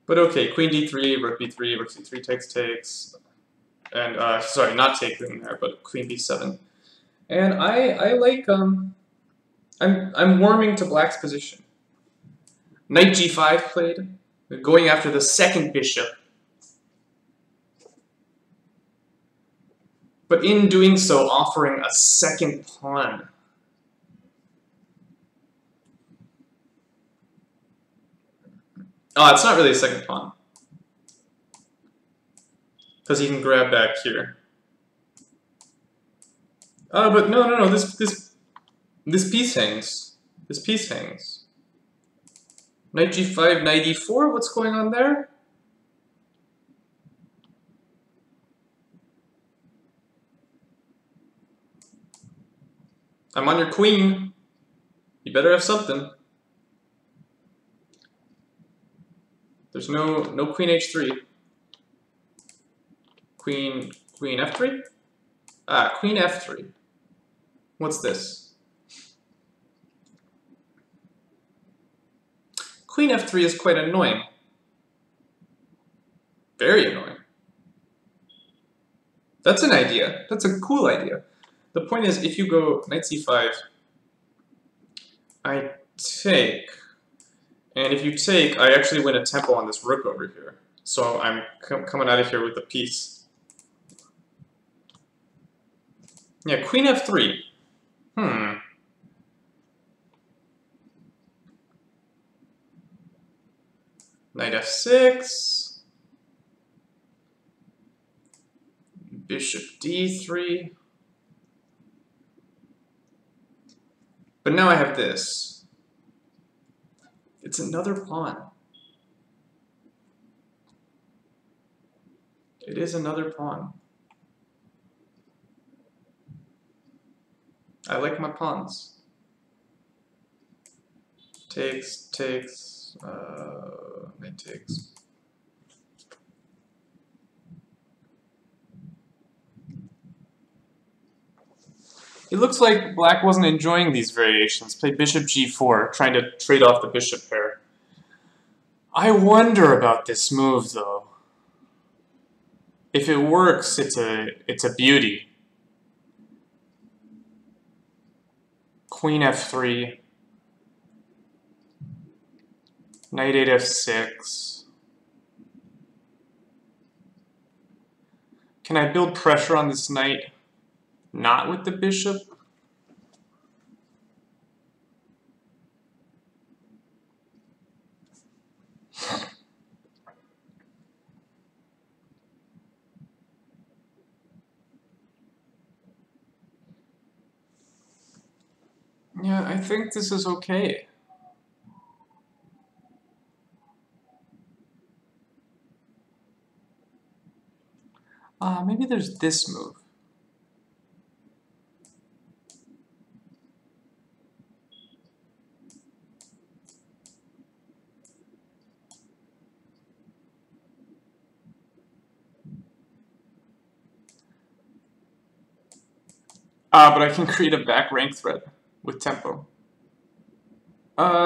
But okay, queen d3, rook b3, rook c3 takes, and sorry, not taking there, but queen b7. And I like I'm warming to black's position. Knight g5 played, going after the second bishop. But in doing so, offering a second pawn. Oh, it's not really a second pawn. Because he can grab back here. Oh, but no, this piece hangs. This piece hangs. Knight g5, knight e4, what's going on there? I'm on your queen. You better have something. There's no queen h3. Queen f3? Ah, queen f3. What's this? Queen f3 is quite annoying. Very annoying. That's an idea. That's a cool idea. The point is, if you go knight c5, I take, and if you take, I actually win a tempo on this rook over here. So I'm coming out of here with a piece. Yeah, queen f3. Knight f6. Bishop d3. But now I have this. It's another pawn. It is another pawn. I like my pawns. Takes, knight takes. It looks like black wasn't enjoying these variations. Played bishop g4, trying to trade off the bishop pair. I wonder about this move, though. If it works, it's a beauty. Queen f3. Knight 8 f6. Can I build pressure on this knight? Not with the bishop? Yeah, I think this is okay. Maybe there's this move. But I can create a back rank thread with tempo.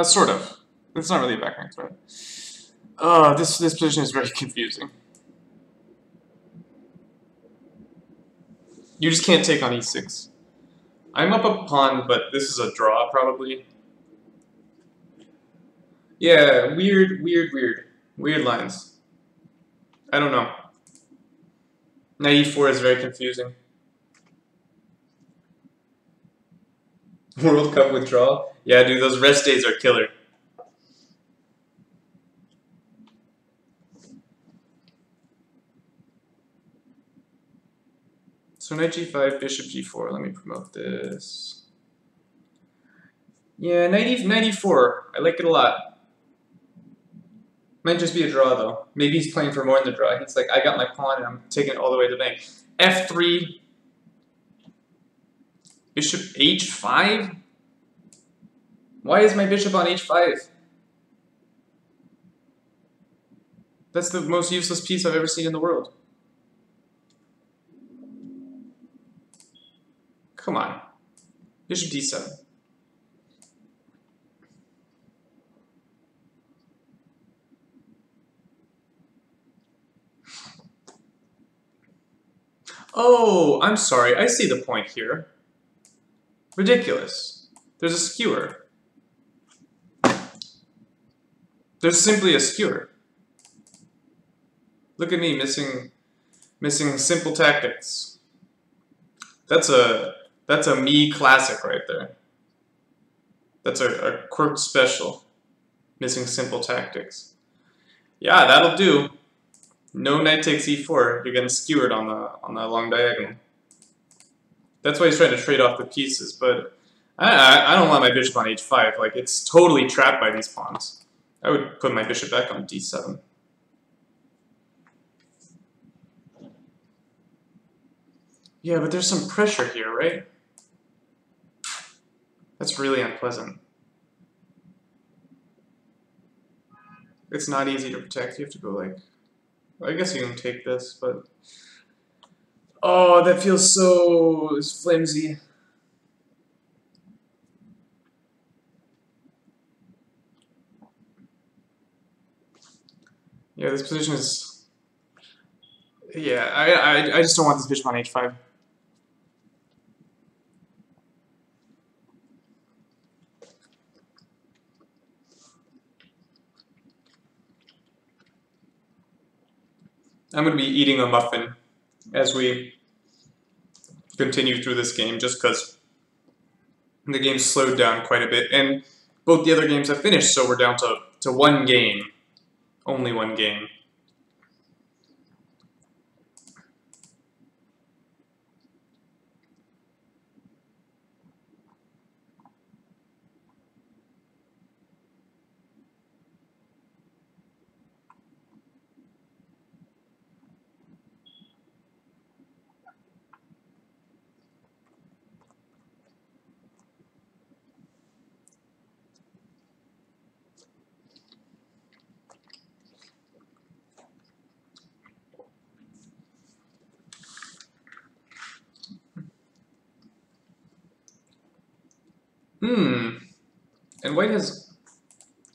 Sort of. It's not really a back rank thread. This position is very confusing. You just can't take on e6. I'm up a pawn, but this is a draw, probably. Yeah, weird lines. I don't know. Knight e4 is very confusing. World Cup withdrawal? Yeah, dude, those rest days are killer. So knight g5, bishop g4. Let me promote this. Yeah, knight e4. I like it a lot. Might just be a draw, though. Maybe he's playing for more than the draw. He's like, I got my pawn, and I'm taking it all the way to the bank. f3. Bishop h5? Why is my bishop on h5? That's the most useless piece I've ever seen in the world. Come on. Bishop d7. Oh, I'm sorry. I see the point here. Ridiculous. There's a skewer. There's simply a skewer. Look at me missing simple tactics. That's a me classic right there. That's a quirk special. Missing simple tactics. Yeah, that'll do. No knight takes e4. You're getting skewered on the long diagonal. That's why he's trying to trade off the pieces, but I don't want my bishop on h5. Like, it's totally trapped by these pawns. I would put my bishop back on d7. Yeah, but there's some pressure here, right? That's really unpleasant. It's not easy to protect. You have to go like... I guess you can take this, but... Oh, that feels so flimsy. Yeah, this position is... Yeah, I just don't want this bishop on h5. I'm going to be eating a muffin as we continue through this game, just because the game slowed down quite a bit, and both the other games have finished, so we're down to one game. Only one game. And white has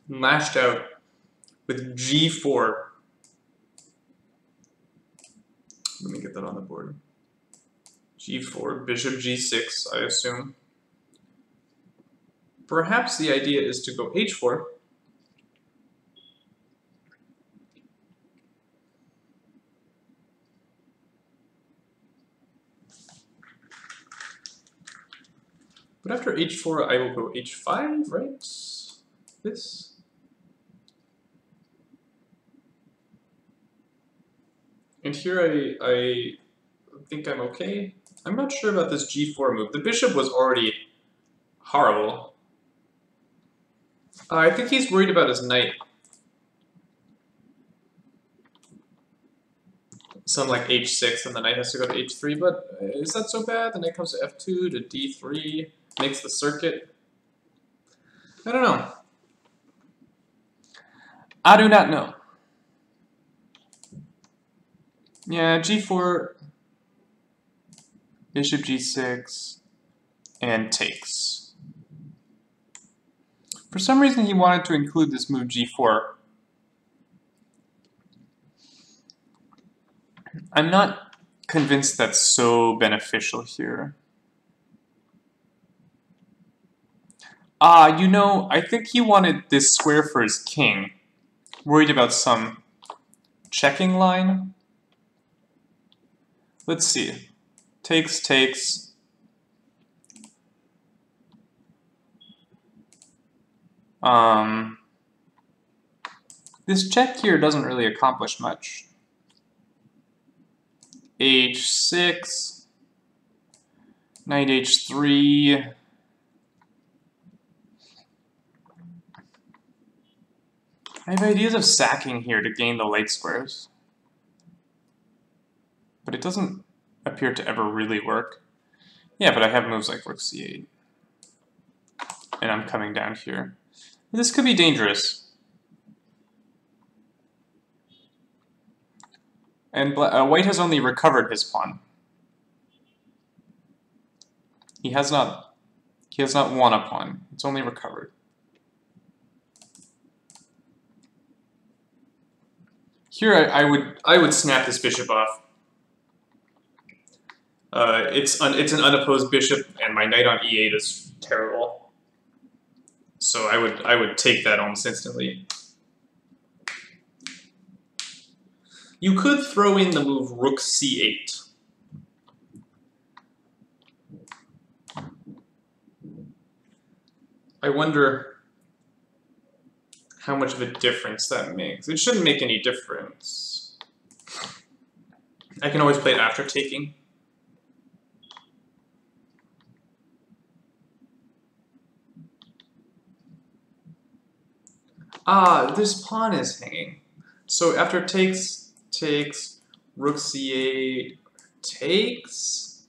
lashed out with g4. Let me get that on the board. g4, bishop g6, I assume. Perhaps the idea is to go h4. But after h4, I will go h5, right? This. And here I think I'm okay. I'm not sure about this g4 move. The bishop was already horrible. I think he's worried about his knight. Some like h6 and the knight has to go to h3, but is that so bad? The knight comes to f2 to d3, makes the circuit. I don't know. I do not know. Yeah, g4, bishop g6, and takes. For some reason he wanted to include this move g4. I'm not convinced that's so beneficial here. You know, I think he wanted this square for his king. Worried about some checking line. Let's see. Takes, takes. This check here doesn't really accomplish much. h6, knight h3. I have ideas of sacking here to gain the light squares. But it doesn't appear to ever really work. Yeah, but I have moves like rook c8. And I'm coming down here. This could be dangerous. And white has only recovered his pawn. He has not won a pawn. It's only recovered. Here I would snap this bishop off. It's an unopposed bishop, and my knight on e8 is terrible. So I would take that almost instantly. You could throw in the move rook c8. I wonder how much of a difference that makes. It shouldn't make any difference. I can always play it after taking. This pawn is hanging. So after takes, rook c8, takes.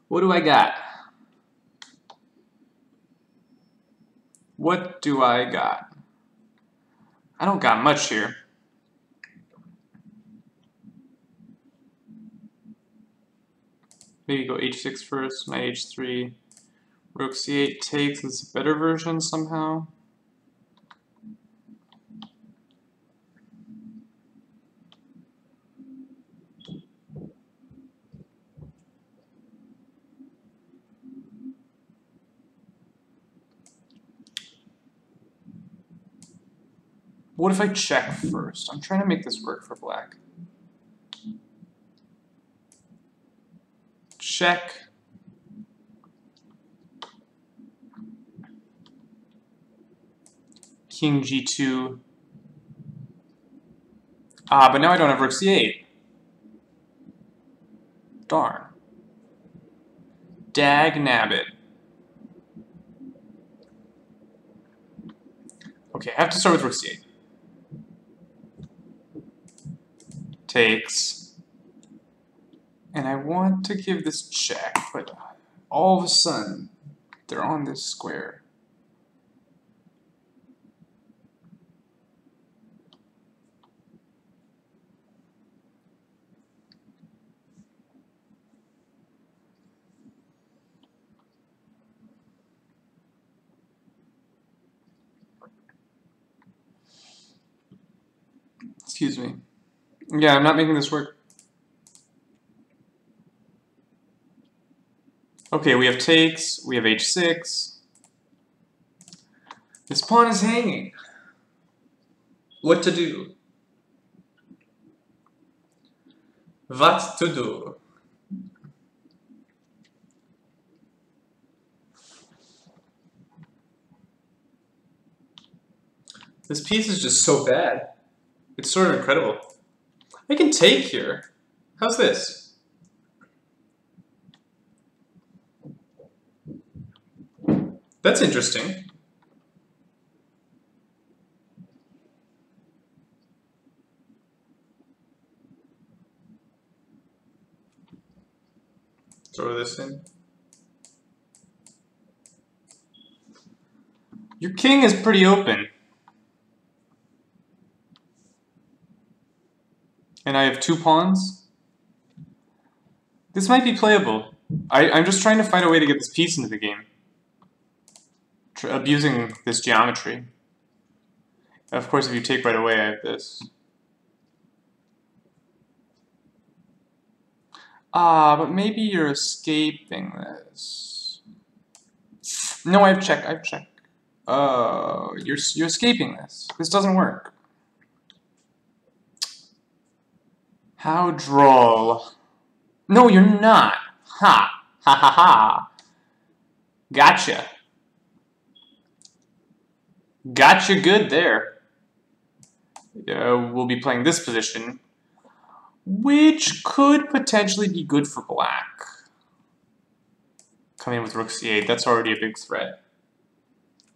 What do I got? What do I got? I don't got much here. Maybe go h6 first, knight h3, rook c8 takes is a better version somehow. What if I check first? I'm trying to make this work for black. Check. King g2. But now I don't have rook c8. Darn. Dag nabbit. Okay, I have to start with rook c8. Takes. And I want to give this check, but all of a sudden, they're on this square. Excuse me. Yeah, I'm not making this work. Okay, we have takes, we have h6. This pawn is hanging. What to do? What to do? This piece is just so bad. It's sort of incredible. I can take here. How's this? That's interesting. Throw this in. Your king is pretty open. And I have 2 pawns. This might be playable. I'm just trying to find a way to get this piece into the game. Abusing this geometry. Of course, if you take right away, I have this. Ah, but maybe you're escaping this. No, I have check. I have check. You're escaping this. This doesn't work. How droll. No, you're not. Ha. Ha ha ha. Gotcha. Gotcha good there. We'll be playing this position, which could potentially be good for black. Coming in with rook c8, that's already a big threat.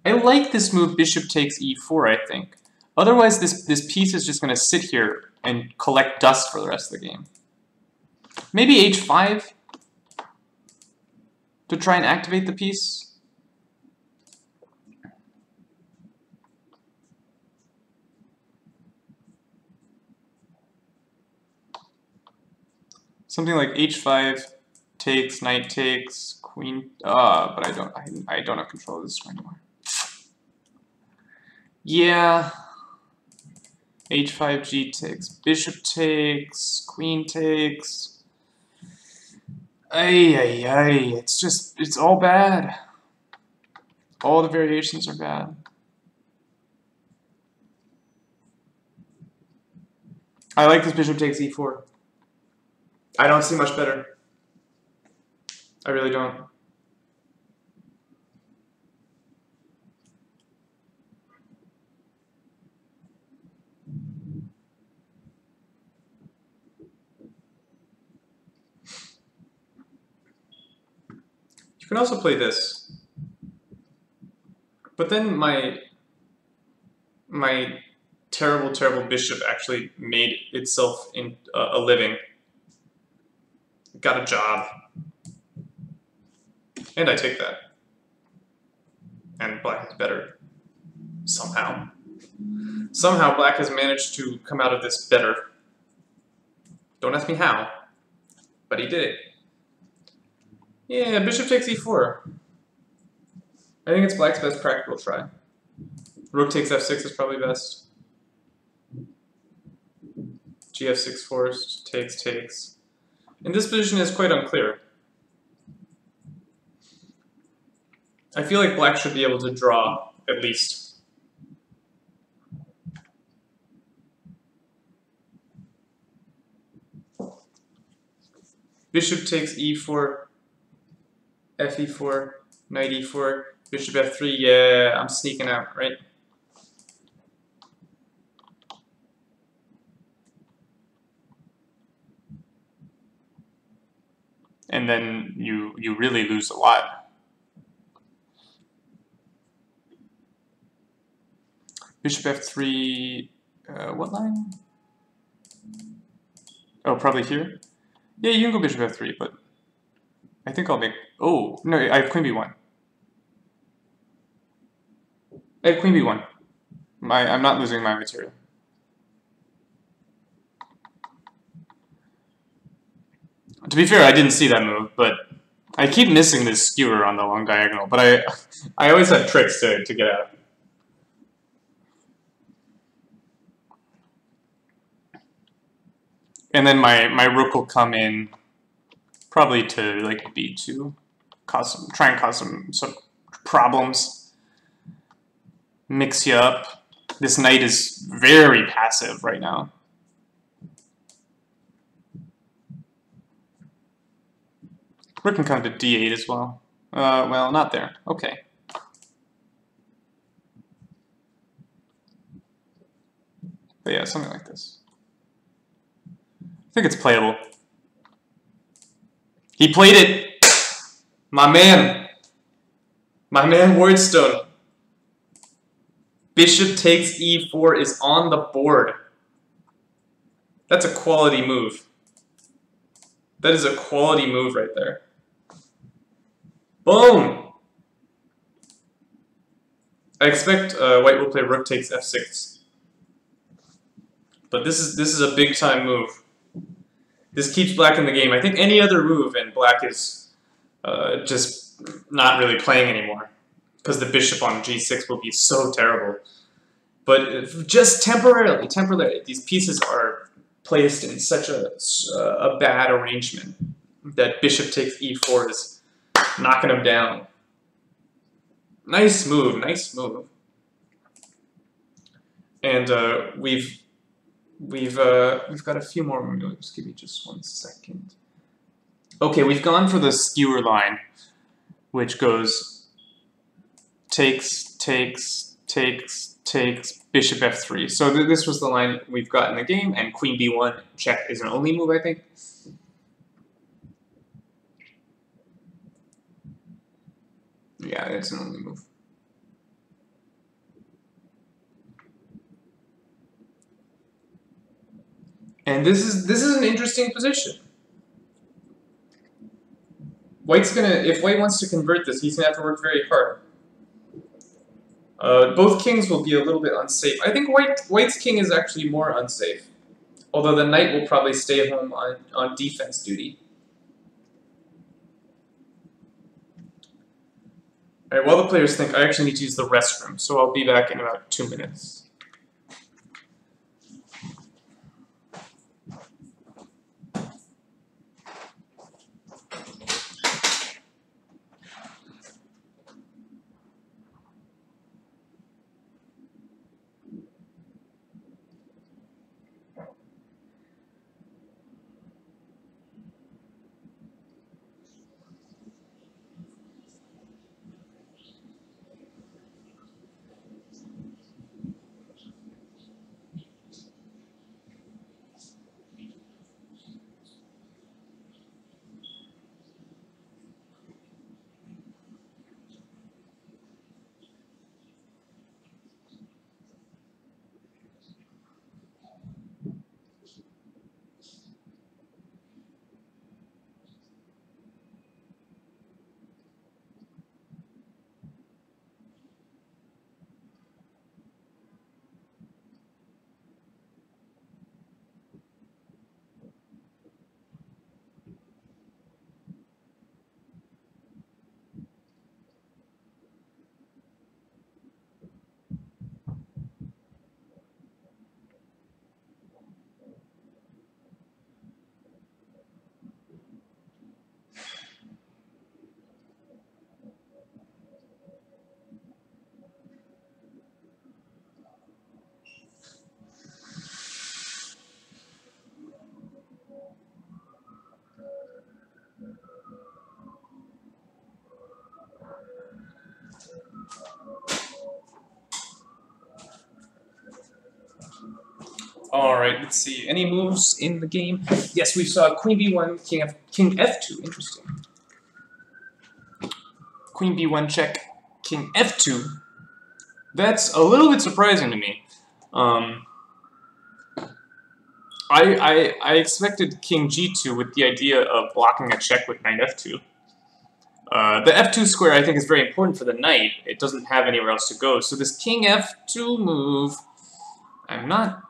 I like this move, bishop takes e4, I think. Otherwise, this piece is just going to sit here and collect dust for the rest of the game. Maybe h5 to try and activate the piece. Something like h5 takes, knight takes, queen. But I don't have control of this square anymore. Yeah. h5, g takes, bishop takes, queen takes. Ay, ay, ay. It's all bad. All the variations are bad. I like this bishop takes e4. I don't see much better. I really don't. You can also play this. But then my terrible, terrible bishop actually made itself in a living. Got a job. And I take that. And black is better. Somehow. Somehow black has managed to come out of this better. Don't ask me how. But he did it. Yeah, bishop takes e4. I think it's black's best practical try. Rook takes f6 is probably best. gf6 forced, takes. And this position is quite unclear. I feel like black should be able to draw, at least. Bishop takes e4, fe4, knight e4, bishop f3, yeah, I'm sneaking out, right? And then you really lose a lot. Bishop f3, what line? Oh, probably here? Yeah, you can go bishop f3, but I think I'll make... Oh, no, I have queen b1. I have queen b1. I'm not losing my material. To be fair, I didn't see that move, but I keep missing this skewer on the long diagonal, but I always have tricks to get out. And then my rook will come in probably to like b2, try and cause some problems, mix you up. This knight is very passive right now. Rook can come to d8 as well. Well, not there. Okay. But yeah, something like this. I think it's playable. He played it! My man! My man Wardstone. Bishop takes e4 is on the board. That's a quality move. That is a quality move right there. Boom! I expect white will play rook takes f6. But this is a big time move. This keeps black in the game. I think any other move and black is just not really playing anymore, because the bishop on g6 will be so terrible. But just temporarily, these pieces are placed in such a bad arrangement that bishop takes e4 is knocking them down. Nice move, nice move. And we've got a few more moves. Give me just 1 second. Okay, we've gone for the skewer line, which goes takes, bishop f3. So this was the line we've got in the game, and queen b1 check is an only move, I think. Yeah, it's an only move. And this is an interesting position. White's gonna, if white wants to convert this, he's gonna have to work very hard. Both kings will be a little bit unsafe. I think white's king is actually more unsafe, although the knight will probably stay home on defense duty. Alright, while the players think, I actually need to use the restroom, so I'll be back in about 2 minutes. Alright, let's see. Any moves in the game? Yes, we saw queen b1, king f2. Interesting. Queen b1 check, king f2. That's a little bit surprising to me. I expected king g2 with the idea of blocking a check with knight f2. The f2 square, I think, is very important for the knight. It doesn't have anywhere else to go. So this king f2 move, I'm not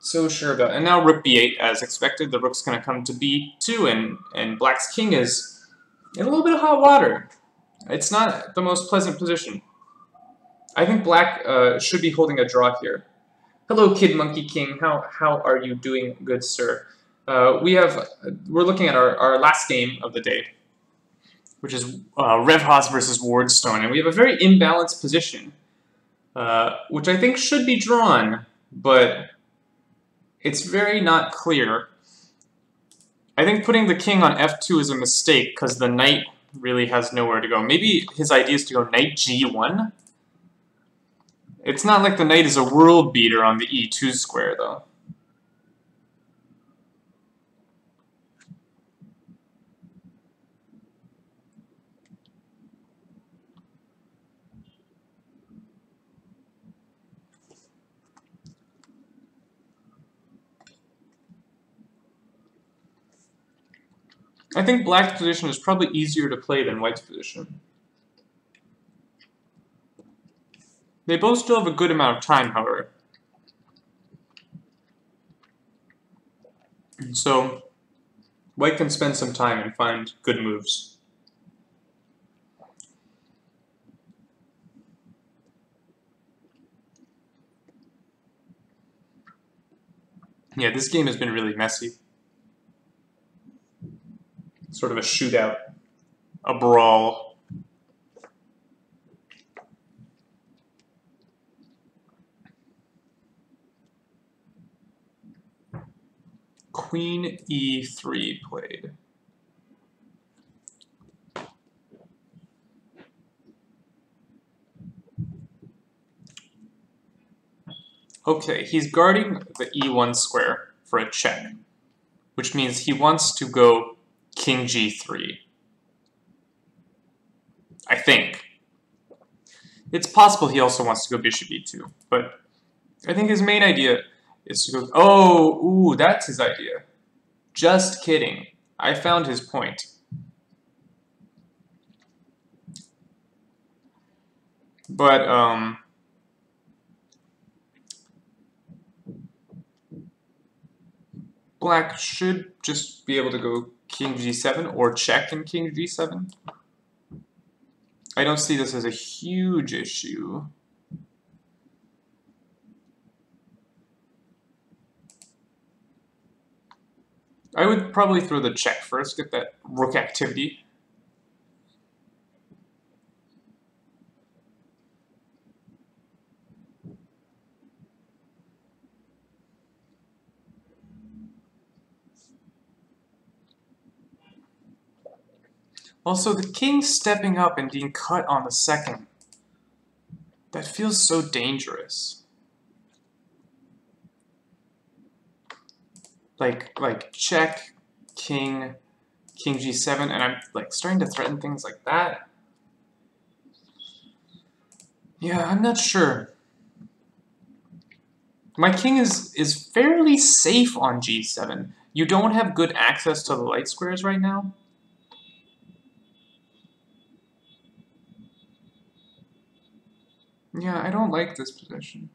so sure about. And now rook b8, as expected. The rook's going to come to b2, and black's king is in a little bit of hot water. It's not the most pleasant position. I think black should be holding a draw here. Hello, Kid Monkey King. How are you doing, good sir? we're looking at our last game of the day, which is Revhas versus Wardstone, and we have a very imbalanced position, which I think should be drawn, but it's very not clear. I think putting the king on f2 is a mistake, because the knight really has nowhere to go. Maybe his idea is to go knight g1? It's not like the knight is a world beater on the e2 square, though. I think black's position is probably easier to play than white's position. They both still have a good amount of time, however. So, white can spend some time and find good moves. Yeah, this game has been really messy. Sort of a shootout, a brawl. Queen e3 played. Okay, he's guarding the e1 square for a check, which means he wants to go king g3. I think. It's possible he also wants to go bishop e2, but I think his main idea is to go... Oh, ooh, that's his idea. Just kidding. I found his point. But, black should just be able to go king g7 or check in king g7. I don't see this as a huge issue. I would probably throw the check first, get that rook activity. Also, the king stepping up and being cut on the second. That feels so dangerous. Like check, king g7, and I'm like starting to threaten things like that. Yeah, I'm not sure. My king is fairly safe on g7. You don't have good access to the light squares right now. Yeah, I don't like this position.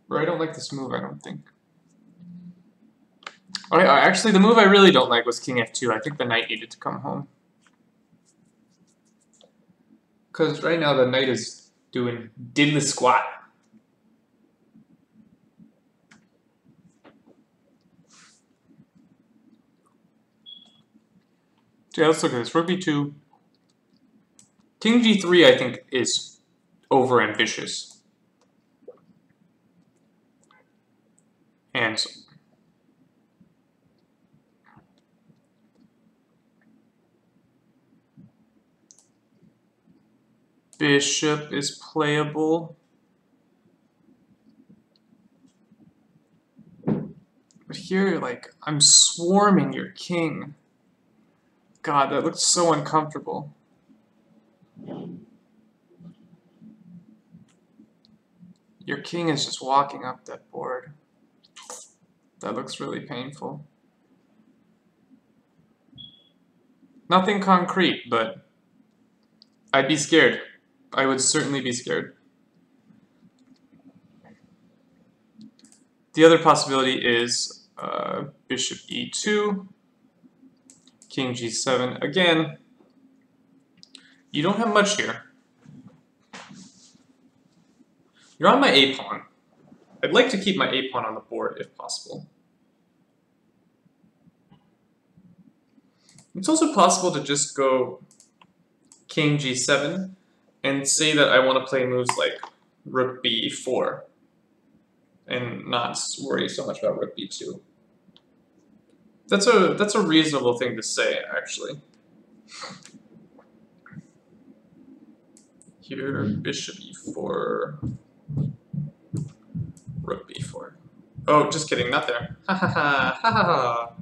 Or I don't like this move, I don't think. Actually, the move I really don't like was king f2. I think the knight needed to come home. Because right now the knight is doing diddly squat. So yeah, let's look at this. Rook b2. King g3, I think, is overambitious. And bishop is playable. But here, like, I'm swarming your king. God, that looks so uncomfortable. Your king is just walking up that board. That looks really painful. Nothing concrete, but I'd be scared. I would certainly be scared. The other possibility is bishop e2, king g7. Again, you don't have much here. You're on my a pawn. I'd like to keep my a pawn on the board if possible. It's also possible to just go king g7 and say that I want to play moves like rook b4 and not worry so much about rook b2. That's a reasonable thing to say, actually. Here, bishop e4, rook b4. Oh, just kidding, not there. Ha ha ha ha ha ha.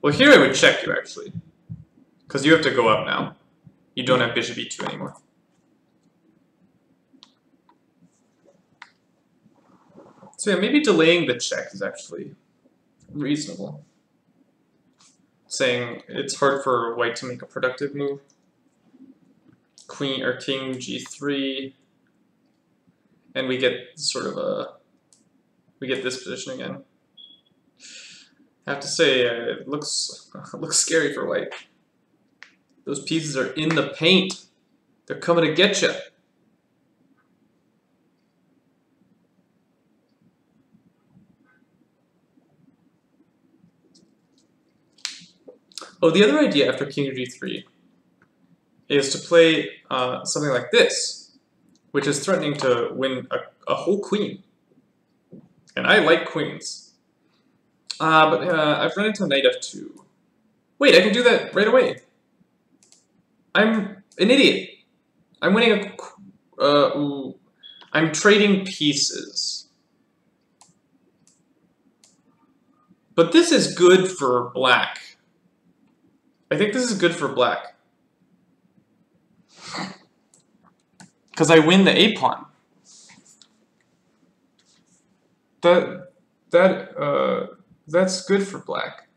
Well, here I would check you, actually. Because you have to go up now. You don't have bishop e2 anymore. So yeah, maybe delaying the check is actually reasonable. Saying it's hard for white to make a productive move. Queen or king g3, and we get sort of we get this position again. I have to say, it looks scary for white. Those pieces are in the paint. They're coming to get you. Oh, the other idea after king g3 is to play something like this, which is threatening to win a whole queen. And I like queens. But I've run into knight f2. Wait, I can do that right away. I'm an idiot. I'm winning I'm trading pieces. But this is good for black. I think this is good for black. Because I win the a-pawn. That's good for black.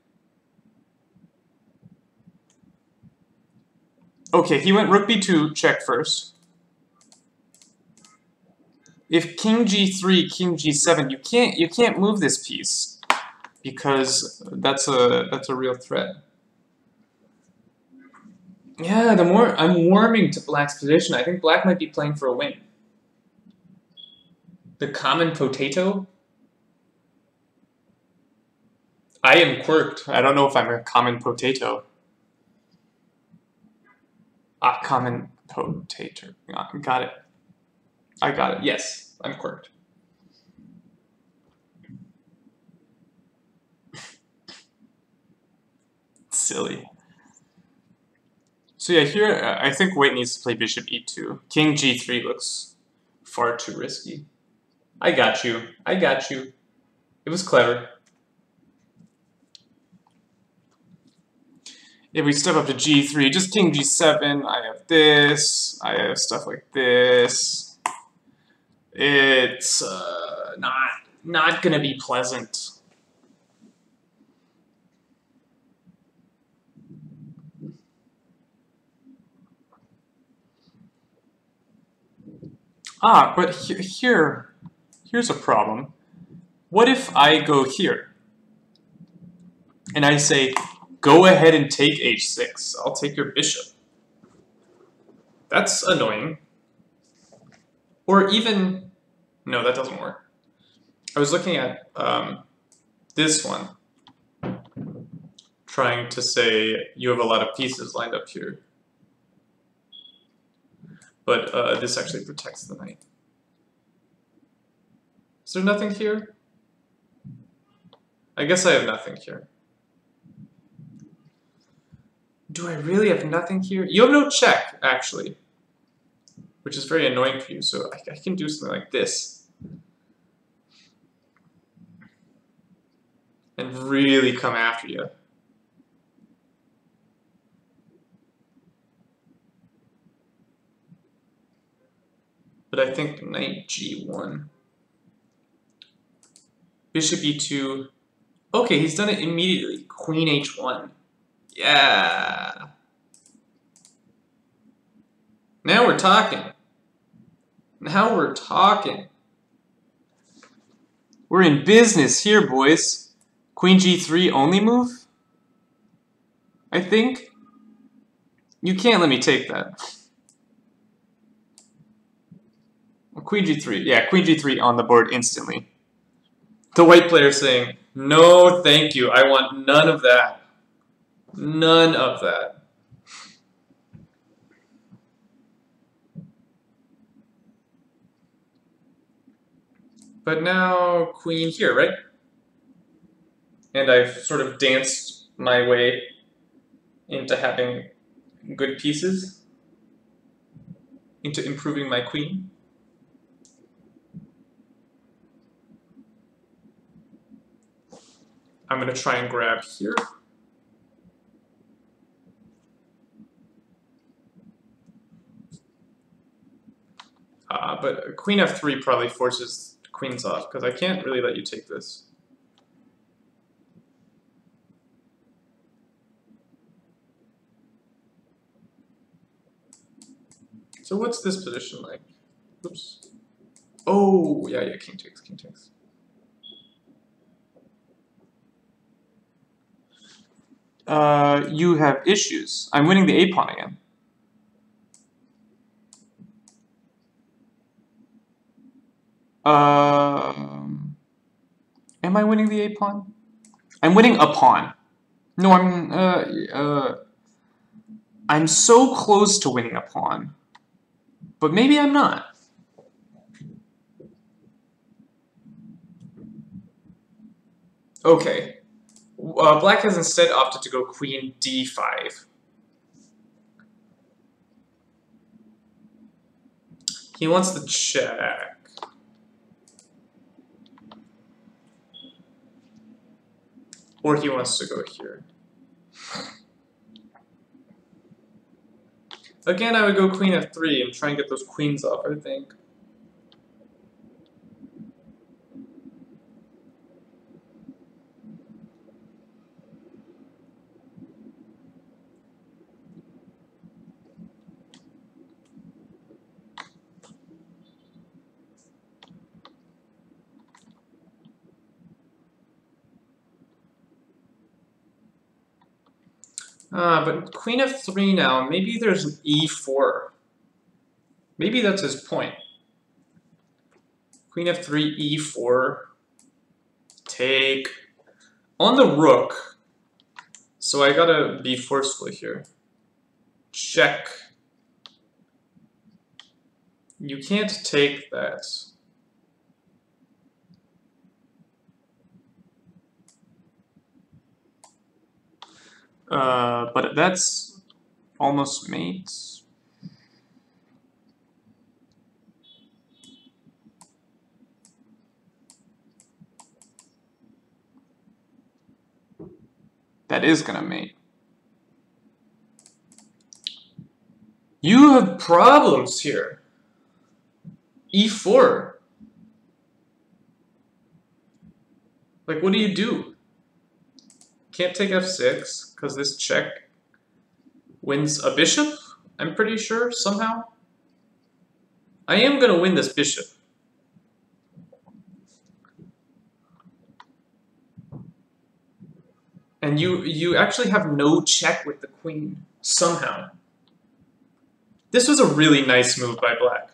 Okay, he went rook b2, check first. If king g3, king g7, you can't move this piece because that's a real threat. Yeah, the more I'm warming to black's position, I think black might be playing for a win. The common potato? I am quirked. I don't know if I'm a common potato. Ah, common potato. Got it. I got it. Yes, I'm quirked. Silly. So yeah, here I think white needs to play bishop e2. King g3 looks far too risky. I got you. I got you. It was clever. If we step up to g3, just king g7, I have this, I have stuff like this. It's not gonna be pleasant. Ah, but here's a problem. What if I go here and I say, go ahead and take h6. I'll take your bishop. That's annoying. Or even, no, that doesn't work. I was looking at this one, trying to say you have a lot of pieces lined up here. But this actually protects the knight. Is there nothing here? I guess I have nothing here. Do I really have nothing here? You have no check, actually, which is very annoying for you, so I can do something like this. And really come after you. But I think knight g1. Bishop e2. Okay, he's done it immediately. Queen h1. Yeah. Now we're talking. Now we're talking. We're in business here, boys. Queen g3 only move? I think. You can't let me take that. Queen g3. Yeah, queen g3 on the board instantly. The white player saying, no, thank you. I want none of that. None of that. But now queen here, right? And I've sort of danced my way into having good pieces, into improving my queen. I'm going to try and grab here. But queen f3 probably forces queens off, because I can't really let you take this. So what's this position like? Oops. Oh, yeah, king takes, king takes. You have issues. I'm winning the a-pawn again. Am I winning the a-pawn? I'm winning a pawn. No, I'm so close to winning a pawn. But maybe I'm not. Okay. Black has instead opted to go queen d5. He wants the check. Or he wants to go here. Again, I would go queen f3 and try and get those queens off, I think. But queen f3 now, maybe there's an e4. Maybe that's his point. Queen f3, e4. Take. On the rook. So I gotta be forceful here. Check. You can't take that. But that's almost mate. That is gonna mate. You have problems here. e4. Like, what do you do? Can't take f6, because this check wins a bishop, I'm pretty sure, somehow. I am going to win this bishop. And you actually have no check with the queen, somehow. This was a really nice move by black.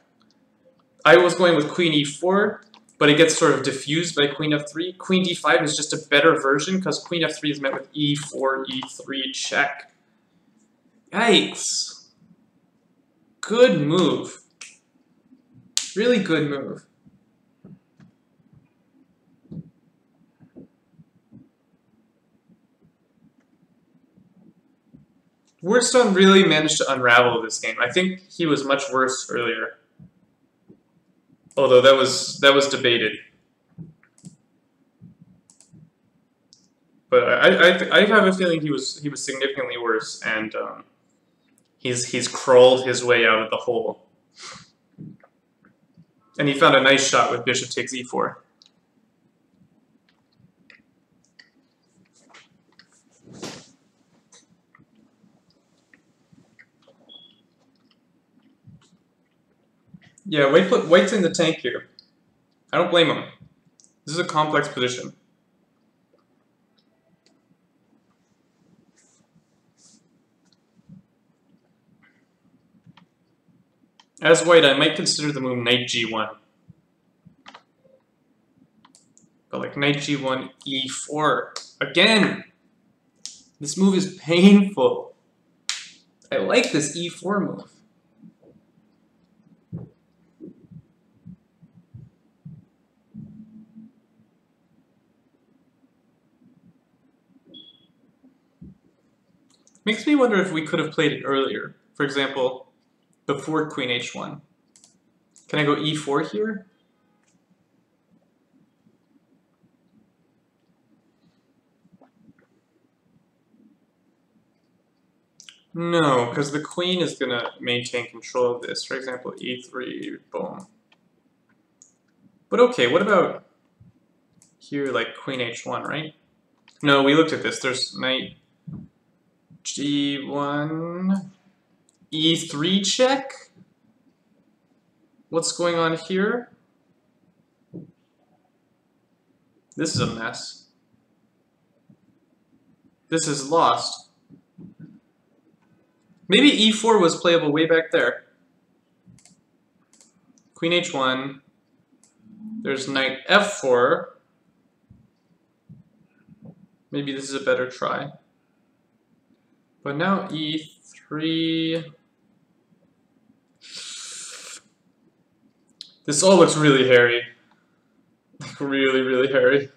I was going with queen e4, but it gets sort of diffused by queen f3. Queen d5 is just a better version, because queen f3 is met with e4, e3, check. Yikes. Good move. Really good move. Woodstone really managed to unravel this game. I think he was much worse earlier. Although that was debated. But I have a feeling he was significantly worse, and he's crawled his way out of the hole. And he found a nice shot with bishop takes e4. Yeah, White's in the tank here. I don't blame him. This is a complex position. As White, I might consider the move knight g1. But like knight g1, e4. Again! This move is painful. I like this e4 move. Makes me wonder if we could have played it earlier. For example, before queen h1. Can I go e4 here? No, because the queen is going to maintain control of this. For example, e3, boom. But okay, what about here, like queen h1, right? No, we looked at this. There's knight g1, e3 check. What's going on here? This is a mess. This is lost. Maybe e4 was playable way back there. Queen h1. There's knight f4. Maybe this is a better try. But now e3. This all looks really hairy. Like really, really hairy.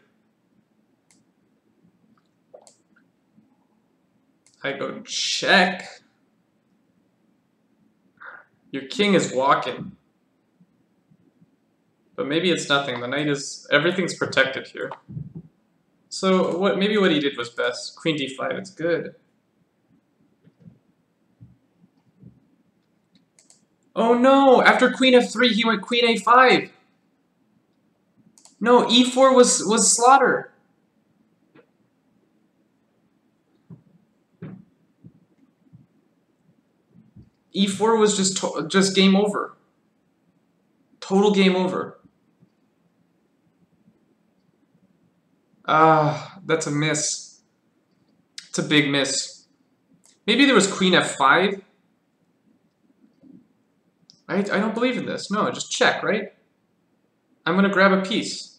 I go check. Your king is walking. But maybe it's nothing. The knight is... everything's protected here. So maybe what he did was best. Queen d5, it's good. Oh no! After queen f3, he went queen a5. No, e4 was slaughter. e4 was just game over. Total game over. That's a miss. It's a big miss. Maybe there was queen f5. I don't believe in this. No, just check, right? I'm gonna grab a piece.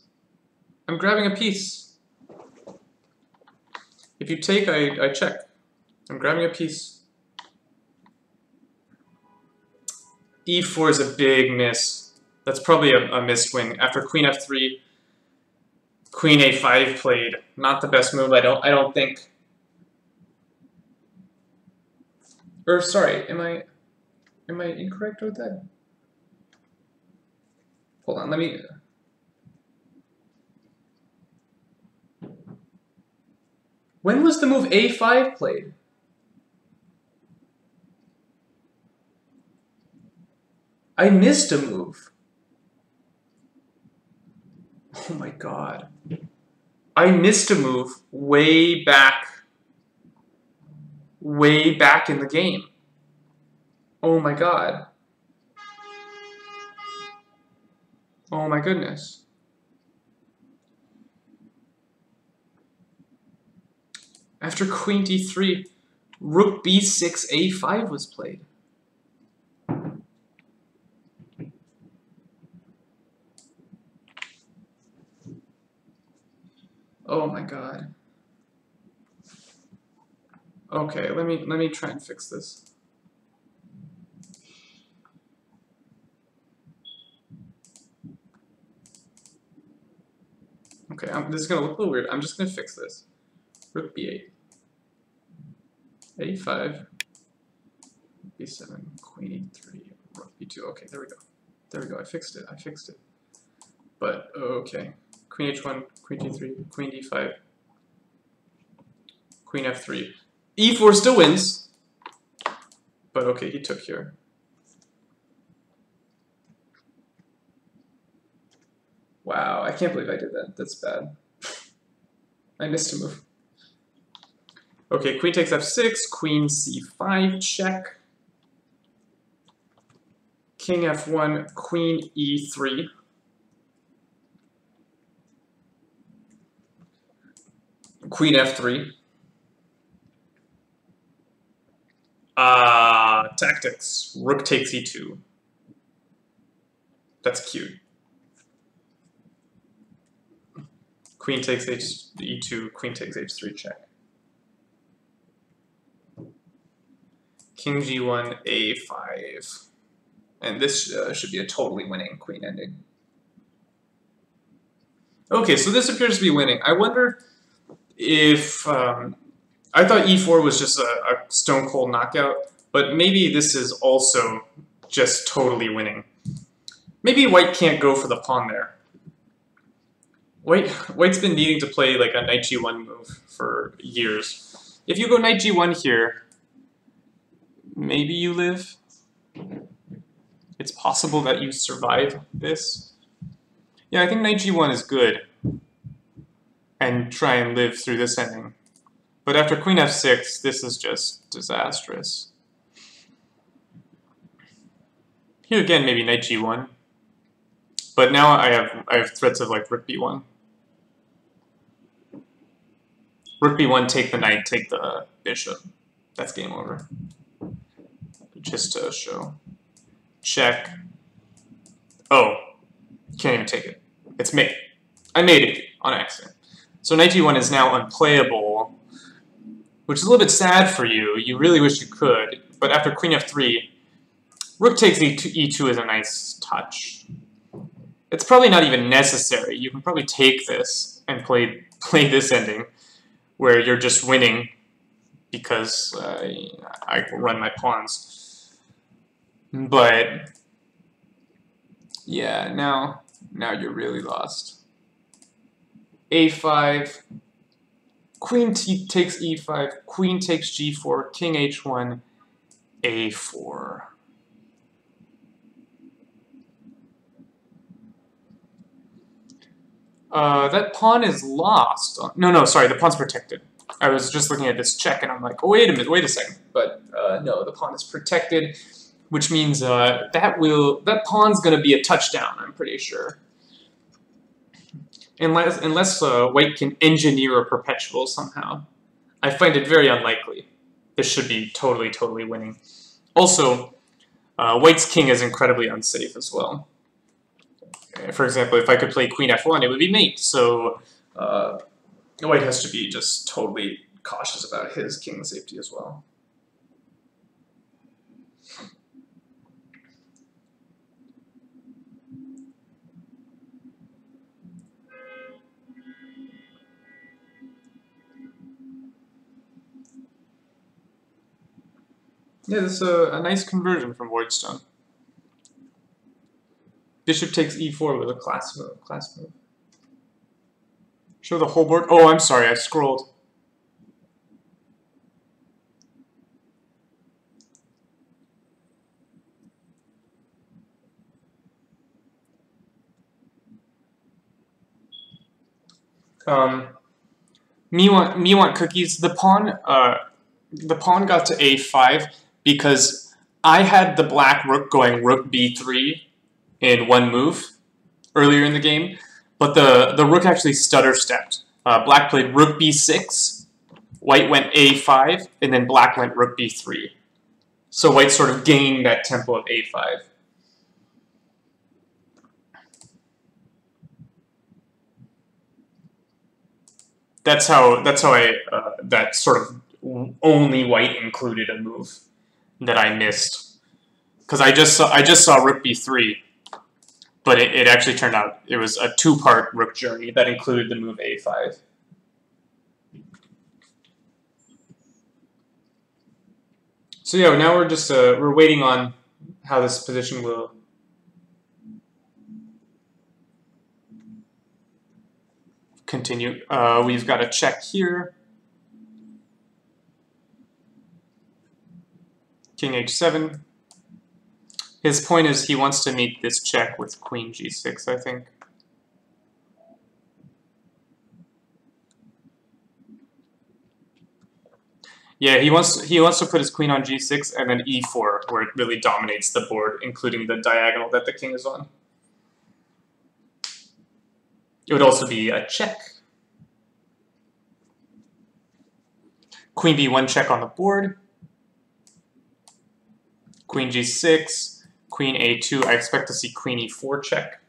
I'm grabbing a piece. If you take, I check. I'm grabbing a piece. e4 is a big miss. That's probably a missed win. After queen f3, queen a5 played. Not the best move, I don't think. Or sorry, am I incorrect with that? Hold on, let me... When was the move a5 played? I missed a move. Oh my god. I missed a move way back in the game. Oh my god. Oh my goodness. After queen d3, rook b6, a5 was played. Oh my god. Okay, let me try and fix this. Okay, this is gonna look a little weird. I'm just gonna fix this. Rook b8, a5, b7, queen e3, rook b2. Okay, there we go. There we go. I fixed it. But okay, queen h1, queen d3, queen d5, queen f3. e4 still wins, but okay, he took here. Wow, I can't believe I did that. That's bad. I missed a move. Okay, queen takes f6, queen c5, check. King f1, queen e3. Queen f3. Tactics. Rook takes e2. That's cute. Queen takes e2, queen takes h3 check. King G1, A5. And this should be a totally winning queen ending. Okay, so this appears to be winning. I wonder if... I thought E4 was just a stone cold knockout, but maybe this is also just totally winning. Maybe white can't go for the pawn there. White's been needing to play like a knight G1 move for years. If you go knight G1 here, maybe you live. It's possible that you survive this. Yeah, I think knight G1 is good. And try and live through this ending. But after queen F6, this is just disastrous. Here again, maybe knight G1. But now I have threats of like rook B1. Rook B1, take the knight, take the bishop. That's game over. Just to show. Check. Oh, can't even take it. It's made. I made it on accident. So knight G1 is now unplayable, which is a little bit sad for you. You really wish you could. But after queen F3, rook takes E2 is a nice touch. It's probably not even necessary. You can probably take this and play this ending, where you're just winning because I run my pawns. But yeah, now you're really lost. A5, queen takes E5, queen takes G4, king H1, A4. That pawn is lost. No, sorry, the pawn's protected. I was just looking at this check and I'm like, oh, wait a second. But no, the pawn is protected, which means that pawn's gonna be a touchdown, I'm pretty sure. Unless white can engineer a perpetual somehow. I find it very unlikely. This should be totally winning. Also, white's king is incredibly unsafe as well. For example, if I could play queen F1, it would be mate. So white has to be just totally cautious about his king safety as well. Yeah, this is a nice conversion from Wardstone. Bishop takes E4 with a class move. Show the whole board. Oh, I'm sorry, I scrolled. Me want cookies. The pawn got to A5 because I had the black rook going rook B3 in one move earlier in the game, but the rook actually stutter stepped. Black played rook B6, white went A5, and then black went rook B3. So white sort of gained that tempo of A5. That's how that sort of only white included a move that I missed, because I just saw rook b3, but it actually turned out it was a two-part rook journey that included the move a5. So yeah, now we're just we're waiting on how this position will continue. We've got a check here. King h7. His point is he wants to meet this check with queen g6, I think. Yeah, he wants to put his queen on g6 and then e4, where it really dominates the board, including the diagonal that the king is on. It would also be a check. Queen b1 check on the board. Queen g6, queen a2. I expect to see queen e4 check.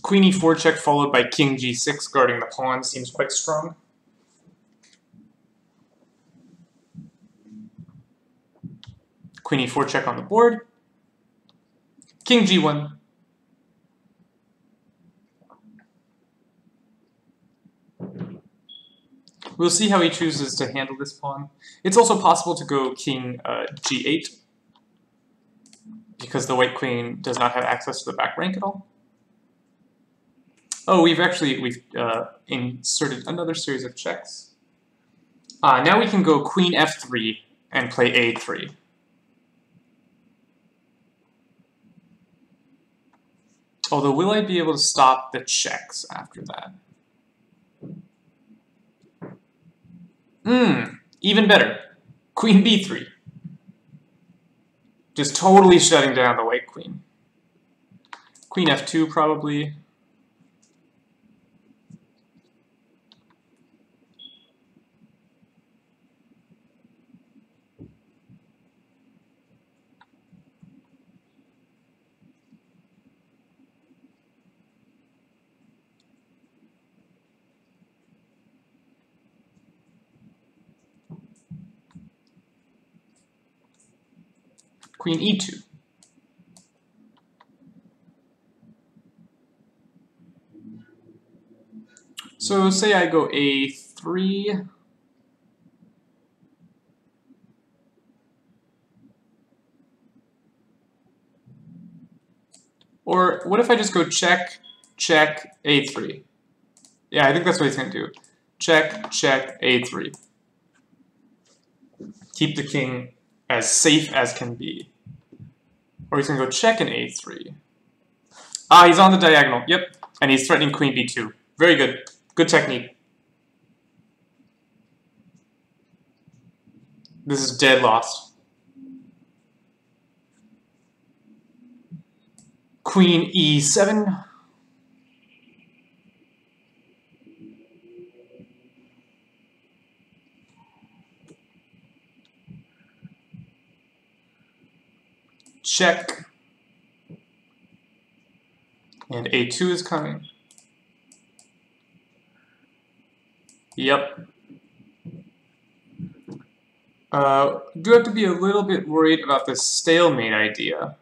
Queen e4 check followed by king g6 guarding the pawn seems quite strong. Queen e4 check on the board. King g1. We'll see how he chooses to handle this pawn. It's also possible to go king g8, because the white queen does not have access to the back rank at all. Oh, we've inserted another series of checks. Now we can go queen f3 and play a3. Although, will I be able to stop the checks after that? Even better. Queen b3. Just totally shutting down the white queen. Queen f2 probably. Queen e2. So say I go a3. Or what if I just go check, check, a3? Yeah, I think that's what he's going to do. Check, check, a3. Keep the king as safe as can be. Or he's going to go check in a3. Ah, he's on the diagonal. Yep. And he's threatening queen b2. Very good. Good technique. This is dead lost. Queen e7. Check. And a2 is coming. Yep. Do have to be a little bit worried about this stalemate idea.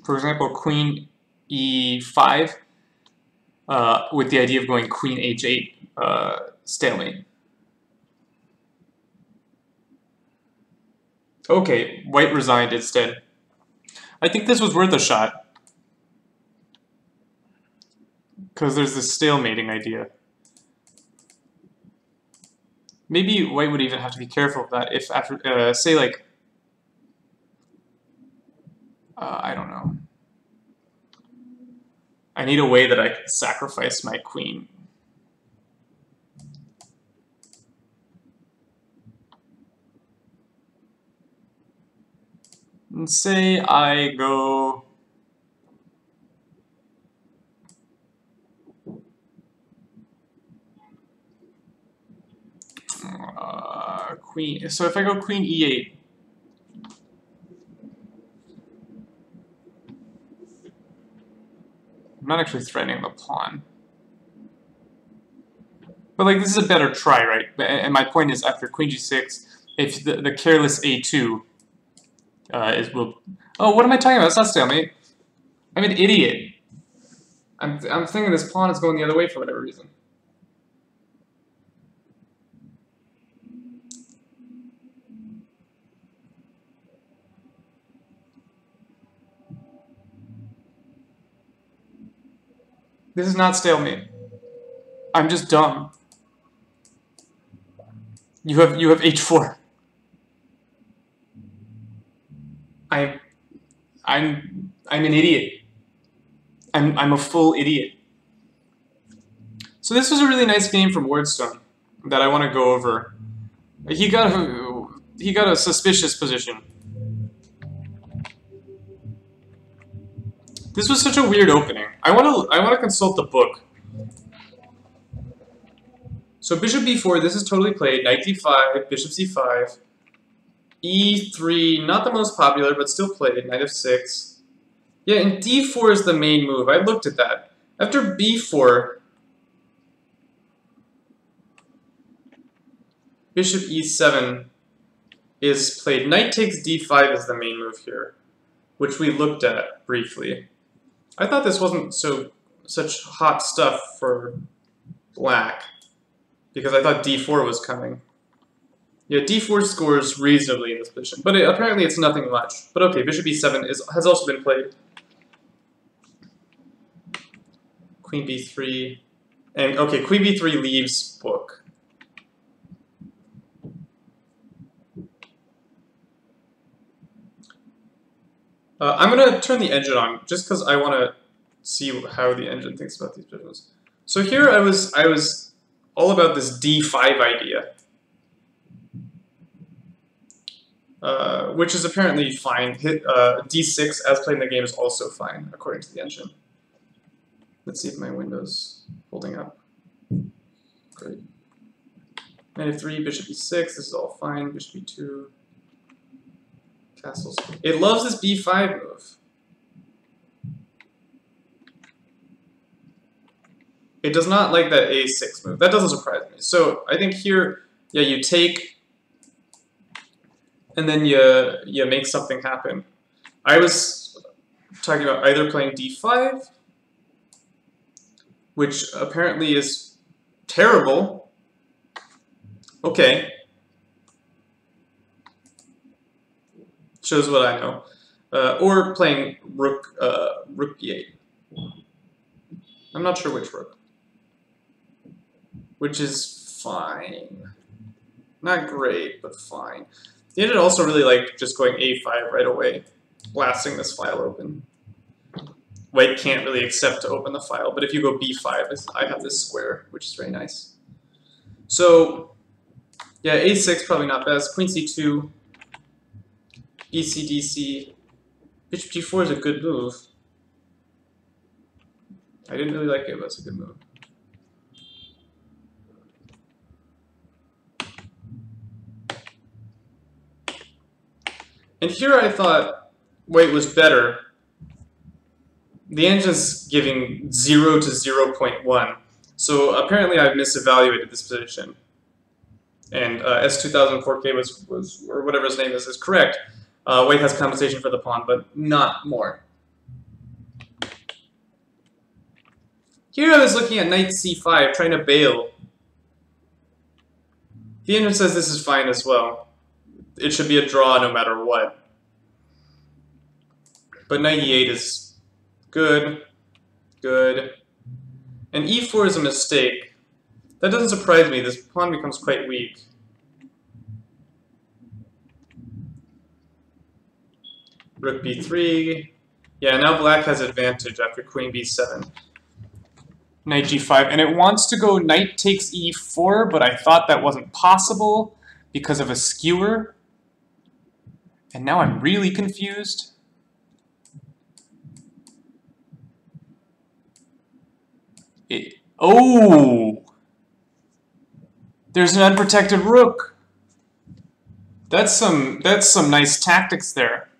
For example, queen e5, with the idea of going queen h8, stalemate. Okay, white resigned instead. I think this was worth a shot. Because there's this stalemating idea. Maybe white would even have to be careful of that if after, say like, I don't know. I need a way that I can sacrifice my queen. And say I go queen. So if I go queen e8, I'm not actually threatening the pawn. But like this is a better try, right? And my point is, after queen g6, if the careless a2 oh, what am I talking about? It's not stalemate. I'm an idiot. I'm thinking this pawn is going the other way for whatever reason. This is not stalemate. I'm just dumb. You have h4. I'm an idiot. I'm a full idiot. So this was a really nice game from Wordstone that I want to go over. He got a suspicious position. This was such a weird opening. I want to consult the book. So bishop b4, this is totally played. Knight d5, bishop c5, e3, not the most popular, but still played. Knight f6. Yeah, and d4 is the main move. I looked at that. After b4, bishop e7 is played. Knight takes d5 is the main move here, which we looked at briefly. I thought this wasn't such hot stuff for black, because I thought d4 was coming. Yeah, d4 scores reasonably in this position, but apparently it's nothing much. But okay, bishop e7 has also been played. Queen b3, and okay, queen b3 leaves book. I'm gonna turn the engine on just because I want to see how the engine thinks about these positions. So here I was all about this d5 idea, which is apparently fine. D6 as played in the game is also fine according to the engine. Let's see if my window's holding up. Great. Knight f3, bishop e6. This is all fine. Bishop e2. Castles. It loves this b5 move. It does not like that a6 move. That doesn't surprise me. So I think here, yeah, you take, and then you make something happen. I was talking about either playing d5, which apparently is terrible. Okay. Shows what I know. Or playing rook e8. I'm not sure which rook. Which is fine. Not great, but fine. The engine also really liked just going a5 right away, blasting this file open. White can't really accept to open the file, but if you go b5, I have this square, which is very nice. So, yeah, a6 probably not best. Queen c2, bc, dc. Bishop g4 is a good move. I didn't really like it, but it's a good move. And here I thought white was better. The engine's giving 0 to 0.1, so apparently I've misevaluated this position. And S2004K was or whatever his name is correct. White has compensation for the pawn, but not more. Here I was looking at knight c5, trying to bail. The engine says this is fine as well. It should be a draw no matter what. But knight e8 is good, good. And e4 is a mistake. That doesn't surprise me. This pawn becomes quite weak. Rook b3. Yeah, now black has advantage after queen b7. Knight g5, and it wants to go knight takes e4, but I thought that wasn't possible because of a skewer. And now I'm really confused. Oh! There's an unprotected rook. That's some nice tactics there.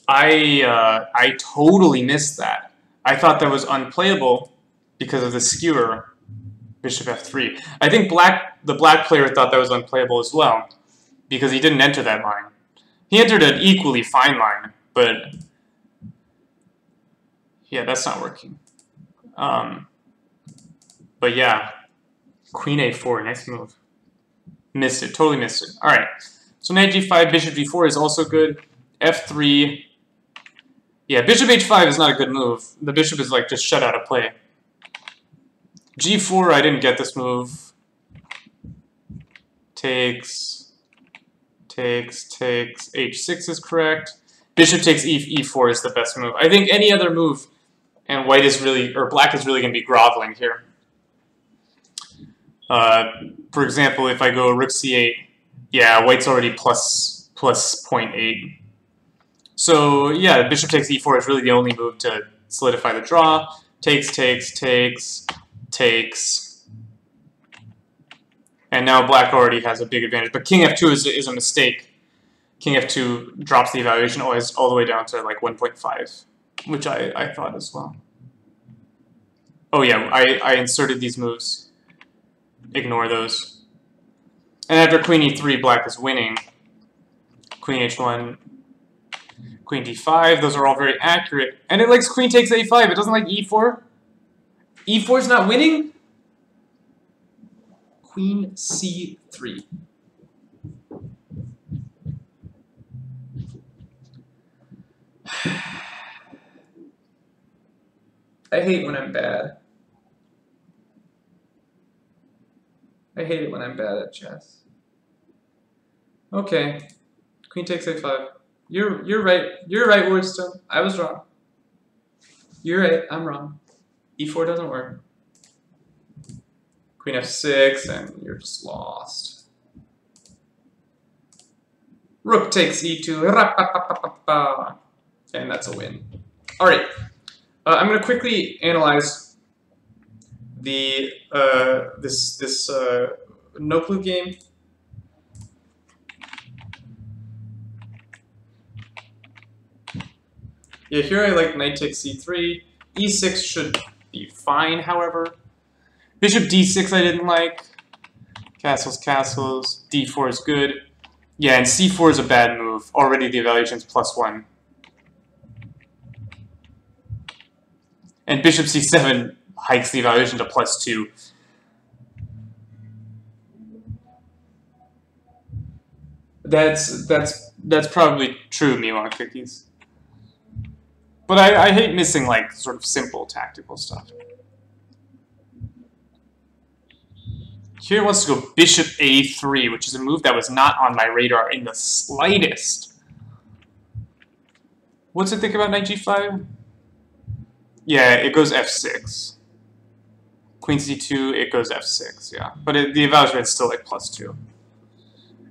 I totally missed that. I thought that was unplayable because of the skewer. Bishop f3. I think the black player thought that was unplayable as well, because he didn't enter that line. He entered an equally fine line, but yeah, that's not working. But yeah, queen a4, nice move. Missed it, totally missed it. All right, so knight g5, bishop g4 is also good. f3. Yeah, bishop h5 is not a good move. The bishop is like just shut out of play. g4, I didn't get this move. Takes, h6 is correct. Bishop takes e4 is the best move. I think any other move, and white is really, or black is really going to be groveling here. For example, if I go rook c8, yeah, white's already plus 0.8. So yeah, bishop takes e4 is really the only move to solidify the draw. Takes. And now black already has a big advantage. But king f2 is a mistake. King f2 drops the evaluation always all the way down to like 1.5, which I thought as well. Oh yeah, I inserted these moves. Ignore those. And after queen e3, black is winning. Queen h1, queen d5, those are all very accurate. And it likes queen takes a5, it doesn't like e4. E4 is not winning? Queen c3. I hate when I'm bad. I hate it when I'm bad at chess. Okay. Queen takes a5. You're right. You're right, Wardstone. I was wrong. You're right. I'm wrong. e4 doesn't work. Queen f6, and you're just lost. Rook takes e2. And that's a win. All right. I'm going to quickly analyze the this no clue game. Yeah, here I like knight takes c3. e6 should be fine, however. Bishop d6 I didn't like. Castles, castles. d4 is good. Yeah, and c4 is a bad move. Already the evaluation's +1. And bishop c7 hikes the evaluation to +2. That's probably true, Milan Cookies. But I hate missing, like, sort of simple tactical stuff. Here it wants to go bishop a3, which is a move that was not on my radar in the slightest. What's it think about knight g5? Yeah, it goes f6. Queen c2, it goes f6, yeah. But the evaluation is still like +2.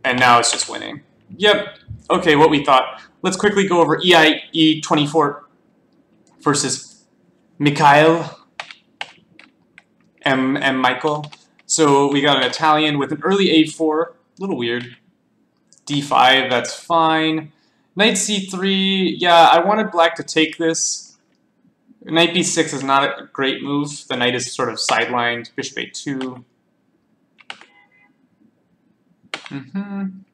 And now it's just winning. Yep. Okay, what we thought. Let's quickly go over e24 versus Mikhail M. Michael. So we got an Italian with an early a4. A little weird. d5, that's fine. Knight c3, yeah, I wanted black to take this. Knight b6 is not a great move. The knight is sort of sidelined. Bishop a2. And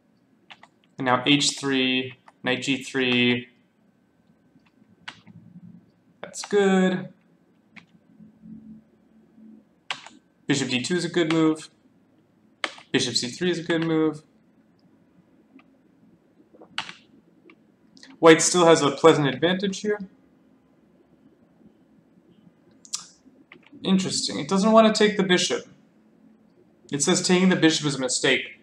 now h3, knight g3. That's good. Bishop d2 is a good move. Bishop c3 is a good move. White still has a pleasant advantage here. Interesting. It doesn't want to take the bishop. It says taking the bishop is a mistake.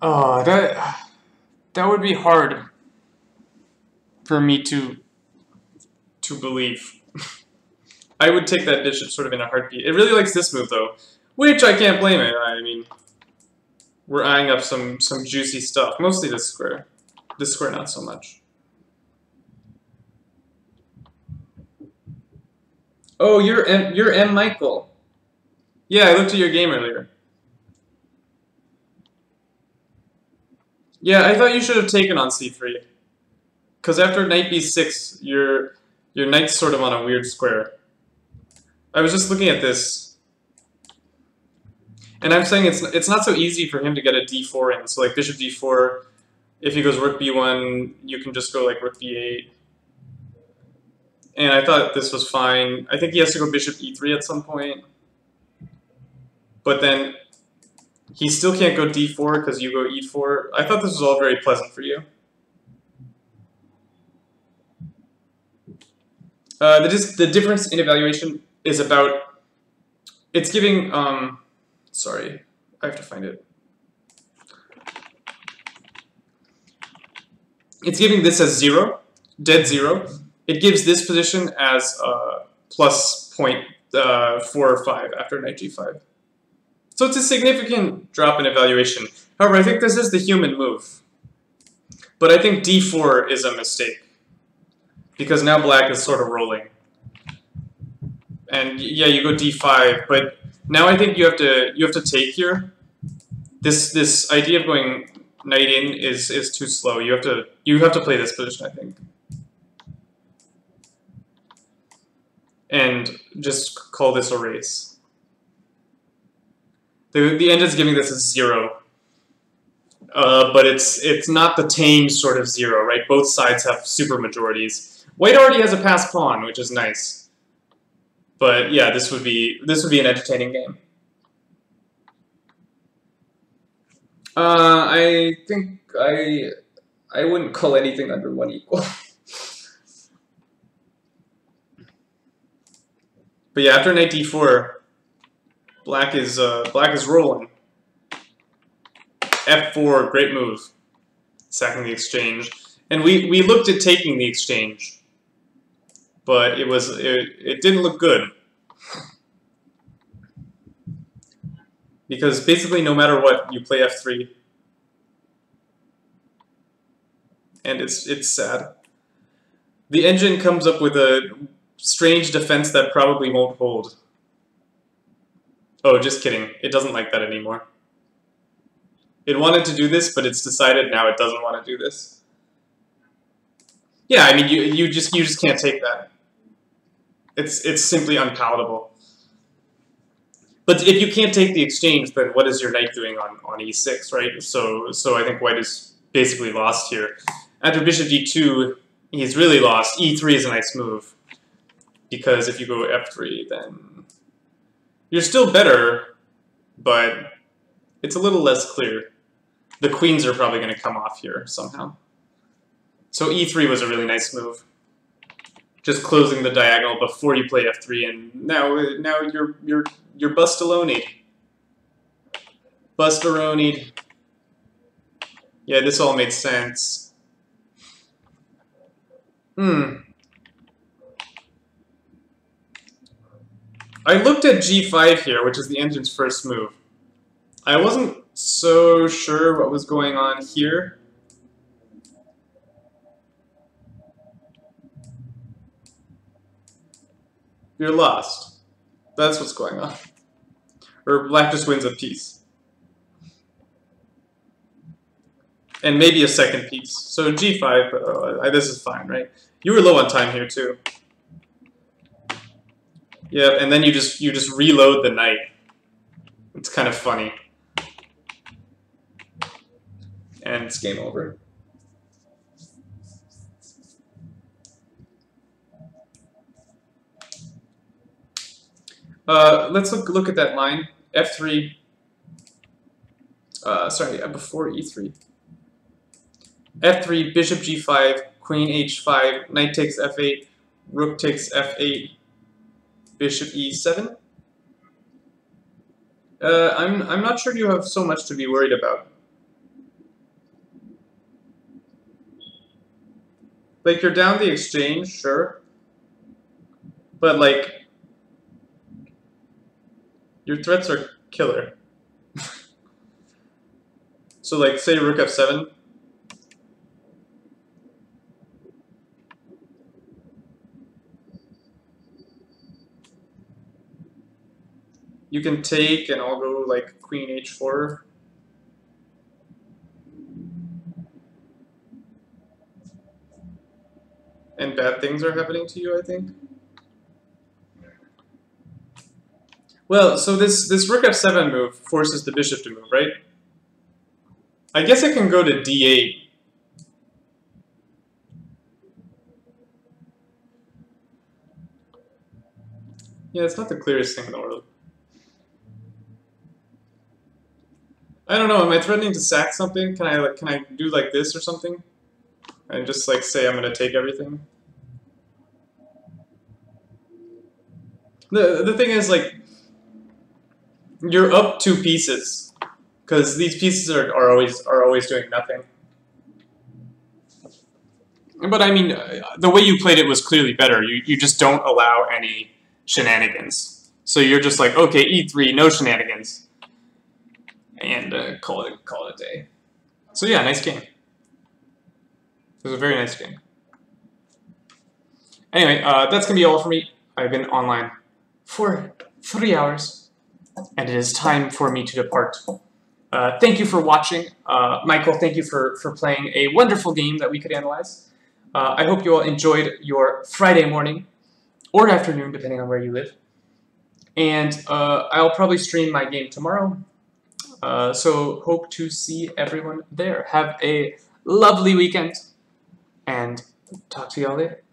Oh, that would be hard for me to believe. I would take that bishop sort of in a heartbeat. It really likes this move though, which I can't blame it. I mean, we're eyeing up some juicy stuff. Mostly this square. This square not so much. Oh, you're M. Michael. Yeah, I looked at your game earlier. Yeah, I thought you should have taken on c3. Because after knight b6, your knight's sort of on a weird square. I was just looking at this. And I'm saying it's not so easy for him to get a d4 in. So like bishop d4, if he goes rook b1, you can just go like rook b8. And I thought this was fine. I think he has to go bishop e3 at some point. But then he still can't go d4 because you go e4. I thought this was all very pleasant for you. The difference in evaluation is about, it's giving, sorry, I have to find it. It's giving this as 0, dead 0. It gives this position as plus 0.4 or 5 after knight g5. So it's a significant drop in evaluation. However, I think this is the human move. But I think d4 is a mistake. Because now black is sort of rolling. And yeah, you go d5, but now I think you have to take here. This idea of going knight in is too slow. You have to play this position, I think. And just call this a race. The engine's giving this a 0. But it's not the tame sort of 0, right? Both sides have super majorities. White already has a passed pawn, which is nice. But yeah, this would be an entertaining game. I think I wouldn't call anything under 1 equal. But yeah, after knight d4, black is rolling. F4, great move, sacking the exchange, and we looked at taking the exchange, but it didn't look good because basically no matter what you play F3, and it's sad. The engine comes up with a strange defense that probably won't hold. Oh, just kidding. It doesn't like that anymore. It wanted to do this, but it's decided now it doesn't want to do this. Yeah, I mean, you just can't take that. It's simply unpalatable. But if you can't take the exchange, then what is your knight doing on e6, right? So I think white is basically lost here. After bishop d2, he's really lost. e3 is a nice move, because if you go f3, then you're still better, but it's a little less clear. The queens are probably going to come off here somehow. So e3 was a really nice move. Just closing the diagonal before you play f3, and now you're bustalonied. Bustaronied. Yeah, this all made sense. I looked at g5 here, which is the engine's first move. I wasn't so sure what was going on here. You're lost. That's what's going on. Or black just wins a piece. And maybe a second piece. So g5, but this is fine, right? You were low on time here too. Yeah, and then you just reload the knight. It's kind of funny. And it's game over. Let's look at that line. F3. Before E3. F3, bishop G5, queen H5, knight takes F8, rook takes F8, bishop E7. I'm not sure you have so much to be worried about. Like, you're down the exchange, sure. But, like, your threats are killer. So, like, say rook F7. You can take, and I'll go, like, queen H4. And bad things are happening to you, I think. Well, so this rook f7 move forces the bishop to move, right? I guess I can go to d8. Yeah, it's not the clearest thing in the world. I don't know, am I threatening to sack something? Can I do like this or something? And just like say I'm gonna take everything? The thing is, like, you're up 2 pieces, because these pieces are always doing nothing. But I mean, the way you played it was clearly better. You just don't allow any shenanigans. So you're just like, okay, e3, no shenanigans, and call it a day. So yeah, nice game. It was a very nice game. Anyway, that's gonna be all for me. I've been online for 3 hours, and it is time for me to depart. Thank you for watching. Michael, thank you for playing a wonderful game that we could analyze. I hope you all enjoyed your Friday morning, or afternoon, depending on where you live. And I'll probably stream my game tomorrow, So hope to see everyone there. Have a lovely weekend, and talk to y'all later.